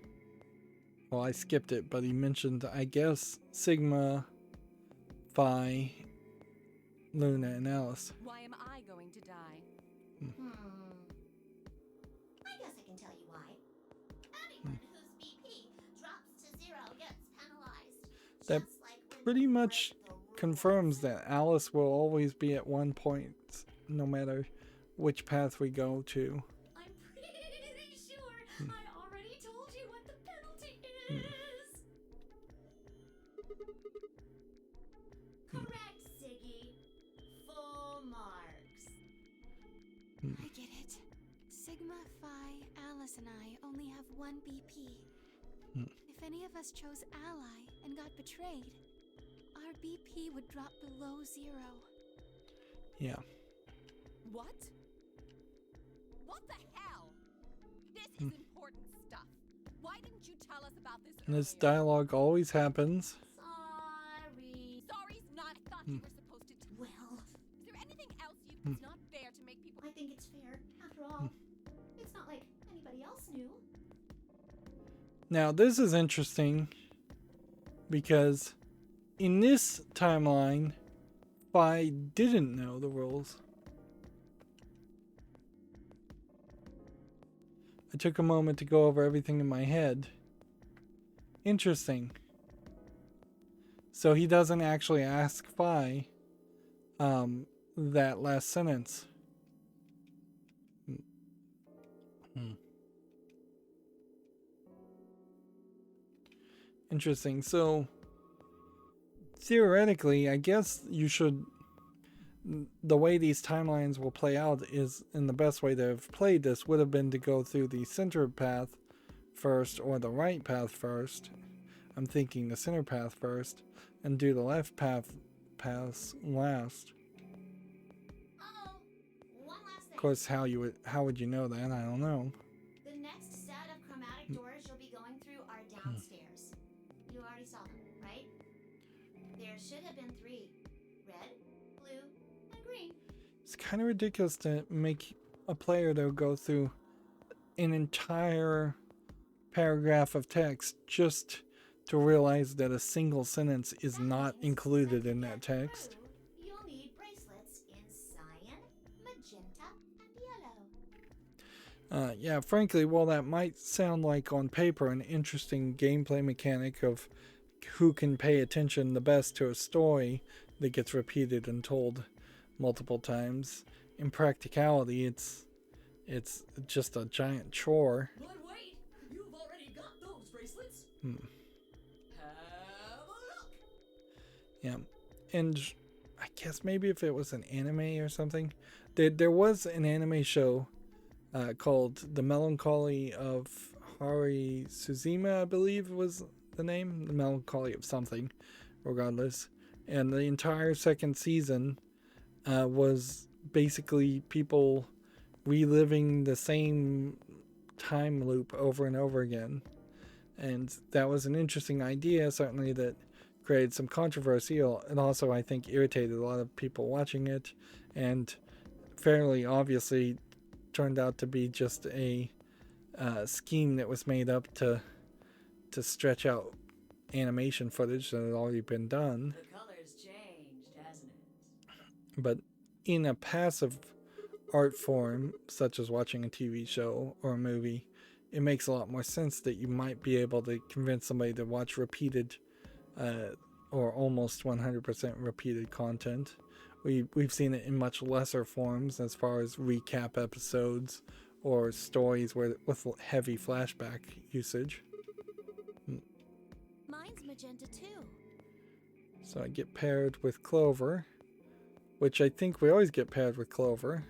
well, I skipped it, but he mentioned, I guess, Sigma, Phi, Luna, and Alice. Why am I going to die? I guess I can tell you why. Anyone whose BP drops to 0 gets penalized. That Just like when pretty you much break the rules. confirms that Alice will always be at 1 point, no matter which path we go to. I'm pretty sure I already told you what the penalty is. Correct, Siggy. Full marks. I get it. Sigma, Phi, Alice, and I only have 1 BP. If any of us chose ally and got betrayed, our BP would drop below 0. Yeah. What? What the hell? This is important stuff. Why didn't you tell us about this And this earlier? dialogue always happens. Sorry. Sorry's not. I thought you were supposed to. Well, Is there anything else you? It's not fair to make people. I think it's fair. After all, it's not like anybody else knew. Now, this is interesting because in this timeline, Fi didn't know the rules. I took a moment to go over everything in my head. Interesting. So he doesn't actually ask Fi that last sentence. Interesting. So theoretically, I guess you should. The way these timelines will play out is, in the best way to have played this would have been to go through the center path first or the right path first. I'm thinking the center path first, and do the left path last. Oh, one last thing. Of course, how would you know that? I don't know. The next set of chromatic doors you'll be going through are downstairs. You already saw them, right? There should have been 3. Red, blue, and green. It's kind of ridiculous to make a player though go through an entire paragraph of text just to realize that a single sentence is not included in that text. You'll need bracelets in cyan, magenta, and yellow. Yeah, frankly, while that might sound like on paper an interesting gameplay mechanic of who can pay attention the best to a story that gets repeated and told multiple times, in practicality it's just a giant chore. But wait, you've already got those bracelets. Have a look. Yeah, and I guess maybe if it was an anime or something, there was an anime show called The Melancholy of Hari Suzima, I believe was the name. The Melancholy of something, regardless. And the entire second season was basically people reliving the same time loop over and over again. And that was an interesting idea, certainly, that created some controversy. And also, I think, irritated a lot of people watching it. And fairly obviously turned out to be just a scheme that was made up to stretch out animation footage that had already been done. The color's changed, hasn't it? But in a passive art form, such as watching a TV show or a movie, it makes a lot more sense that you might be able to convince somebody to watch repeated or almost 100% repeated content. We've seen it in much lesser forms as far as recap episodes or stories with heavy flashback usage. Mine's magenta too. So I get paired with Clover, which I think we always get paired with Clover.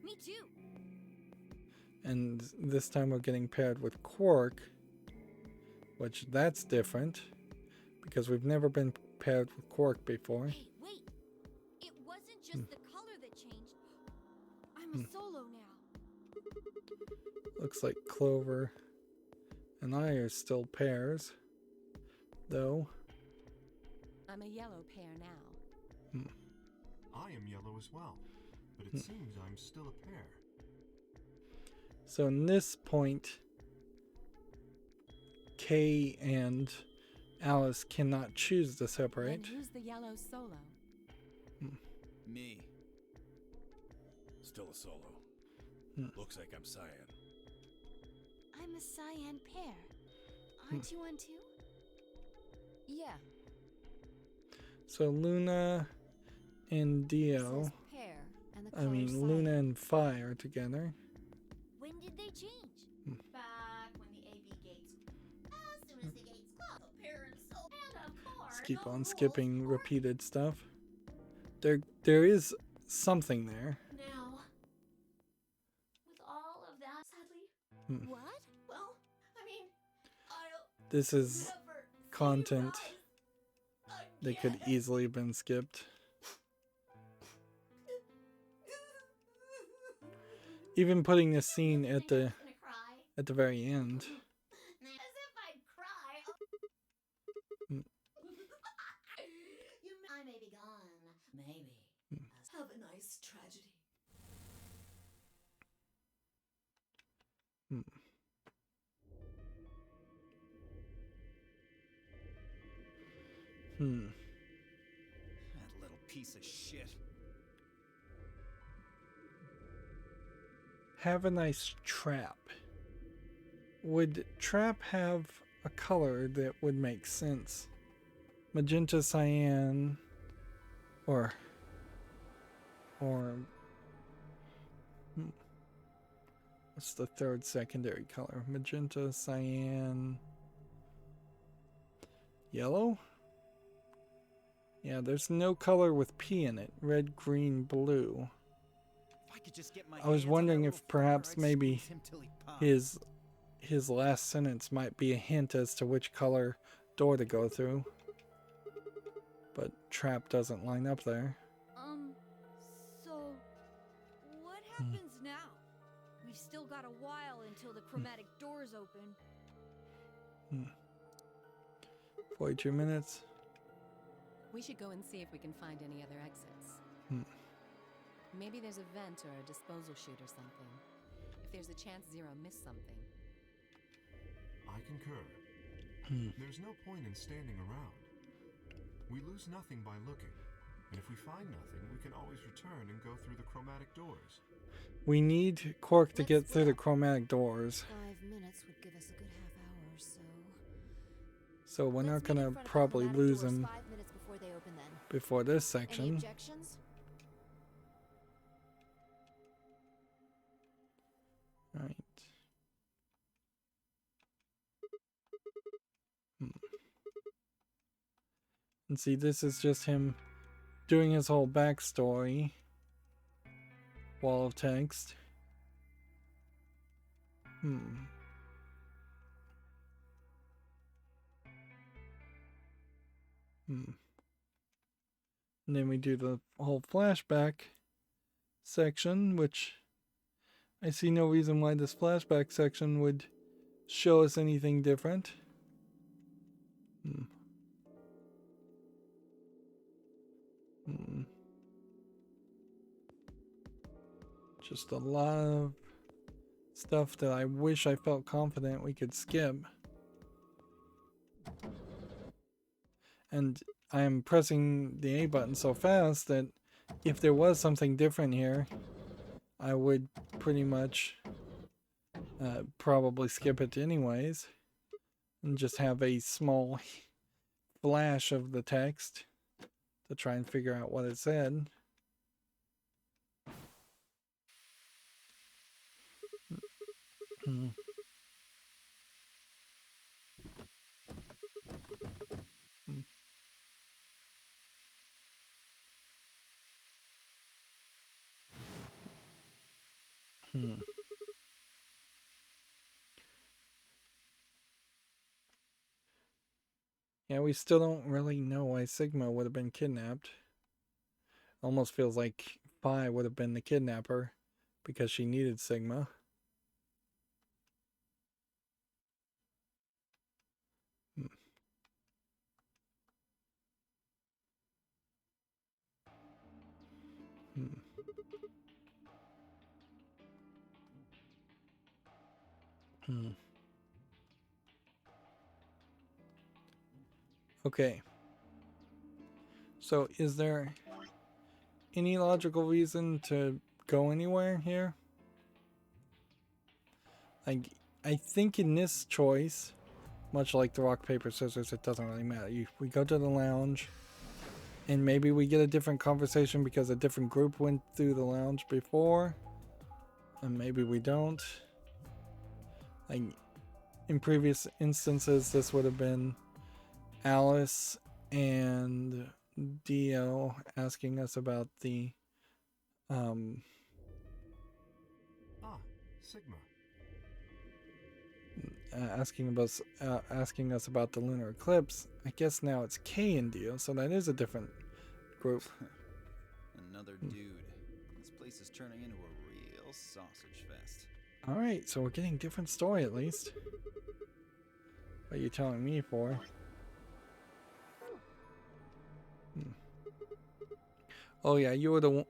Me too. And this time we're getting paired with Quark, which that's different because we've never been paired with Quark before. Hey, wait! It wasn't just the color that changed. I'm a solo now. Looks like Clover and I are still pairs, though. I'm a yellow pair now. I am yellow as well, but it seems I'm still a pair. So in this point, Kay and Alice cannot choose to separate. Then who's the yellow solo? Me. Still a solo. Looks like I'm cyan. I'm a cyan pair. Aren't you one too? Yeah. So Luna and Dio, Says pair, and the I color mean cyan. Luna and Fi are together. When did they change? Back when the AB gates. As soon as the gates close, a pair and so, and of course. Let's keep the on rules skipping for repeated stuff. There is something there. Now, with all of that, sadly, What? well, I mean, I'll This is never see content you guys that could again. easily have been skipped. even putting this scene at the very end. As if I'd cry. I may be gone. Maybe. Have a nice tragedy. That little piece of shit. Have a nice trap. Would trap have a color that would make sense? Magenta, cyan, or what's the third secondary color? Magenta, cyan, yellow? Yeah, there's no color with P in it. Red, green, blue. If I could just get my I was hands on wondering that if little perhaps fucker, I'd maybe squeeze him till he popped. his last sentence might be a hint as to which color door to go through. But trap doesn't line up there. So what happens now? We've still got a while until the chromatic doors open. 42 minutes. We should go and see if we can find any other exits. Maybe there's a vent or a disposal chute or something. If there's a chance Zero missed something. I concur. There's no point in standing around. We lose nothing by looking, and if we find nothing, we can always return and go through the chromatic doors. We need Quark to get through the chromatic doors. 5 minutes would give us a good half hour or so. So we're not Let's meet in gonna front of the probably chromatic lose doors him 5 minutes before they open then. before this Any section. objections? Right. And see, this is just him doing his whole backstory. Wall of text. And then we do the whole flashback section, which I see no reason why this flashback section would show us anything different. Just a lot of stuff that I wish I felt confident we could skip. And I am pressing the A button so fast that if there was something different here, I would pretty much probably skip it anyways and just have a small flash of the text to try and figure out what it said. Yeah, we still don't really know why Sigma would have been kidnapped. Almost feels like Phi would have been the kidnapper because she needed Sigma. Okay. So is there any logical reason to go anywhere here? I think in this choice, much like the rock, paper, scissors, it doesn't really matter. We go to the lounge, and maybe we get a different conversation because a different group went through the lounge before, and maybe we don't. Like in previous instances, this would have been Alice and Dio asking us about the Sigma. asking us about the lunar eclipse. I guess now it's Kay and Dio, so that is a different group. Another dude. This place is turning into a real sausage fest. Alright, so we're getting different story at least. What are you telling me for? Oh yeah, you were the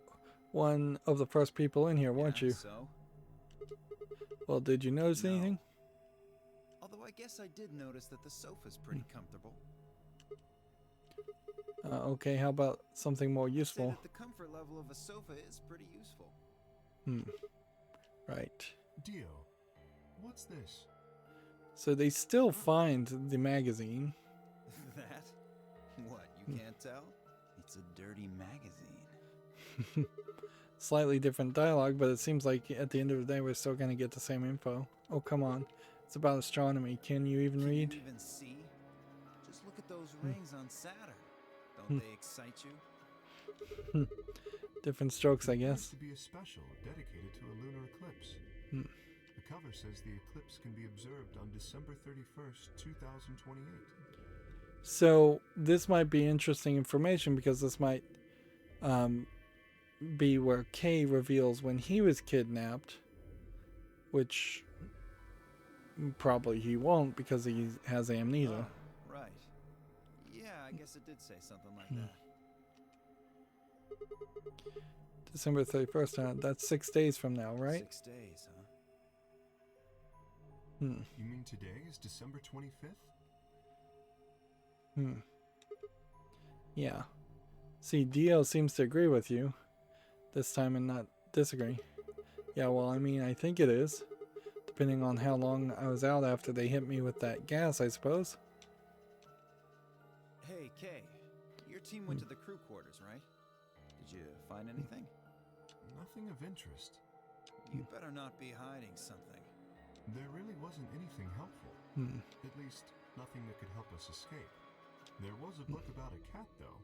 one of the first people in here, weren't you? So? Well, did you notice anything? Although I guess I did notice that the sofa's pretty comfortable. Okay, how about something more useful? Say that the comfort level of a sofa is pretty useful. Right. Dio, what's this? So they still find the magazine. That? What, you can't tell? It's a dirty magazine. Slightly different dialogue, but it seems like at the end of the day we're still going to get the same info. Oh, come on. It's about astronomy. Can you even read? Can you even see? Just look at those rings on Saturn. Don't they excite you? Different strokes, I guess. To be a special dedicated to a lunar eclipse. The cover says the eclipse can be observed on December 31st, 2028. So this might be interesting information because this might be where Kay reveals when he was kidnapped, which probably he won't because he has amnesia. Oh, right. Yeah, I guess it did say something like that. December 31st, that's 6 days from now, right? 6 days, huh? You mean today is December 25th? Yeah. See, Dio seems to agree with you this time and not disagree. Yeah, well, I mean, I think it is. Depending on how long I was out after they hit me with that gas, I suppose. Hey, Kay. Your team went to the crew quarters, right? Did you find anything? Nothing of interest. You better not be hiding something. There really wasn't anything helpful. At least, nothing that could help us escape. There was a book about a cat, though.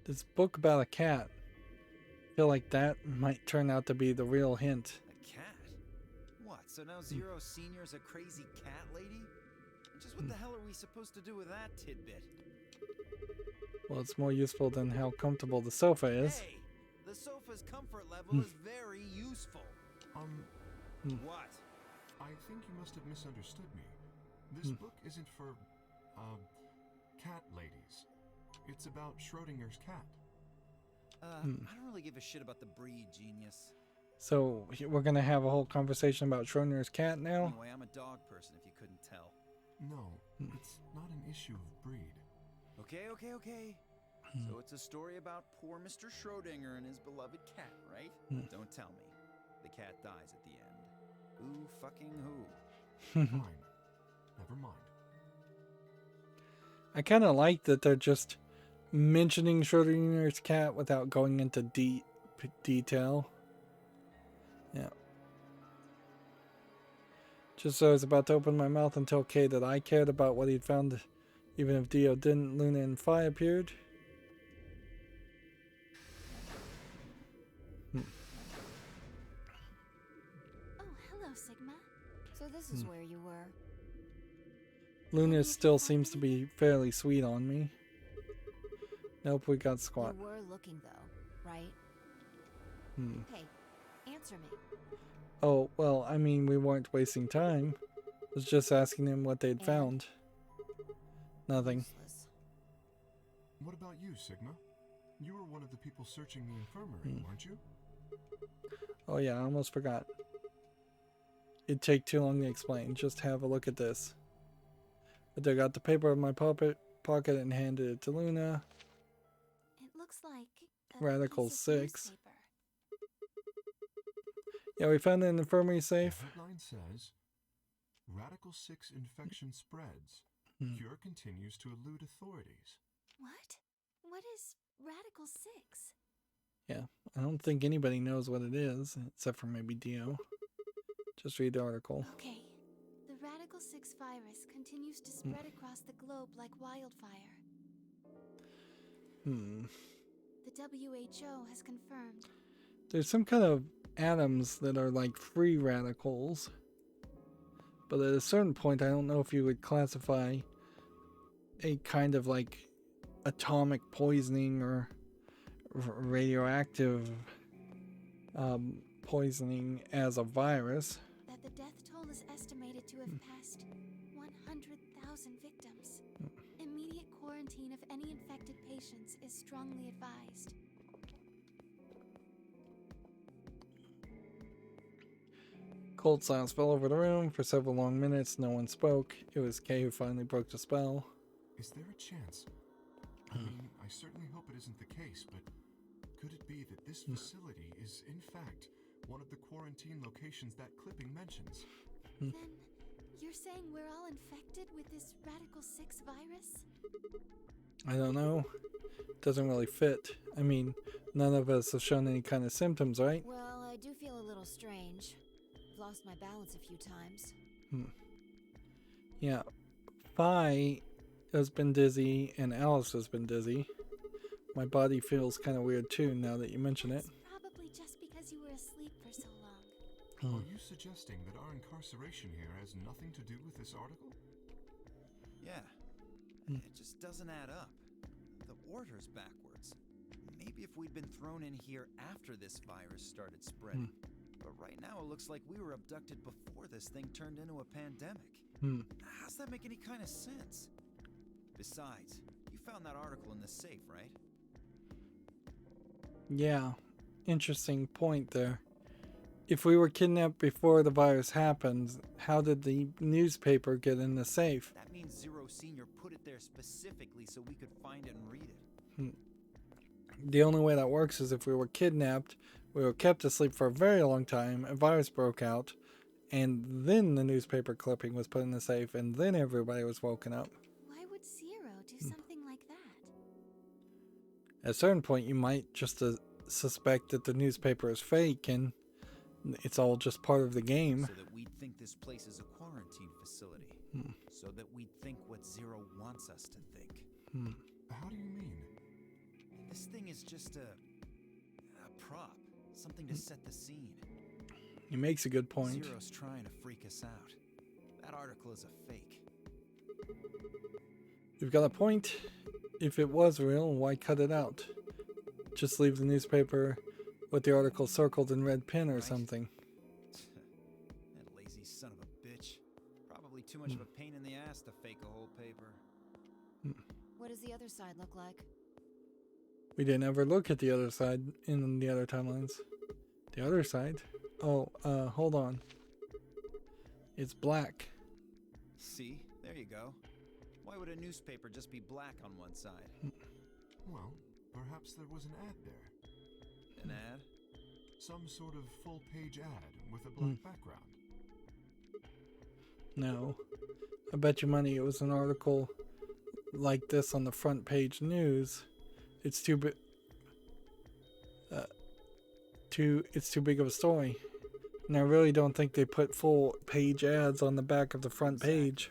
This book about a cat. I feel like that might turn out to be the real hint. A cat? What, so now Zero Senior's a crazy cat lady? Just what the hell are we supposed to do with that tidbit? Well, it's more useful than how comfortable the sofa is. Hey! The sofa's comfort level is very useful. What? I think you must have misunderstood me. This book isn't for, cat ladies. It's about Schrodinger's cat. I don't really give a shit about the breed, genius. So, we're gonna have a whole conversation about Schrodinger's cat now? Anyway, I'm a dog person if you couldn't tell. No, it's not an issue of breed. Okay. So it's a story about poor Mr. Schrodinger and his beloved cat, right? Don't tell me. The cat dies at the end. Who fucking who? Fine. Never mind. I kind of like that they're just mentioning Schrodinger's cat without going into detail. Yeah. Just so I was about to open my mouth and tell Kay that I cared about what he'd found, even if Dio didn't. Luna and Phi appeared. Oh, hello, Sigma. So this is where you were. Luna still seems to be fairly sweet on me. Nope, we got squat. You were looking though, right? Hey, answer me. Oh, well, I mean, we weren't wasting time. I was just asking them what they'd found. Nothing. Useless. What about you, Sigma? You were one of the people searching the infirmary, weren't you? Oh yeah, I almost forgot. It'd take too long to explain. Just have a look at this. I dug out the paper of my pocket and handed it to Luna. It looks like a Radical piece of 6. newspaper. Yeah, we found an infirmary safe. The headline says, Radical 6 infection spreads. Cure continues to elude authorities. What? What is Radical 6? Yeah, I don't think anybody knows what it is, except for maybe Dio. Just read the article. Okay. The Radical 6 virus continues to spread across the globe like wildfire. The WHO has confirmed. There's some kind of atoms that are like free radicals. But at a certain point, I don't know if you would classify a kind of like atomic poisoning or radioactive poisoning as a virus. That the death toll is estimated to have passed 100,000 victims. Immediate quarantine of any infected patients is strongly advised. Cold silence fell over the room. For several long minutes, no one spoke. It was Kay who finally broke the spell. Is there a chance? I mean, I certainly hope it isn't the case, but could it be that this facility is, in fact, one of the quarantine locations that clipping mentions? Then, you're saying we're all infected with this Radical 6 virus? I don't know. Doesn't really fit. I mean, none of us have shown any kind of symptoms, right? Well, I do feel a little strange. I've lost my balance a few times. Yeah. Fi has been dizzy and Alice has been dizzy. My body feels kind of weird too now that you mention it. Probably just because you were asleep for so long. Are you suggesting that our incarceration here has nothing to do with this article? Yeah. It just doesn't add up. The order's backwards. Maybe if we'd been thrown in here after this virus started spreading. But right now it looks like we were abducted before this thing turned into a pandemic. How's that make any kind of sense? Besides, you found that article in the safe, right? Yeah. Interesting point there. If we were kidnapped before the virus happened, how did the newspaper get in the safe? That means Zero Senior put it there specifically so we could find it and read it. The only way that works is if we were kidnapped, we were kept asleep for a very long time, a virus broke out, and then the newspaper clipping was put in the safe, and then everybody was woken up. Why would Zero do something like that? At a certain point, you might just suspect that the newspaper is fake, and it's all just part of the game. So that we'd think this place is a quarantine facility. So that we'd think what Zero wants us to think. How do you mean? This thing is just a prop. Something to set the scene. He makes a good point. Zero's trying to freak us out. That article is a fake. You've got a point. If it was real, why cut it out? Just leave the newspaper with the article circled in red pen or something. That lazy son of a bitch. Probably too much of a pain in the ass to fake a whole paper. What does the other side look like? We didn't ever look at the other side in the other timelines. The other side? Oh, hold on. It's black. See? There you go. Why would a newspaper just be black on one side? Well, perhaps there was an ad there. An ad? Some sort of full-page ad with a black background. No. I bet you money it was an article like this on the front page news. It's too big. It's too big of a story. And I really don't think they put full page ads on the back of the front page.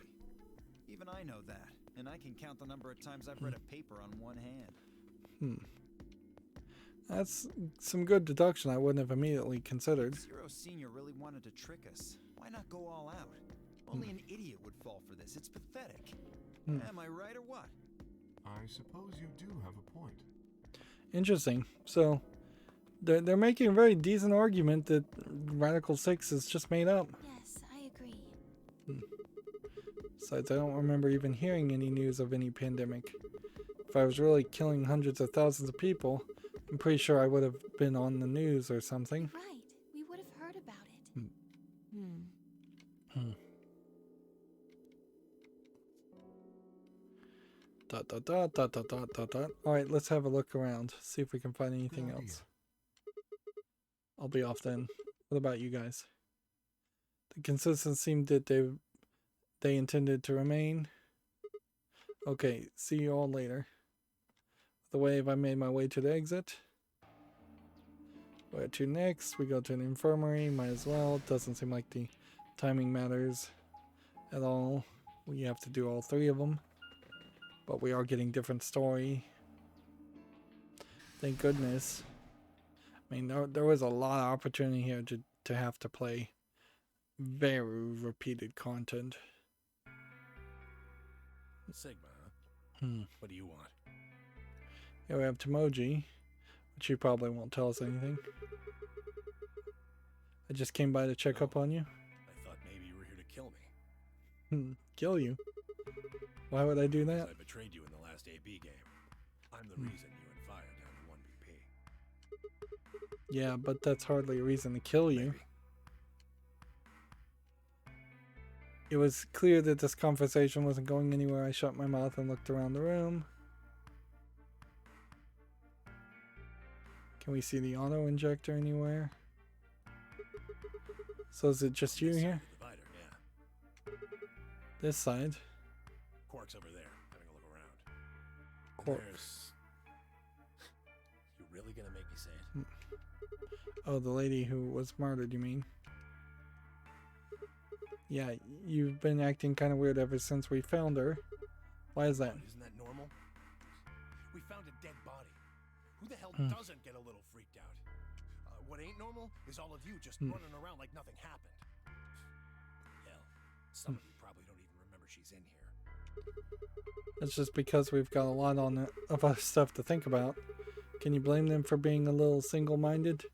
Even I know that, and I can count the number of times I've read a paper on one hand. That's some good deduction I wouldn't have immediately considered. Zero Senior really wanted to trick us. Why not go all out? Only an idiot would fall for this. It's pathetic. Am I right or what? I suppose you do have a point. Interesting. So, they're making a very decent argument that Radical 6 is just made up. Yes, I agree. Besides, I don't remember even hearing any news of any pandemic. If I was really killing hundreds of thousands of people, I'm pretty sure I would have been on the news or something. Right. We would have heard about it. Dot dot dot dot dot dot dot dot. Alright, let's have a look around. See if we can find anything else. I'll be off then. What about you guys? The consensus seemed that they intended to remain. Okay, see you all later. The wave, I made my way to the exit. Where to next? We go to an infirmary. Might as well. It doesn't seem like the timing matters at all. We have to do all three of them. But we are getting different story. Thank goodness. I mean, there was a lot of opportunity here to have to play very repeated content. Sigma, huh? What do you want? Here we have Tomoji, which he probably won't tell us anything. I just came by to check up on you. I thought maybe you were here to kill me. Kill you? Why would I do that? I betrayed you in the last AB game. I'm the reason you and Fire down to 1BP. Yeah, but that's hardly a reason to kill you. Maybe. It was clear that this conversation wasn't going anywhere. I shut my mouth and looked around the room. Can we see the auto injector anywhere? So is it just you here? Divider, yeah. This side? Quark's over there, having a look around. Quark. You really gonna make me say it? Oh, the lady who was murdered, you mean? Yeah, you've been acting kind of weird ever since we found her. Why is that? Isn't that normal? We found a dead body. Who the hell doesn't get a little freaked out? What ain't normal is all of you just running around like nothing happened. Hell, some of you probably don't even remember she's in here. It's just because we've got a lot of other stuff to think about. Can you blame them for being a little single-minded?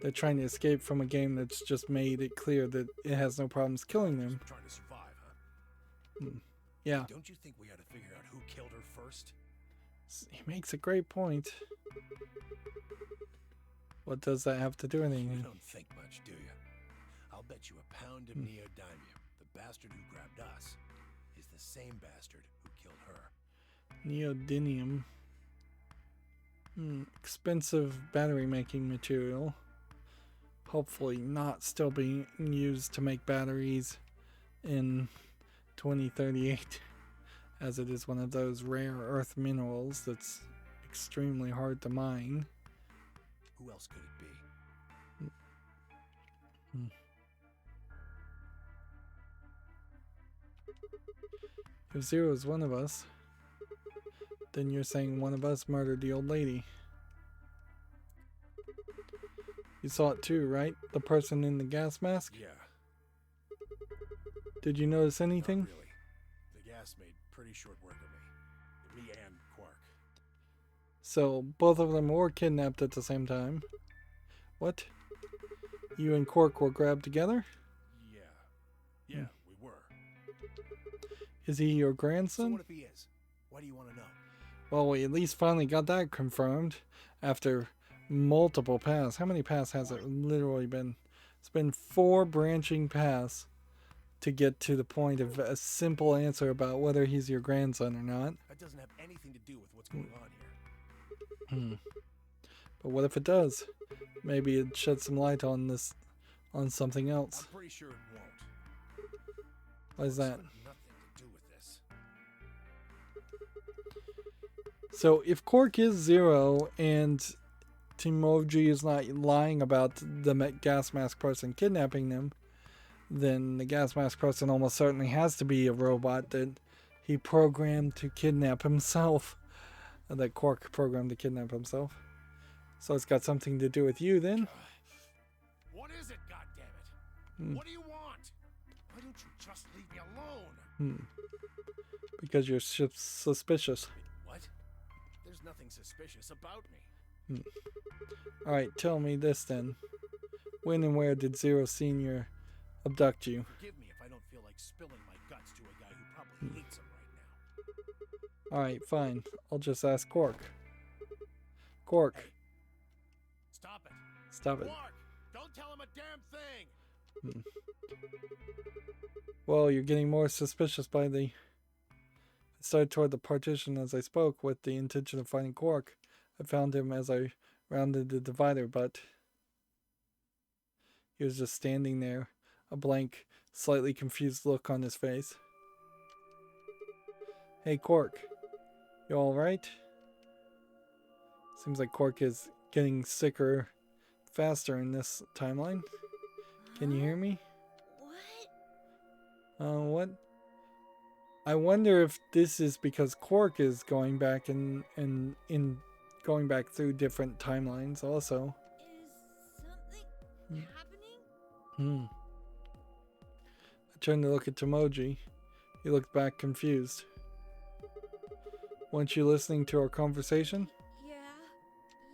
They're trying to escape from a game that's just made it clear that it has no problems killing them. Trying to survive, huh? Yeah. Don't you think we ought to figure out who killed her first? He makes a great point. What does that have to do with anything? You don't think much, do you? I'll bet you a pound of neodymium. The bastard who grabbed us is the same bastard who killed her. Neodymium. Expensive battery making material. Hopefully not still being used to make batteries in 2038, as it is one of those rare earth minerals that's extremely hard to mine. Who else could it be? If Zero is one of us, then you're saying one of us murdered the old lady. You saw it too, right? The person in the gas mask? Yeah. Did you notice anything? Not really. The gas made pretty short work of me. Me and Quark. So, both of them were kidnapped at the same time. What? You and Quark were grabbed together? Yeah. Yeah, we were. Is he your So grandson? what if he is? Why do you want to know? Well, we at least finally got that confirmed after multiple paths. How many paths has it literally been? It's been 4 branching paths to get to the point of a simple answer about whether he's your grandson or not. That doesn't have anything to do with what's going on here. But what if it does? Maybe it sheds some light on this, on something else. I'm pretty sure it won't. Why is that? It's got nothing to do with this. So if Quark is Zero and Timoji is not lying about the gas mask person kidnapping them, then the gas mask person almost certainly has to be a robot that he programmed to kidnap himself. That Quark programmed to kidnap himself. So it's got something to do with you then? What is it, goddammit? What do you want? Why don't you just leave me alone? Because you're suspicious. What? There's nothing suspicious about me. Alright, tell me this then. When and where did Zero Senior abduct you? Forgive me if I don't feel like spilling my guts to a guy who probably hates him right now. Alright, fine. I'll just ask Quark. Quark. Hey, stop it. Stop it. Quark, don't tell him a damn thing. Well, you're getting more suspicious by the... I started toward the partition as I spoke with the intention of finding Quark. I found him as I rounded the divider, but he was just standing there, a blank, slightly confused look on his face. Hey, Quark. You alright? Seems like Quark is getting sicker faster in this timeline. Can you hear me? What? I wonder if this is because Quark is going back and going back through different timelines also. Is something happening? I turned to look at Timoji. He looked back confused. Weren't you listening to our conversation? Yeah,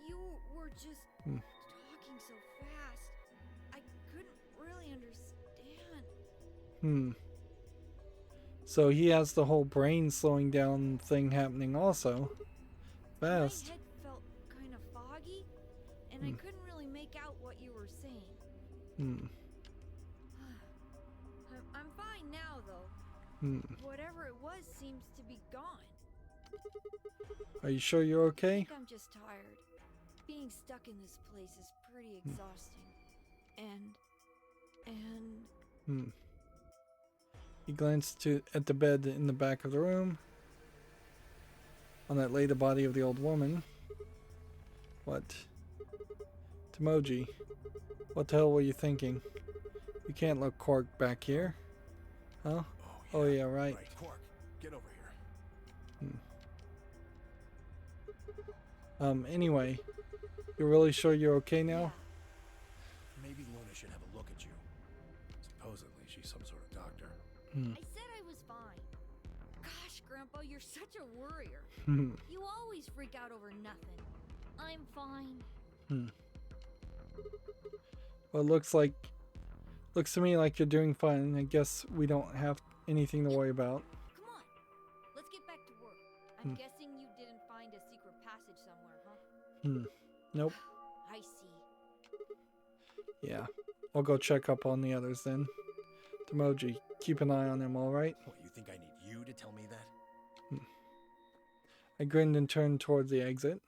you were just talking so fast. I couldn't So he has the whole brain slowing down thing happening also. Fast. My head felt kind of foggy, and I couldn't really make out what you were saying. I'm fine now, though. Whatever it was seems to be gone. Are you sure you're I okay? think I'm just tired. Being stuck in this place is pretty exhausting. And He glanced at the bed in the back of the room. On that lay the body of the old woman. What? Tomoji, what the hell were you thinking? You can't look Cork back here. Huh? Oh yeah, right. Cork, get over here. Anyway, you're really sure you're okay now? Maybe Luna should have a look at you. Supposedly, she's some sort of doctor. I said I was fine. Gosh, Grandpa, you're such a worrier. You always freak out over nothing. I'm fine. Well, looks to me like you're doing fine. I guess we don't have anything to worry about. Come on, let's get back to work. I'm guessing you didn't find a secret passage somewhere, huh? Nope. I see. Yeah. I'll go check up on the others then. Tomoji, keep an eye on them, alright? What, you think I need you to tell me that? I grinned and turned towards the exit.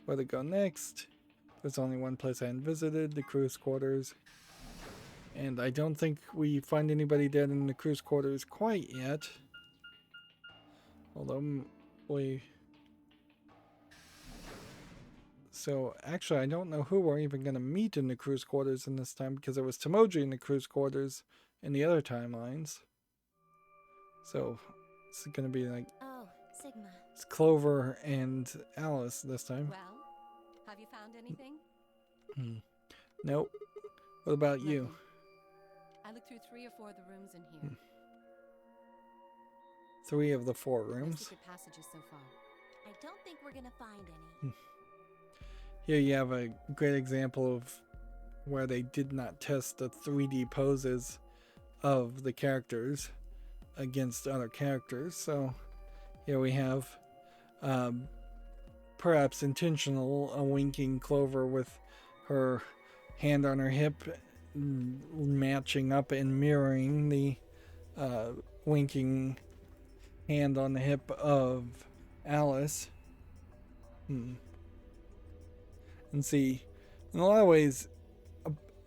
Where to go next? There's only one place I hadn't visited, the crew's quarters. And I don't think we find anybody dead in the crew's quarters quite yet. Although, So, actually, I don't know who we're even going to meet in the crew's quarters in this time, because it was Tomoji in the crew's quarters in the other timelines. So, it's going to be like... Oh, Sigma. It's Clover and Alice this time. Well, have you found anything? Nope. What about you? Nothing. I looked through 3 or 4 of the rooms in here. 3 of the 4 No rooms. secret passages so far. I don't think we're gonna find any. Here you have a great example of where they did not test the 3D poses of the characters against other characters. So here we have perhaps intentional a winking Clover with her hand on her hip matching up and mirroring the winking hand on the hip of Alice. And see, in a lot of ways,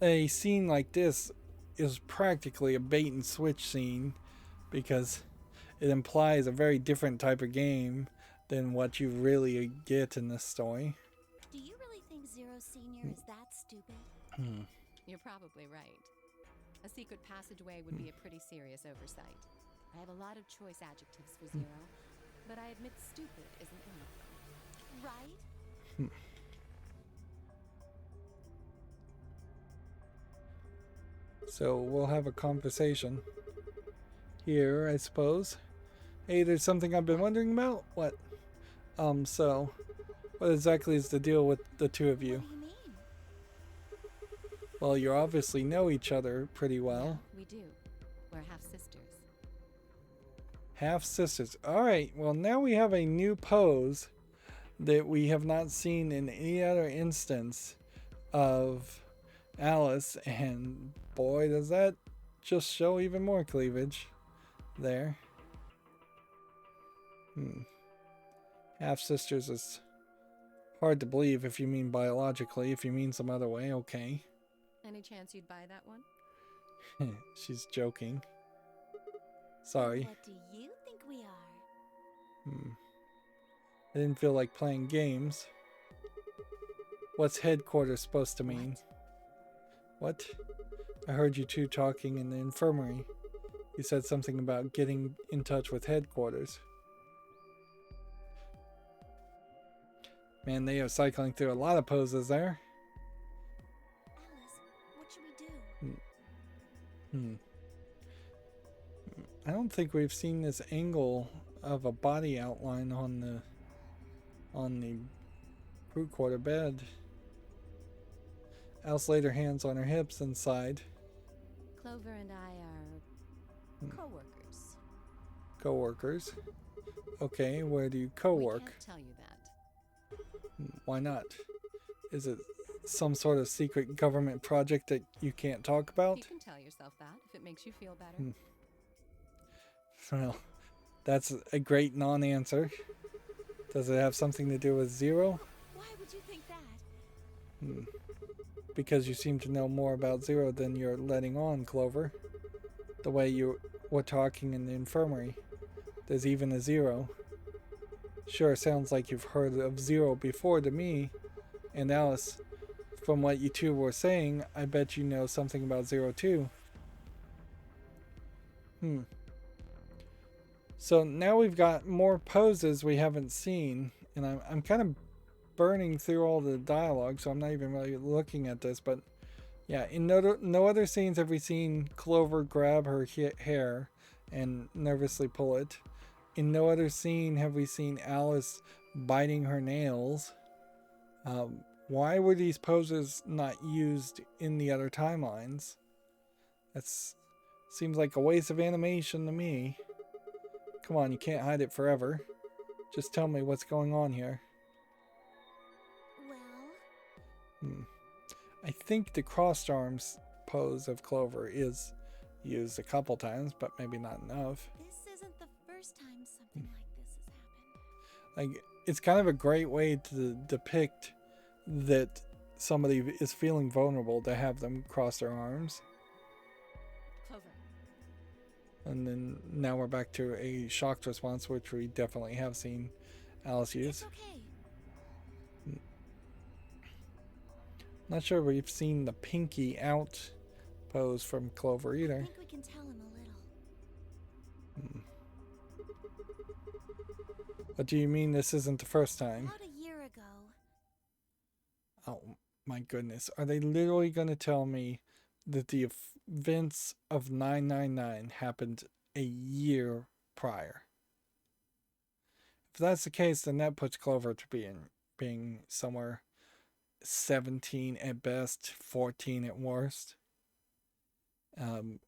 a scene like this is practically a bait and switch scene because it implies a very different type of game than what you really get in this story. Do you really think Zero Senior is that stupid? You're probably right. A secret passageway would be a pretty serious oversight. I have a lot of choice adjectives for Zero, but I admit stupid isn't one of them. Right? So we'll have a conversation here, I suppose. Hey, there's something I've been wondering about. What? So what exactly is the deal with the two of you? What do you mean? Well, you obviously know each other pretty well. Yeah, we do. We're half sisters. Half sisters. Alright, well now we have a new pose that we have not seen in any other instance of Alice, and boy does that just show even more cleavage there. Half sisters is hard to believe if you mean biologically. If you mean some other way, okay. Any chance you'd buy that one? She's joking. Sorry. What do you think we are? I didn't feel like playing games. What's headquarters supposed to mean? What? I heard you two talking in the infirmary. You said something about getting in touch with headquarters. Man, they are cycling through a lot of poses there. Alice, what should we do? I don't think we've seen this angle of a body outline on the crew quarter bed. Alice laid her hands on her hips and sighed. Clover and I are co-workers. Co-workers. Okay, where do you We co-work? can't tell you that. Why not? Is it some sort of secret government project that you can't talk about? You can tell yourself that if it makes you feel better. Well, that's a great non-answer. Does it have something to do with Zero? Why would you think that? Because you seem to know more about Zero than you're letting on, Clover. The way you were talking in the infirmary. There's even a Zero. Sure, sounds like you've heard of Zero before to me. And Alice, from what you two were saying, I bet you know something about Zero too. So now we've got more poses we haven't seen, and I'm kind of burning through all the dialogue, so I'm not even really looking at this, but yeah, in no other scenes have we seen Clover grab her hair and nervously pull it. In no other scene have we seen Alice biting her nails. Why were these poses not used in the other timelines? That seems like a waste of animation to me. Come on, you can't hide it forever. Just tell me what's going on here. Well, I think the crossed arms pose of Clover is used a couple times, but maybe not enough. this isn't the first time something like this has happened. Like, it's kind of a great way to depict that somebody is feeling vulnerable to have them cross their arms. Clover. And then now we're back to a shocked response, which we definitely have seen Alice use. It's okay. Not sure we've seen the pinky out pose from Clover I either. think we can tell him a little. But do you mean this isn't the first time? About a year ago, Oh my goodness. Are they literally going to tell me that the events of 999 happened a year prior? If that's the case, then that puts Clover to being somewhere 17 at best, 14 at worst. And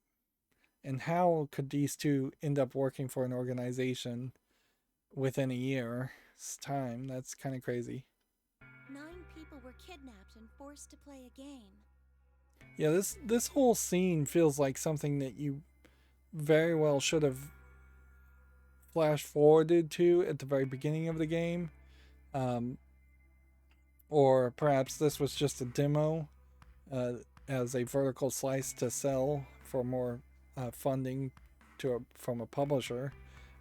how could these two end up working for an organization within a year's time? That's kind of crazy. 9 people were kidnapped and forced to play a game. Yeah, this whole scene feels like something that you very well should have flash forwarded to at the very beginning of the game. Or perhaps this was just a demo as a vertical slice to sell for more funding from a publisher.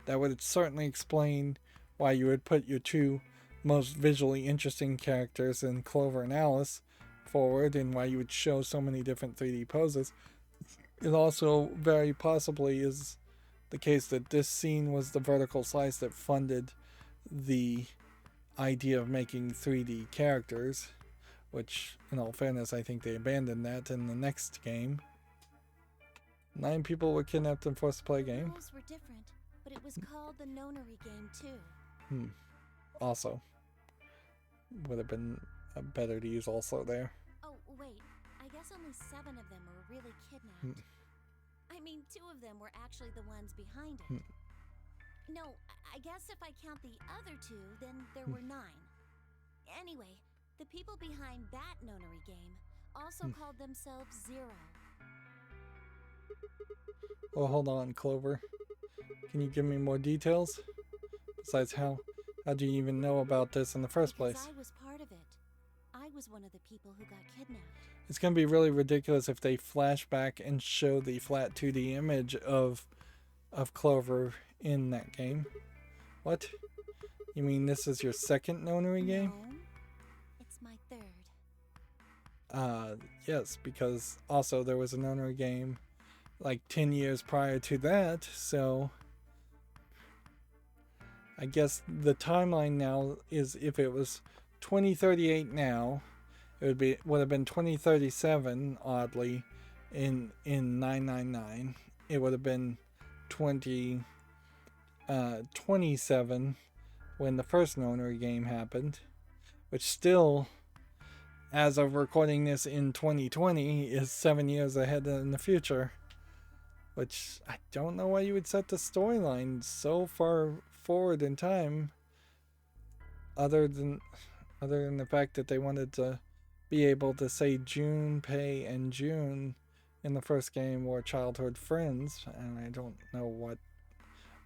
That would certainly explain why you would put your two most visually interesting characters in Clover and Alice forward, and why you would show so many different 3D poses. It also very possibly is the case that this scene was the vertical slice that funded the idea of making 3D characters, which in all fairness I think they abandoned that in the next game. 9 people were kidnapped and forced to play a The game. rules were different, but it was called the Nonary Game too. Also would have been better to use also there. Oh, wait. I guess only 7 of them were really kidnapped. I mean, 2 of them were actually the ones behind it. No, I guess if I count the other 2, then there were 9. Anyway, the people behind that Nonary Game also called themselves Zero. Well, hold on, Clover. Can you give me more details? Besides, how do you even know about this in the first place? Because I was part of it. I was one of the people who got kidnapped. It's going to be really ridiculous if they flash back and show the flat 2D image of Clover in that game. What? You mean this is your second Nonary game? No, it's my 3rd. Yes, because also there was a Nonary game like 10 years prior to that, so I guess the timeline now is, if it was 2038 now, it would have been 2037, oddly, in 999. It would have been 2027 when the first Nonary game happened, which still, as of recording this in 2020, is 7 years ahead in the future. Which I don't know why you would set the storyline so far forward in time, other than the fact that they wanted to be able to say Junpei and June in the first game were childhood friends, and I don't know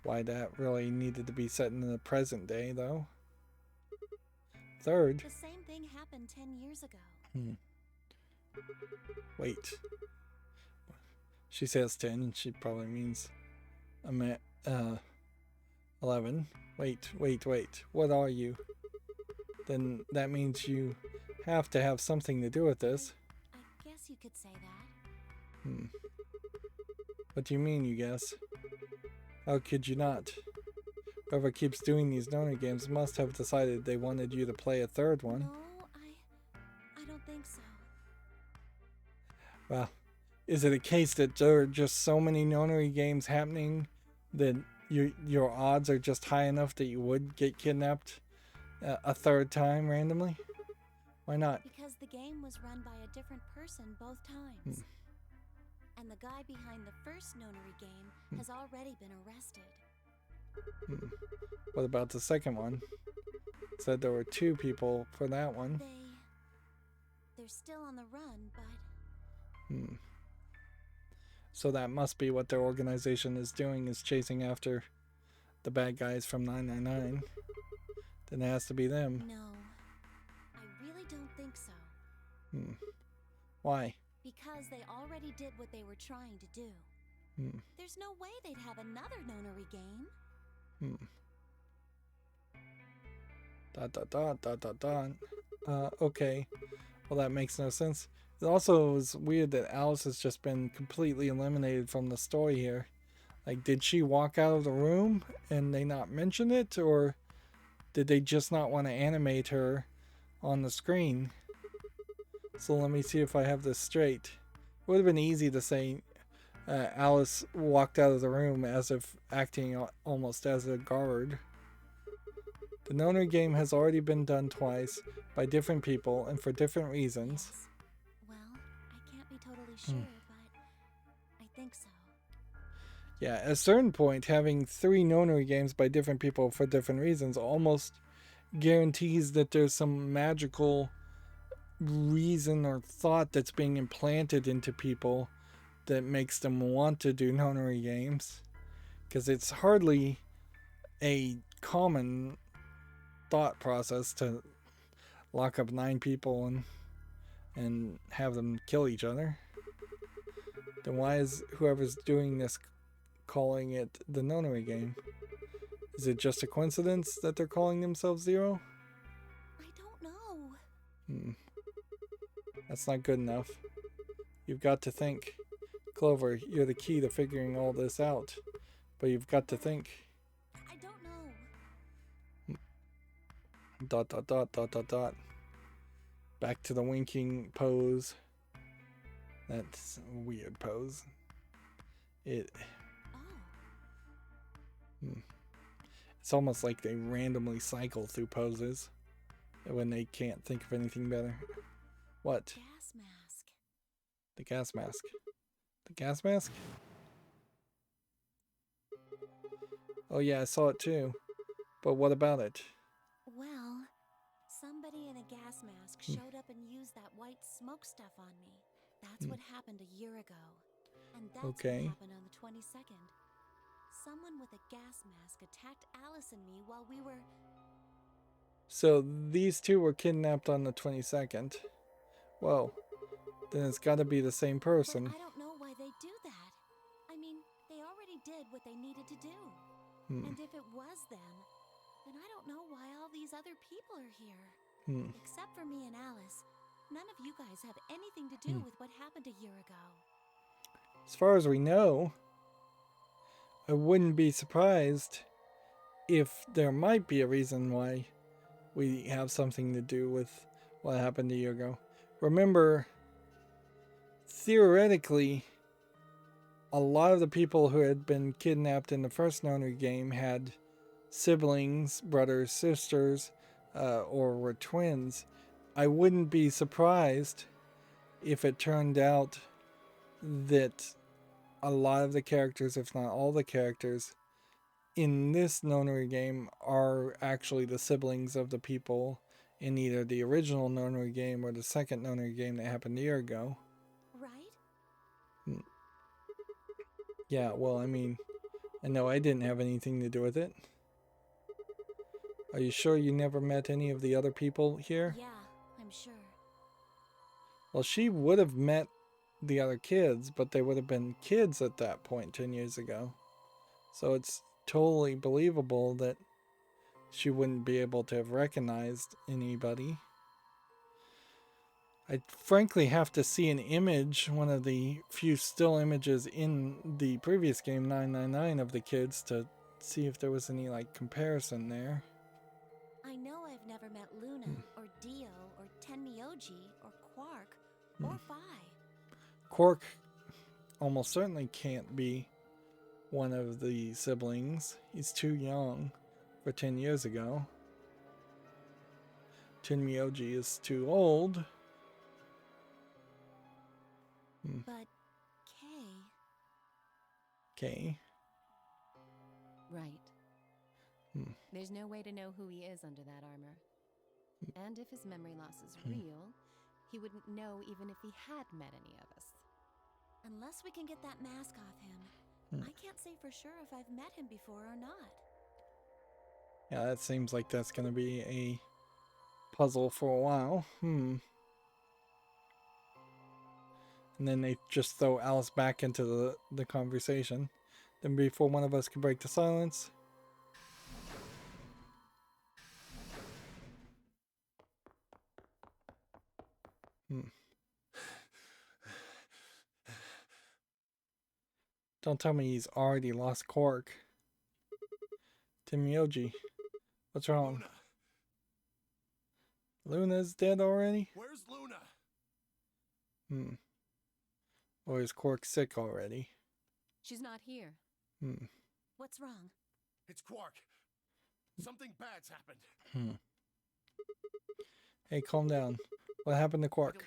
why that really needed to be set in the present day though. Third. The same thing happened 10 years ago. Wait. She says 10, she probably means 11. Wait. What are you? Then that means you have to have something to do with this. I guess you could say that. What do you mean, you guess? How could you not? Whoever keeps doing these Nonary games must have decided they wanted you to play a third one. No, I don't think so. Well, is it a case that there are just so many Nonary games happening that your odds are just high enough that you would get kidnapped a third time randomly? Why not? Because the game was run by a different person both times. And the guy behind the first Nonary game has already been arrested. What about the second one? Said there were 2 people for that one. They're still on the run, but... So that must be what their organization is doing, is chasing after the bad guys from 999. Then it has to be them. No, I really don't think so. Why? Because they already did what they were trying to do. There's no way they'd have another Nonary game. Okay. Well, that makes no sense. It also is weird that Alice has just been completely eliminated from the story here. Like, did she walk out of the room and they not mention it? Or did they just not want to animate her on the screen? So let me see if I have this straight. It would have been easy to say Alice walked out of the room as if acting almost as a guard. The Nonary game has already been done twice by different people and for different reasons. Yes. Well, I can't be totally sure, but I think so. Yeah, at a certain point, having 3 Nonary games by different people for different reasons almost guarantees that there's some magical reason or thought that's being implanted into people that makes them want to do Nonary games. Because it's hardly a common thought process to lock up 9 people and have them kill each other. Then why is whoever's doing this calling it the Nonary game? Is it just a coincidence that they're calling themselves Zero? I don't know. That's not good enough. You've got to think. Clover, you're the key to figuring all this out. But you've got to think. I don't know. ... Back to the winking pose. That's a weird pose. It's almost like they randomly cycle through poses when they can't think of anything better. What? Gas mask. The gas mask. The gas mask? Oh yeah, I saw it too. But what about it? Well, somebody in a gas mask showed up and used that white smoke stuff on me. That's what happened a year ago. And that's what happened on the 22nd. Someone with a gas mask attacked Alice and me while we were... So these 2 were kidnapped on the 22nd. Whoa. Then it's got to be the same person. But I don't know why they do that. I mean, they already did what they needed to do. And if it was them, then I don't know why all these other people are here. Except for me and Alice. None of you guys have anything to do with what happened a year ago. As far as we know, I wouldn't be surprised if there might be a reason why we have something to do with what happened a year ago. Remember, theoretically, a lot of the people who had been kidnapped in the first Nonary game had siblings, brothers, sisters, or were twins. I wouldn't be surprised if it turned out that a lot of the characters, if not all the characters, in this Nonary game are actually the siblings of the people in either the original Nonary game or the second Nonary game that happened a year ago. Right? Yeah, well, I mean, I know I didn't have anything to do with it. Are you sure you never met any of the other people here? Yeah, I'm sure. Well, she would have met the other kids, but they would have been kids at that point 10 years ago. So it's totally believable that she wouldn't be able to have recognized anybody. I frankly have to see an image, one of the few still images in the previous game, 999, of the kids to see if there was any like comparison there. I know I've never met Luna, or Dio, or Tenmyoji, or Quark, or Phi. Quark almost certainly can't be one of the siblings. He's too young for 10 years ago. Tenmyoji is too old. But Kay. Right. There's no way to know who he is under that armor. And if his memory loss is real, he wouldn't know even if he had met any of us. Unless we can get that mask off him, I can't say for sure if I've met him before or not. Yeah, that seems like that's going to be a puzzle for a while. And then they just throw Alice back into the conversation. Then before one of us can break the silence... Don't tell me he's already lost Quark. Tenmyoji, what's wrong? Luna's dead already? Where's Luna? Or is Quark sick already? She's not here. What's wrong? It's Quark. Something bad's happened. Hey, calm down. What happened to Quark?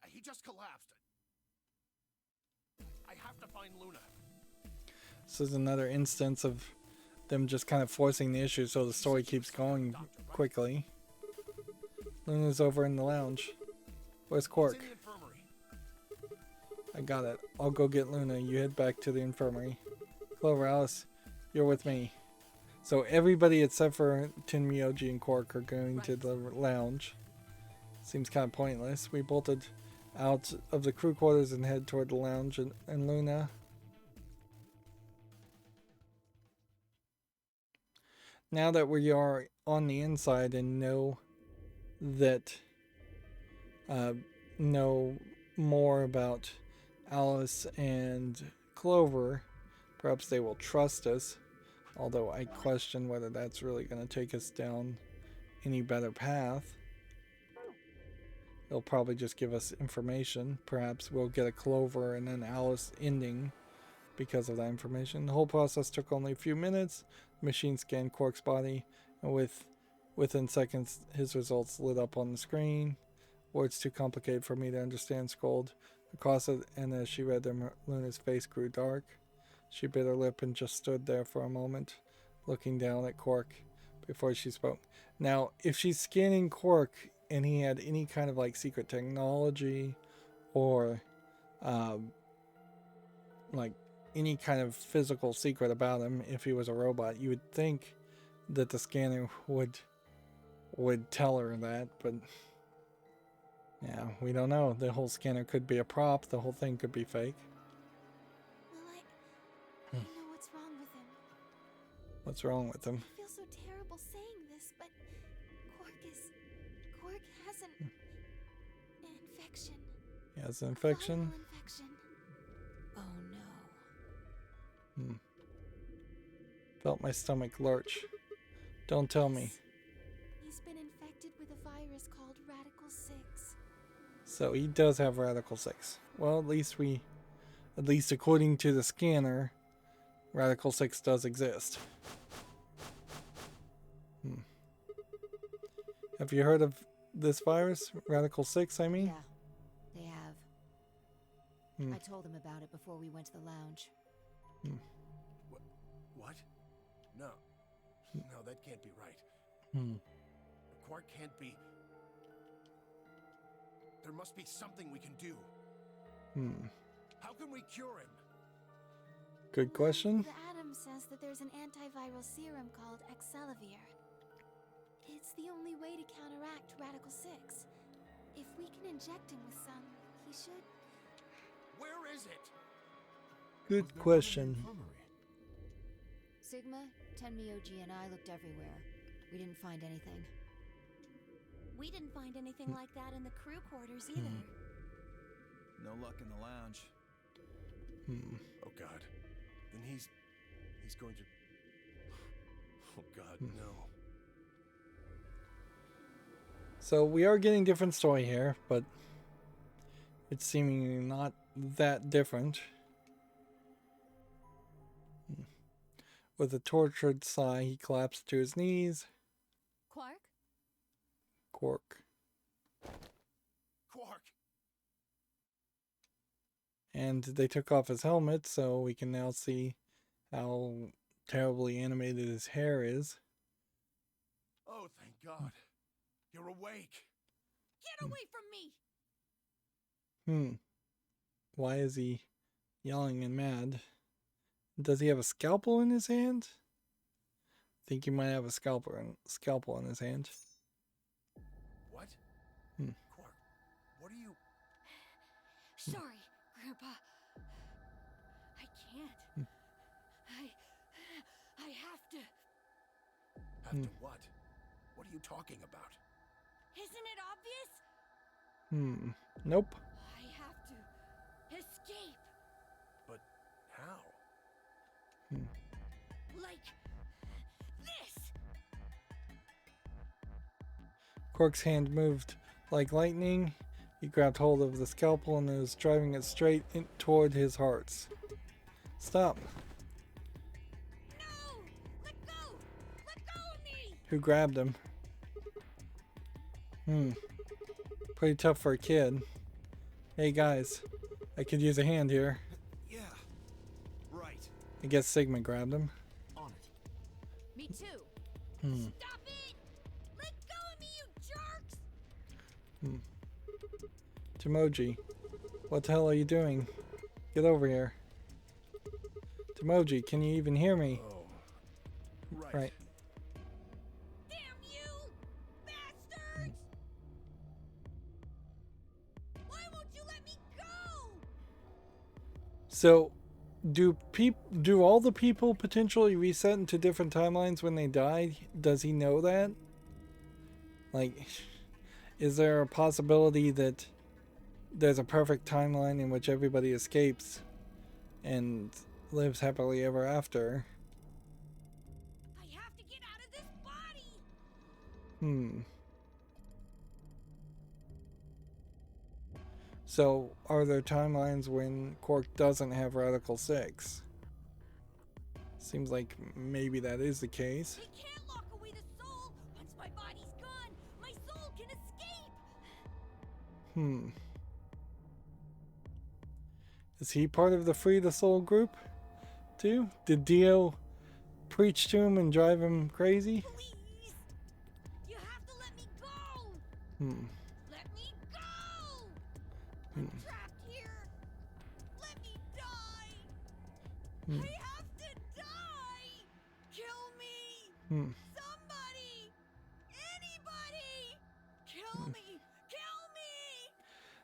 He just collapsed. I have to find Luna. This is another instance of them just kind of forcing the issue so the story keeps going quickly. Luna's over in the lounge. Where's Quark? I got it. I'll go get Luna. You head back to the infirmary. Clover, Alice, you're with me. So everybody except for Tenmyoji and Quark are going to the lounge. Seems kind of pointless. We bolted out of the crew quarters and head toward the lounge and Luna. Now that we are on the inside and know more about Alice and Clover, perhaps they will trust us, although I question whether that's really going to take us down any better path. They'll probably just give us information. Perhaps we'll get a Clover and then Alice ending because of that information. The whole process took only a few minutes. The machine scanned Quark's body, and within seconds his results lit up on the screen. Words too complicated for me to understand scrolled across it, and as she read them, Luna's face grew dark. She bit her lip and just stood there for a moment, looking down at Quark before she spoke. Now, if she's scanning Quark and he had any kind of like secret technology or like any kind of physical secret about him, if he was a robot, you would think that the scanner would tell her that, but yeah, we don't know. The whole scanner could be a prop. The whole thing could be fake. Well, I know what's wrong with him. What's wrong with him? I feel so terrible saying this, but Quark has an infection. He has an infection? A viral infection. Oh no. Felt my stomach lurch. Don't tell me. He's been infected with a virus called Radical 6. So he does have Radical 6. Well, at least according to the scanner, Radical 6 does exist. Have you heard of this virus? Radical 6, I mean? Yeah, they have. I told him about it before we went to the lounge. What? No. No, that can't be right. Quark can't be... There must be something we can do. How can we cure him? Good question. The Atom says that there's an antiviral serum called Excelavir. It's the only way to counteract Radical 6. If we can inject him with some, he should... Where is it? Good question. Sigma, Tenmyoji, and I looked everywhere. We didn't find anything. We didn't find anything like that in the crew quarters either. No luck in the lounge. Oh God. Then he's going to... Oh God, no. So we are getting different story here, but it's seemingly not that different. With a tortured sigh, he collapsed to his knees. Quark? Quark. And they took off his helmet, so we can now see how terribly animated his hair is. Oh, thank God. You're awake. Get away from me! Why is he yelling and mad? Does he have a scalpel in his hand? I think he might have a scalpel in his hand. What? Quark, what are you... Sorry, Grandpa. I can't. I have to. Have to what? What are you talking about? Isn't it obvious? Nope. I have to escape. But how? Like this. Quark's hand moved like lightning. He grabbed hold of the scalpel and was driving it straight toward his hearts. Stop. No! Let go! Let go of me! Who grabbed him? Pretty tough for a kid. Hey guys, I could use a hand here. Yeah. Right. I guess Sigma grabbed him. On it. Me too. Stop it! Let go of me, you jerks! Tomoji, what the hell are you doing? Get over here. Tomoji, can you even hear me? Oh. Right. Damn you! Bastards! Why won't you let me go? So, do all the people potentially reset into different timelines when they die? Does he know that? Like, is there a possibility that there's a perfect timeline in which everybody escapes and lives happily ever after? I have to get out of this body! So, are there timelines when Quark doesn't have Radical 6? Seems like maybe that is the case. They can't lock away the soul! Once my body's gone, my soul can escape! Is he part of the Free the Soul group, too? Did Dio preach to him and drive him crazy? Please! You have to let me go! Let me go! I'm trapped here! Let me die! I have to die! Kill me! Somebody! Anybody! Kill me! Kill me!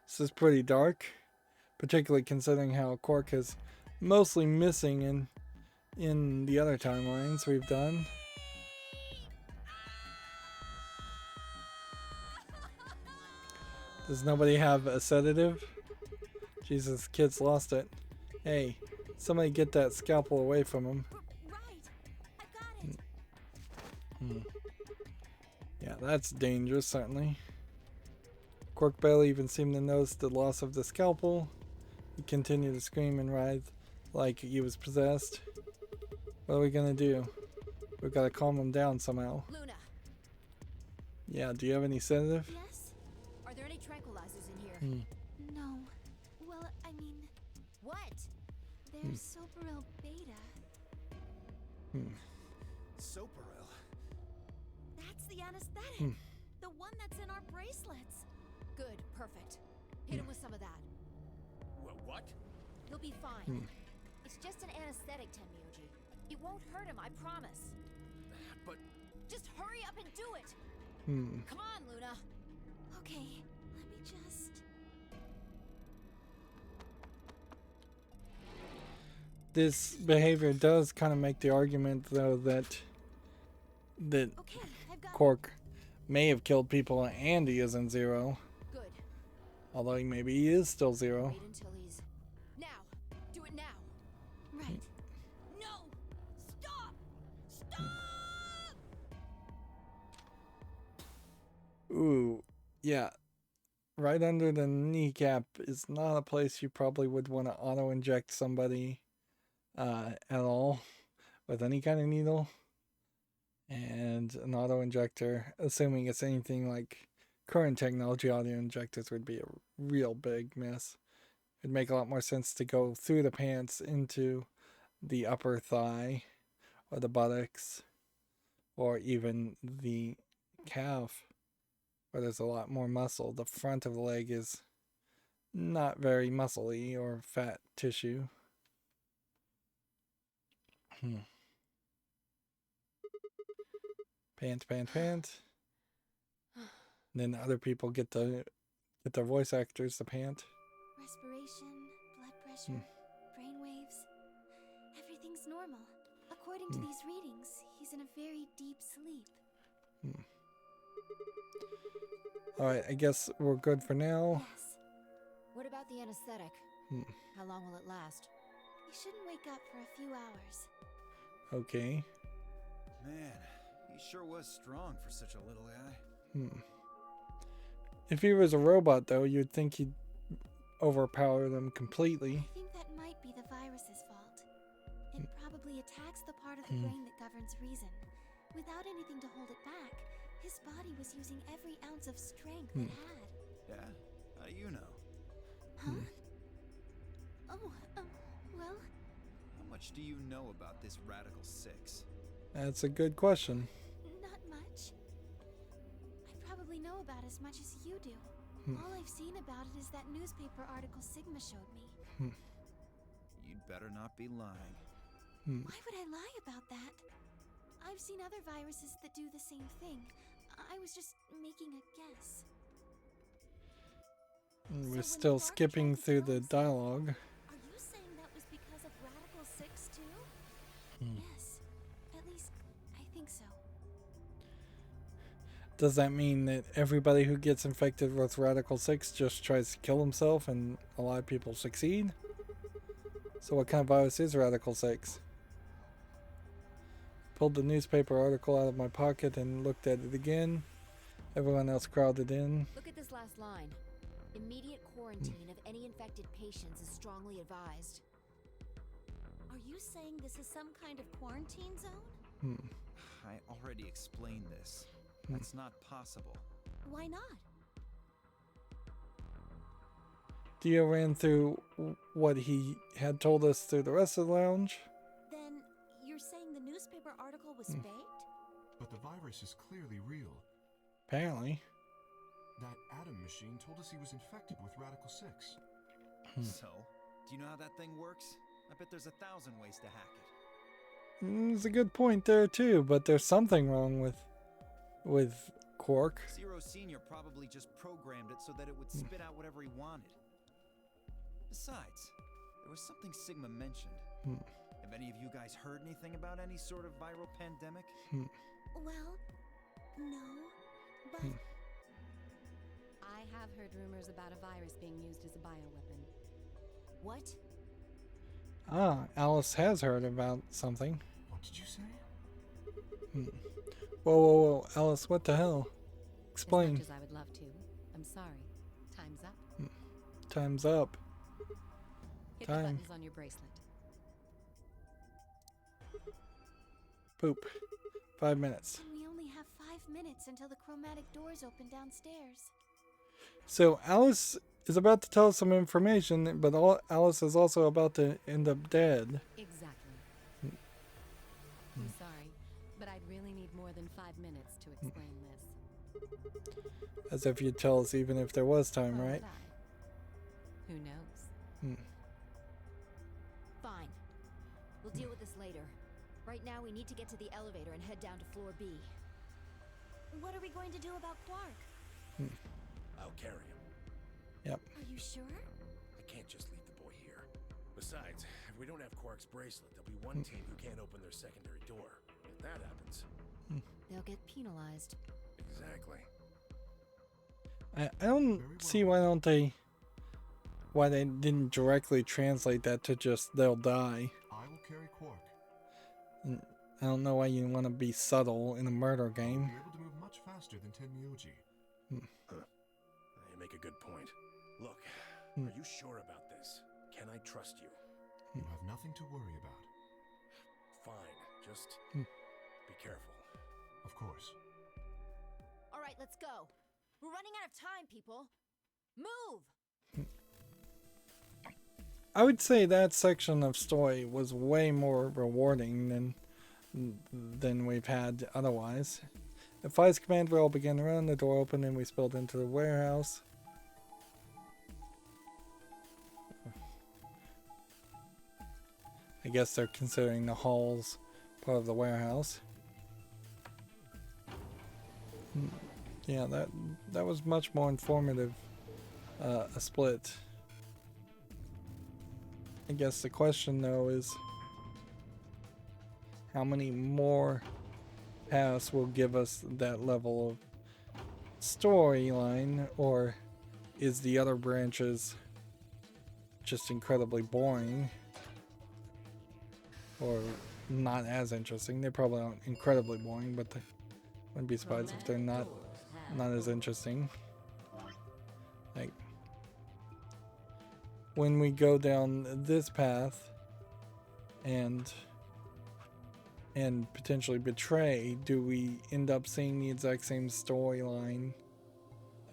This is pretty dark, particularly considering how Quark is mostly missing in the other timelines we've done. Does nobody have a sedative? Jesus, kids lost it. Hey, somebody get that scalpel away from him. Right. I got it. Yeah, that's dangerous, certainly. Quark barely even seemed to notice the loss of the scalpel. He continued to scream and writhe like he was possessed. What are we gonna do? We've got to calm him down somehow. Luna, Yeah, do you have any sedative? Yes? are there any tranquilizers in here? No. Well, I mean, There's Soparil Beta. Soparil? That's the anesthetic. The one that's in our bracelets. Good, perfect. Hit him with some of that. What? He'll be fine. It's just an anesthetic, Tenmyoji. It won't hurt him, I promise. But... Just hurry up and do it! Come on, Luna. Okay, let me just... This behavior does kind of make the argument, though, that Okay, I've got Cork may have killed people and he isn't Zero. Good. Although maybe he is still Zero. Wait until he's... Now! Do it now! Right. No! Stop! Stop! Ooh, yeah. Right under the kneecap is not a place you probably would want to auto-inject somebody at all with any kind of needle. And an auto-injector, assuming it's anything like current technology, auto-injectors would be a real big mess. It'd make a lot more sense to go through the pants into the upper thigh or the buttocks or even the calf, where there's a lot more muscle. The front of the leg is not very muscly or fat tissue. Pant. Then other people get the voice actors to pant. respiration, blood pressure, brain waves. Everything's normal. According to these readings, he's in a very deep sleep. Alright, I guess we're good for now. Yes. What about the anesthetic? How long will it last? He shouldn't wake up for a few hours. Okay. Man, he sure was strong for such a little guy. If he was a robot, though, you'd think he'd overpower them completely. I think that might be the virus's fault. It probably attacks the part of the brain that governs reason. Without anything to hold it back, his body was using every ounce of strength it had. Yeah? How do you know? Huh? Oh, well... How much do you know about this Radical 6? That's a good question. Not much. I probably know about as much as you do. All I've seen about it is that newspaper article Sigma showed me. You'd better not be lying. Why would I lie about that? I've seen other viruses that do the same thing. I was just making a guess. We're still skipping through the dialogue. Are you saying that was because of Radical 6 too? Yes. At least, I think so. Does that mean that everybody who gets infected with Radical 6 just tries to kill himself and a lot of people succeed? So what kind of virus is Radical 6? Pulled the newspaper article out of my pocket and looked at it again. Everyone else crowded in. Look at this last line. Immediate quarantine of any infected patients is strongly advised. Are you saying this is some kind of quarantine zone? I already explained this. That's not possible. Why not? Dio ran through what he had told us through the rest of the lounge. Then you're saying the newspaper article was faked? But the virus is clearly real. Apparently. That Atom machine told us he was infected with Radical 6. So, do you know how that thing works? I bet there's 1,000 ways to hack it. There's a good point there too, but there's something wrong with Quark. Zero Senior probably just programmed it so that it would spit out whatever he wanted. Besides, there was something Sigma mentioned. Have any of you guys heard anything about any sort of viral pandemic? Well, no, but... I have heard rumors about a virus being used as a bioweapon. What? Ah, Alice has heard about something. What did you say? Whoa, Alice, what the hell? Explain. As much as I would love to. I'm sorry. Time's up. Time's up. Hit the buttons on your bracelet. Poop. 5 minutes. And we only have 5 minutes until the chromatic doors open downstairs. So Alice is about to tell us some information, but Alice is also about to end up dead. Exactly. I'm sorry, but I'd really need more than 5 minutes to explain this. As if you'd tell us even if there was time, Or right? would I? Who knows? Fine. We'll deal with this later. Right now, we need to get to the elevator and head down to floor B. What are we going to do about Quark? I'll carry him. Yep. Are you sure? I can't just leave the boy here. Besides, if we don't have Quark's bracelet, there'll be one team who can't open their secondary door. If that happens... They'll get penalized. Exactly. I don't see why they didn't directly translate that to just they'll die. I will carry Quark. I don't know why you want to be subtle in a murder game. Be able to move much faster than Tenmyoji. You make a good point. Look, are you sure about this? Can I trust you? You have nothing to worry about. Fine, just be careful. Of course. All right, let's go. We're running out of time, people. Move! I would say that section of story was way more rewarding than we've had otherwise. At Fi's command, we all began to run. The door opened and we spilled into the warehouse. I guess they're considering the halls part of the warehouse. Yeah, that was much more informative. A split. I guess the question though is how many more paths will give us that level of storyline, or is the other branches just incredibly boring or not as interesting? They probably aren't incredibly boring, but they wouldn't be surprised if they're not as interesting. Like when we go down this path and potentially betray, do we end up seeing the exact same storyline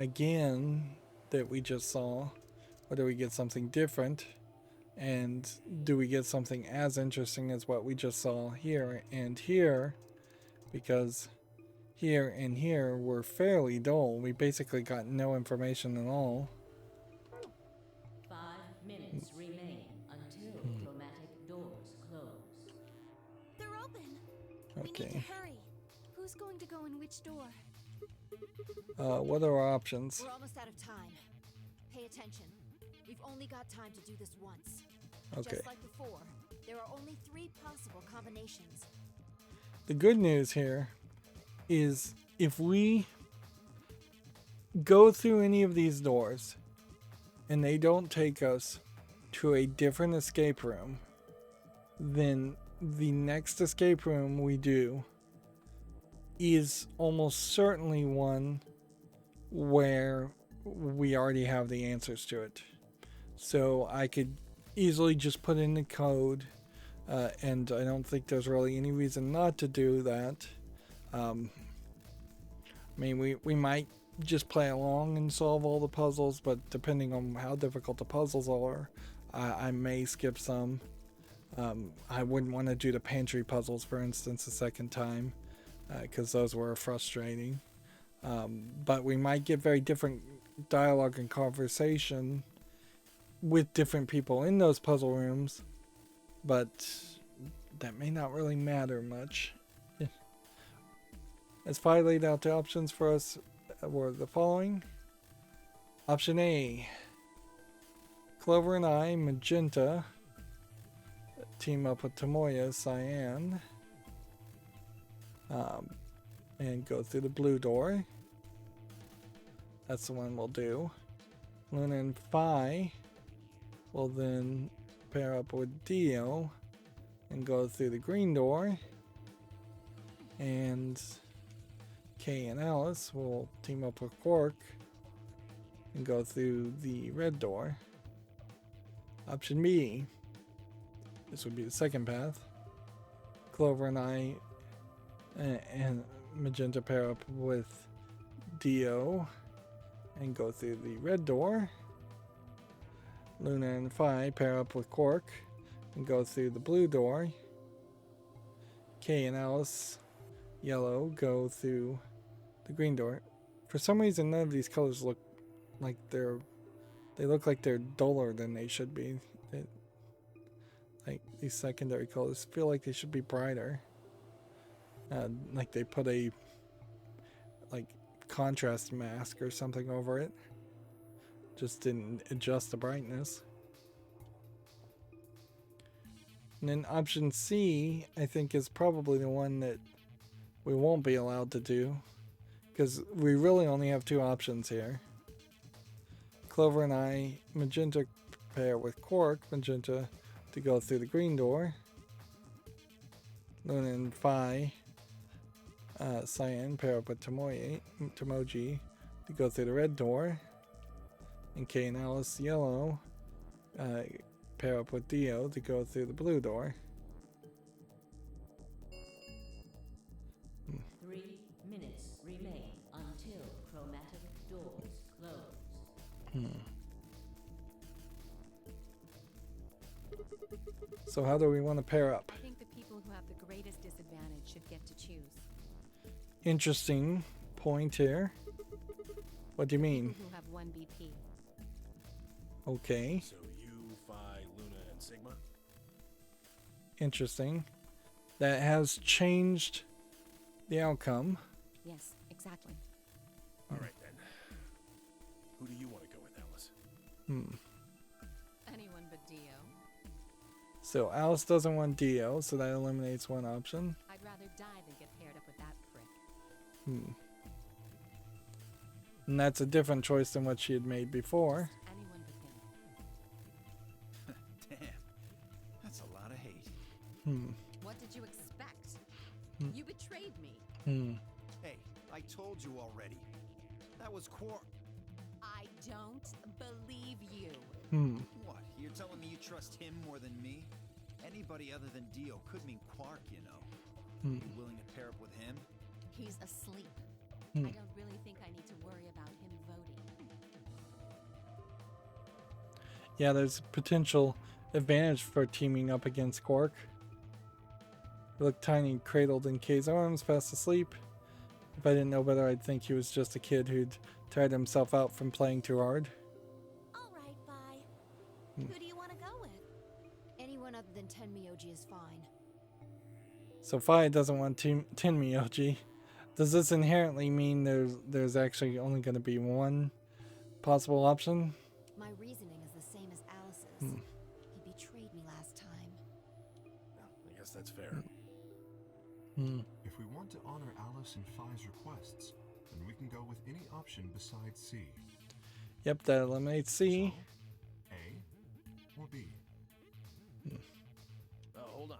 again that we just saw, or do we get something different? And do we get something as interesting as what we just saw here and here? Because here and here were fairly dull. We basically got no information at all. 5 minutes remain until chromatic doors close. They're open. We need Okay. to hurry. Who's going to go in which door? What are our options? We're almost out of time. Pay attention. We've only got time to do this once. Okay. Just like before, there are only 3 possible combinations. The good news here is if we go through any of these doors and they don't take us to a different escape room, then the next escape room we do is almost certainly one where we already have the answers to it. So I could easily just put in the code, and I don't think there's really any reason not to do that. I mean, we might just play along and solve all the puzzles, but depending on how difficult the puzzles are, I may skip some. I wouldn't want to do the pantry puzzles, for instance, a second time, because those were frustrating. But we might get very different dialogue and conversation with different people in those puzzle rooms, but that may not really matter much. As Fi laid out, the options for us were the following. Option A, Clover and I, Magenta, team up with Tomoya, Cyan, and go through the blue door. That's the one we'll do. Luna and Fi will then pair up with Dio and go through the green door. And Kay and Alice will team up with Quark and go through the red door. Option B, this would be the second path. Clover and I and Magenta pair up with Dio and go through the red door. Luna and Phi pair up with Quark and go through the blue door. Kay and Alice, yellow, go through the green door. For some reason, none of these colors look like they look like they're duller than they should be. Like these secondary colors feel like they should be brighter. Like they put a contrast mask or something over it. Just didn't adjust the brightness. And then option C, I think, is probably the one that we won't be allowed to do, because we really only have two options here. Clover and I, magenta, pair with Quark, magenta, to go through the green door. Luna and Phi, cyan, pair up with Tomoji, to go through the red door. And Kay and Alice, yellow, pair up with Dio to go through the blue door. 3 minutes remain until chromatic doors close. So how do we want to pair up? I think the people who have the greatest disadvantage should get to choose. Interesting point here. What do you mean? People who have 1 BP. Okay. So you, Phi, Luna, and Sigma? Interesting. That has changed the outcome. Yes, exactly. All right, then. Who do you want to go with, Alice? Anyone but Dio. So Alice doesn't want Dio, so that eliminates one option. I'd rather die than get paired up with that prick. And that's a different choice than what she had made before. Anyone but him. Damn. That's a lot of hate. What did you expect? You betrayed me. Hey, I told you already. That was I don't believe you. What? You're telling me you trust him more than me? Anybody other than Dio could mean Quark, you know. You willing to pair up with him? He's asleep. I don't really think I need to worry about him voting. Yeah, there's potential advantage for teaming up against Quark. He looked tiny, cradled in Kay's arms, fast asleep. If I didn't know better, I'd think he was just a kid who'd tired himself out from playing too hard. All right, bye. Who do you want to go with? Anyone other than Tenmyoji is fine. So Phi doesn't want Tenmyoji. Does this inherently mean there's actually only going to be one possible option? My reasoning is the same as Alice's. He betrayed me last time. I guess that's fair. If we want to honor Alice and Phi's requests, then we can go with any option besides C. Yep, that eliminates C. So, A or B? Hold on.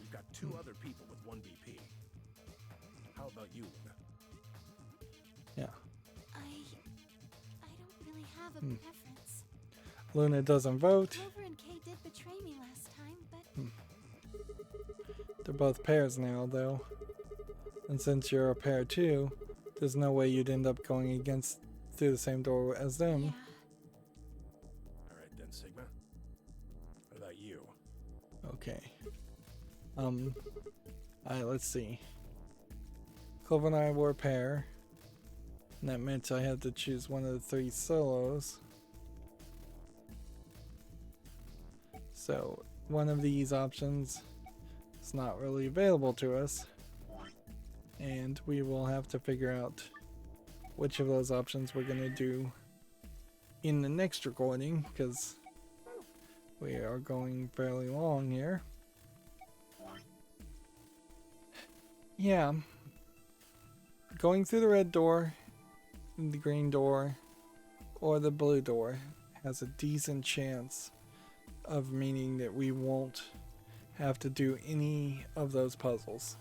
We've got 2 other people with 1 BP. How about you, Luna? Yeah. I don't really have a preference. Luna doesn't vote. Clover and Kay did betray me last time, but They're both pairs now, though. And since you're a pair too, there's no way you'd end up going through the same door as them. yeah. All right, then, Sigma. What about you? Okay. Alright, let's see. Clover and I were a pair. And that meant I had to choose one of the 3 solos. So, one of these options is not really available to us. And we will have to figure out which of those options we're going to do in the next recording, because we are going fairly long here. Yeah. Going through the red door, the green door, or the blue door has a decent chance of meaning that we won't have to do any of those puzzles.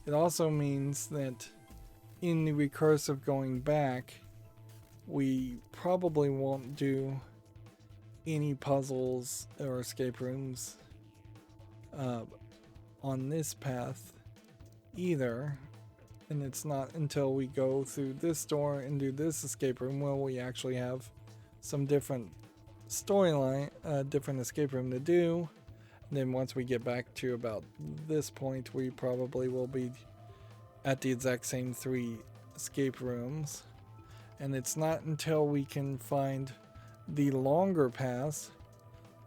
It also means that in the recursive going back, we probably won't do any puzzles or escape rooms on this path either. and it's not until we go through this door and do this escape room where we actually have some different storyline, different escape room to do. And then once we get back to about this point, we probably will be at the exact same 3 escape rooms. And it's not until we can find the longer path,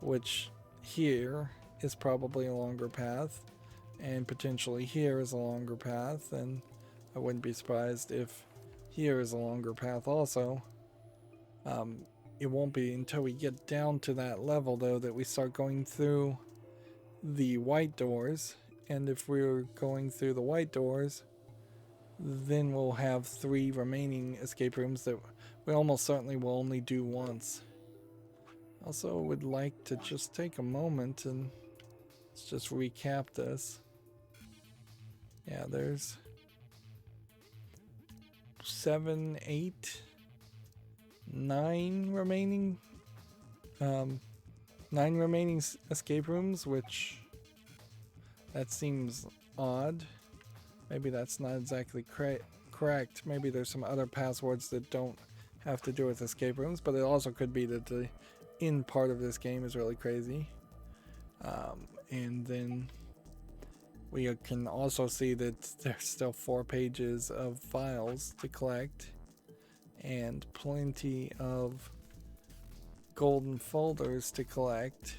which here is probably a longer path, and potentially here is a longer path, and I wouldn't be surprised if here is a longer path also. It won't be until we get down to that level though that we start going through the white doors, and if we're going through the white doors, then we'll have 3 remaining escape rooms that we almost certainly will only do once. Also would like to just take a moment and let's just recap this. Yeah, there's 7, 8, 9 remaining 9 remaining escape rooms, which that seems odd. Maybe that's not exactly correct. Maybe there's some other passwords that don't have to do with escape rooms, but it also could be that the end part of this game is really crazy. And then we can also see that there's still 4 pages of files to collect and plenty of golden folders to collect.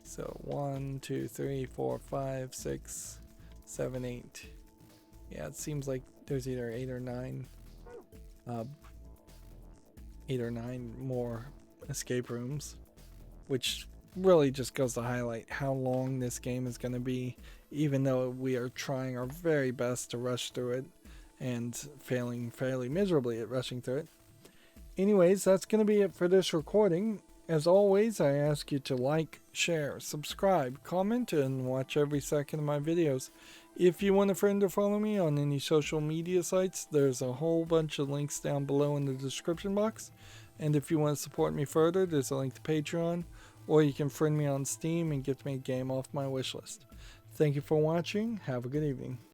So 1, 2, 3, 4, 5, 6, 7, 8. Yeah, it seems like there's either 8 or 9 more escape rooms, which really just goes to highlight how long this game is going to be, even though we are trying our very best to rush through it and failing fairly miserably at rushing through it. Anyways, that's going to be it for this recording. As always, I ask you to like, share, subscribe, comment, and watch every second of my videos. If you want a friend to follow me on any social media sites, there's a whole bunch of links down below in the description box. And if you want to support me further, there's a link to Patreon, or you can friend me on Steam and get me a game off my wishlist. Thank you for watching. Have a good evening.